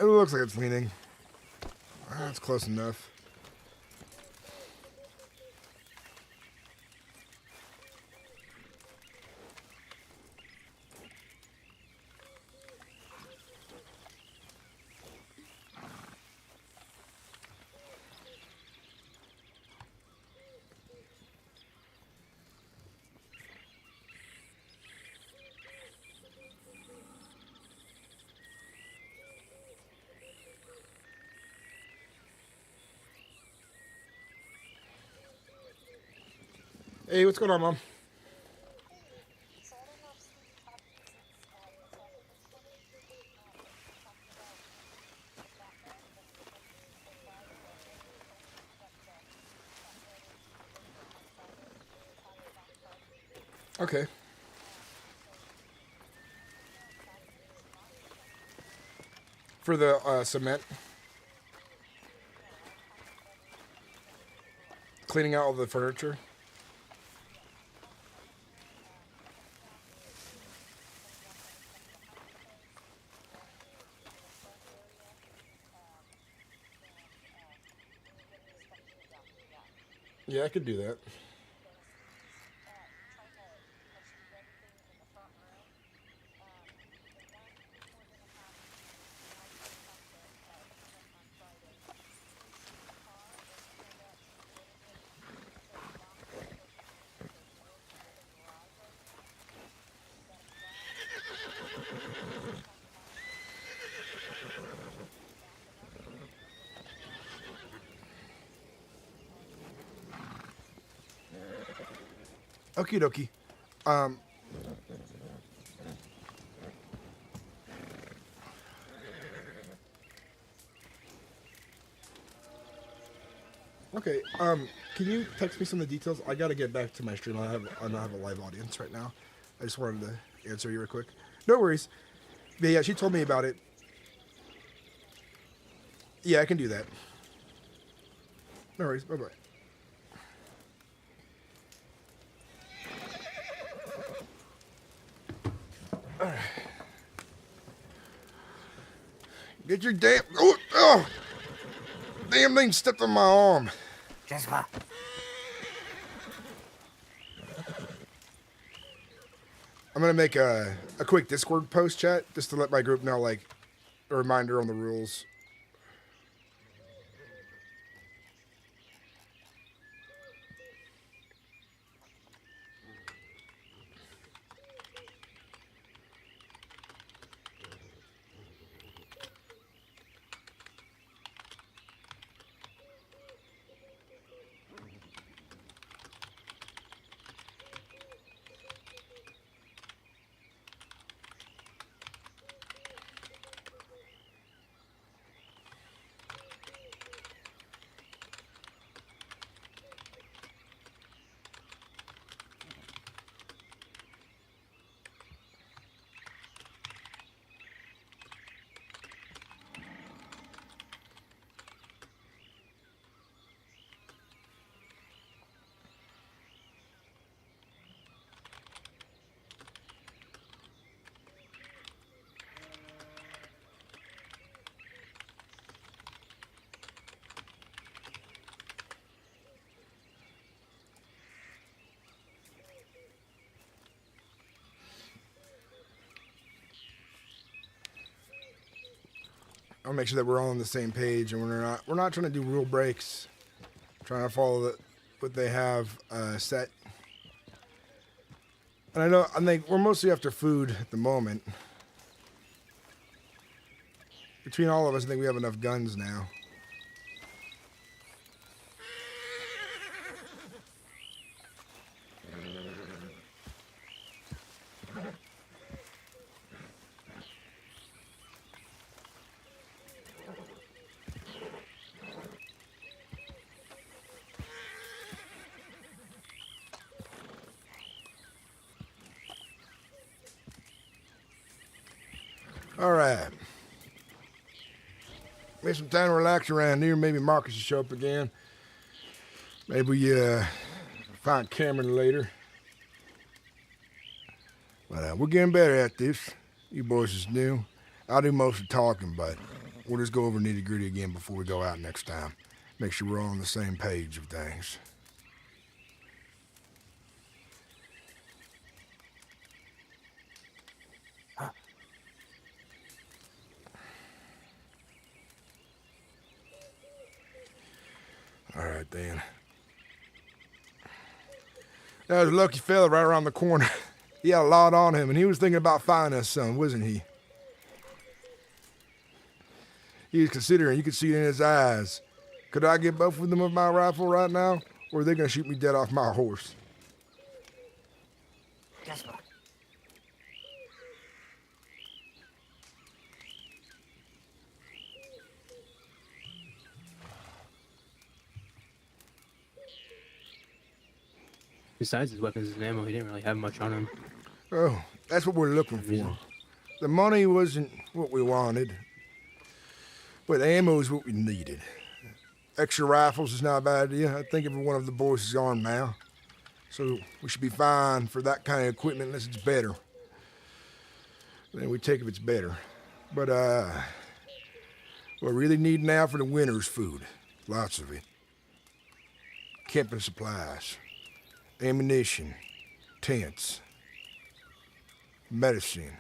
It looks like it's leaning. That's close enough. Hey, what's going on, Mom? Okay. For the cement. Cleaning out all the furniture. Yeah, I could do that. Okie dokie. Okay. Can you text me some of the details? I gotta get back to my stream. I don't have a live audience right now. I just wanted to answer you real quick. No worries. But yeah, she told me about it. Yeah, I can do that. No worries. Bye bye. Get your damn... Oh! Damn thing stepped on my arm. Jasper. I'm gonna make a quick Discord post chat just to let my group know, like, a reminder on the rules. I'll make sure that we're all on the same page and we're not trying to do rule breaks. Trying to follow what they have set. And I think we're mostly after food at the moment. Between all of us, I think we have enough guns now. All right. Maybe some time to relax around here. Maybe Marcus will show up again. Maybe we find Cameron later. But we're getting better at this. You boys is new. I'll do most of the talking, but we'll just go over nitty-gritty again before we go out next time. Make sure we're all on the same page of things. All right, then. That was a lucky fella right around the corner. He had a lot on him, and he was thinking about finding us some, wasn't he? He was considering, you could see it in his eyes. Could I get both of them with my rifle right now, or are they going to shoot me dead off my horse? Jasper. Besides his weapons and ammo, he didn't really have much on him. Oh, that's what we're looking for. The money wasn't what we wanted, but the ammo is what we needed. Extra rifles is not a bad idea. I think every one of the boys is armed now. So we should be fine for that kind of equipment unless it's better. Then we take if it's better. But what we really need now for the winter's food. Lots of it. Camping supplies. Ammunition. Tents. Medicine.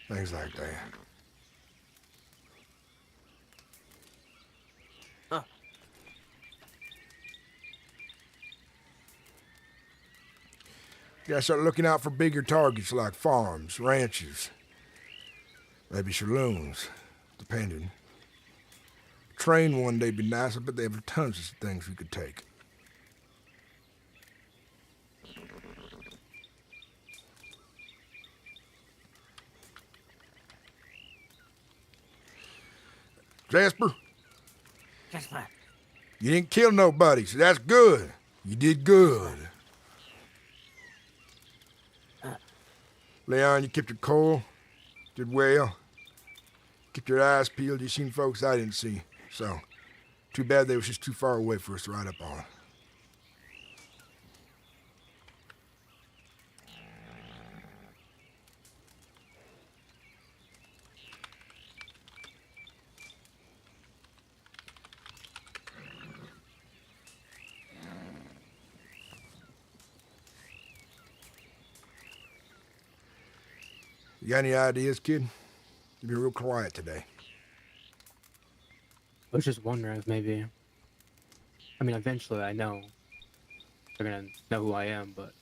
Things like that. You gotta start looking out for bigger targets like farms, ranches, maybe saloons, depending. Train one day would be nice, but they have tons of things we could take. Jasper, Jasper. you didn't kill nobody, so that's good. You did good. Leon, you kept your cool. Did well. Kept your eyes peeled. You seen folks I didn't see. So, too bad they was just too far away for us to ride up on. You got any ideas, kid? You've been real quiet today. I was just wondering if maybe... I mean, eventually I know they're gonna know who I am, but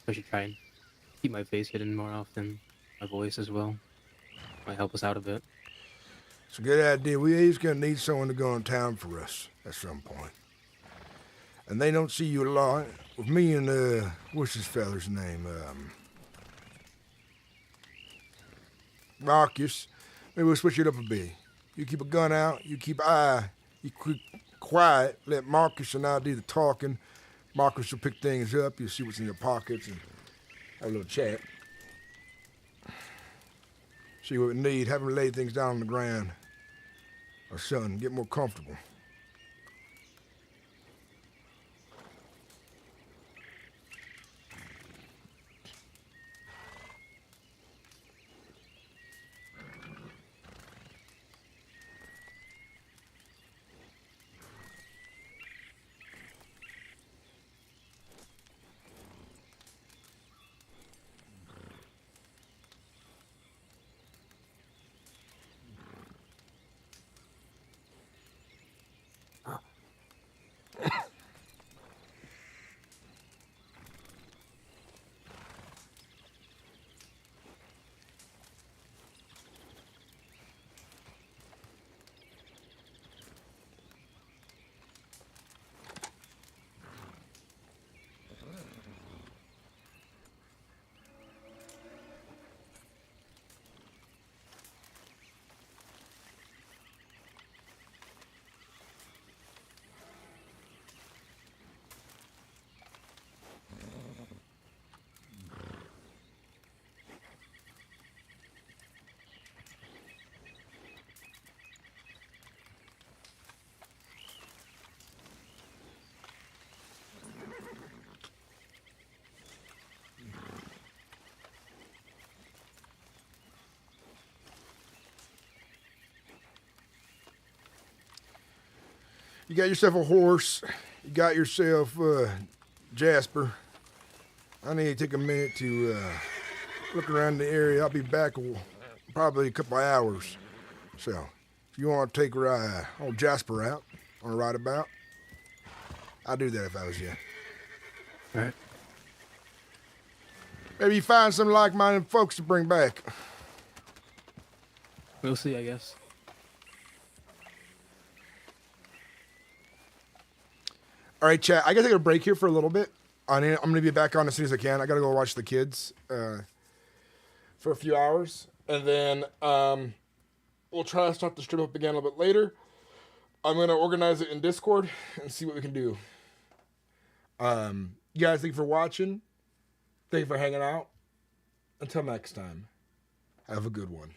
I should try and keep my face hidden more often. My voice as well. Might help us out a bit. It's a good idea. We is gonna need someone to go in town for us at some point. And they don't see you a lot. With me and, what's this fella's name? Marcus. Maybe we'll switch it up a bit. You keep a gun out, you keep an eye, you keep quiet, let Marcus and I do the talking. Marcus will pick things up, you'll see what's in your pockets and have a little chat. See what we need, have him lay things down on the ground or something, get more comfortable. You got yourself a horse. You got yourself Jasper. I need to take a minute to look around the area. I'll be back probably a couple hours. So, if you want to take old Jasper out on a ride about, I'd do that if I was you. All right. Maybe you find some like-minded folks to bring back. We'll see, I guess. All right, chat. I gotta take a break here for a little bit. I'm gonna be back on as soon as I can. I gotta go watch the kids for a few hours, and then we'll try to start the stream up again a little bit later. I'm gonna organize it in Discord and see what we can do. You guys, thank you for watching. Thank you for hanging out. Until next time, have a good one.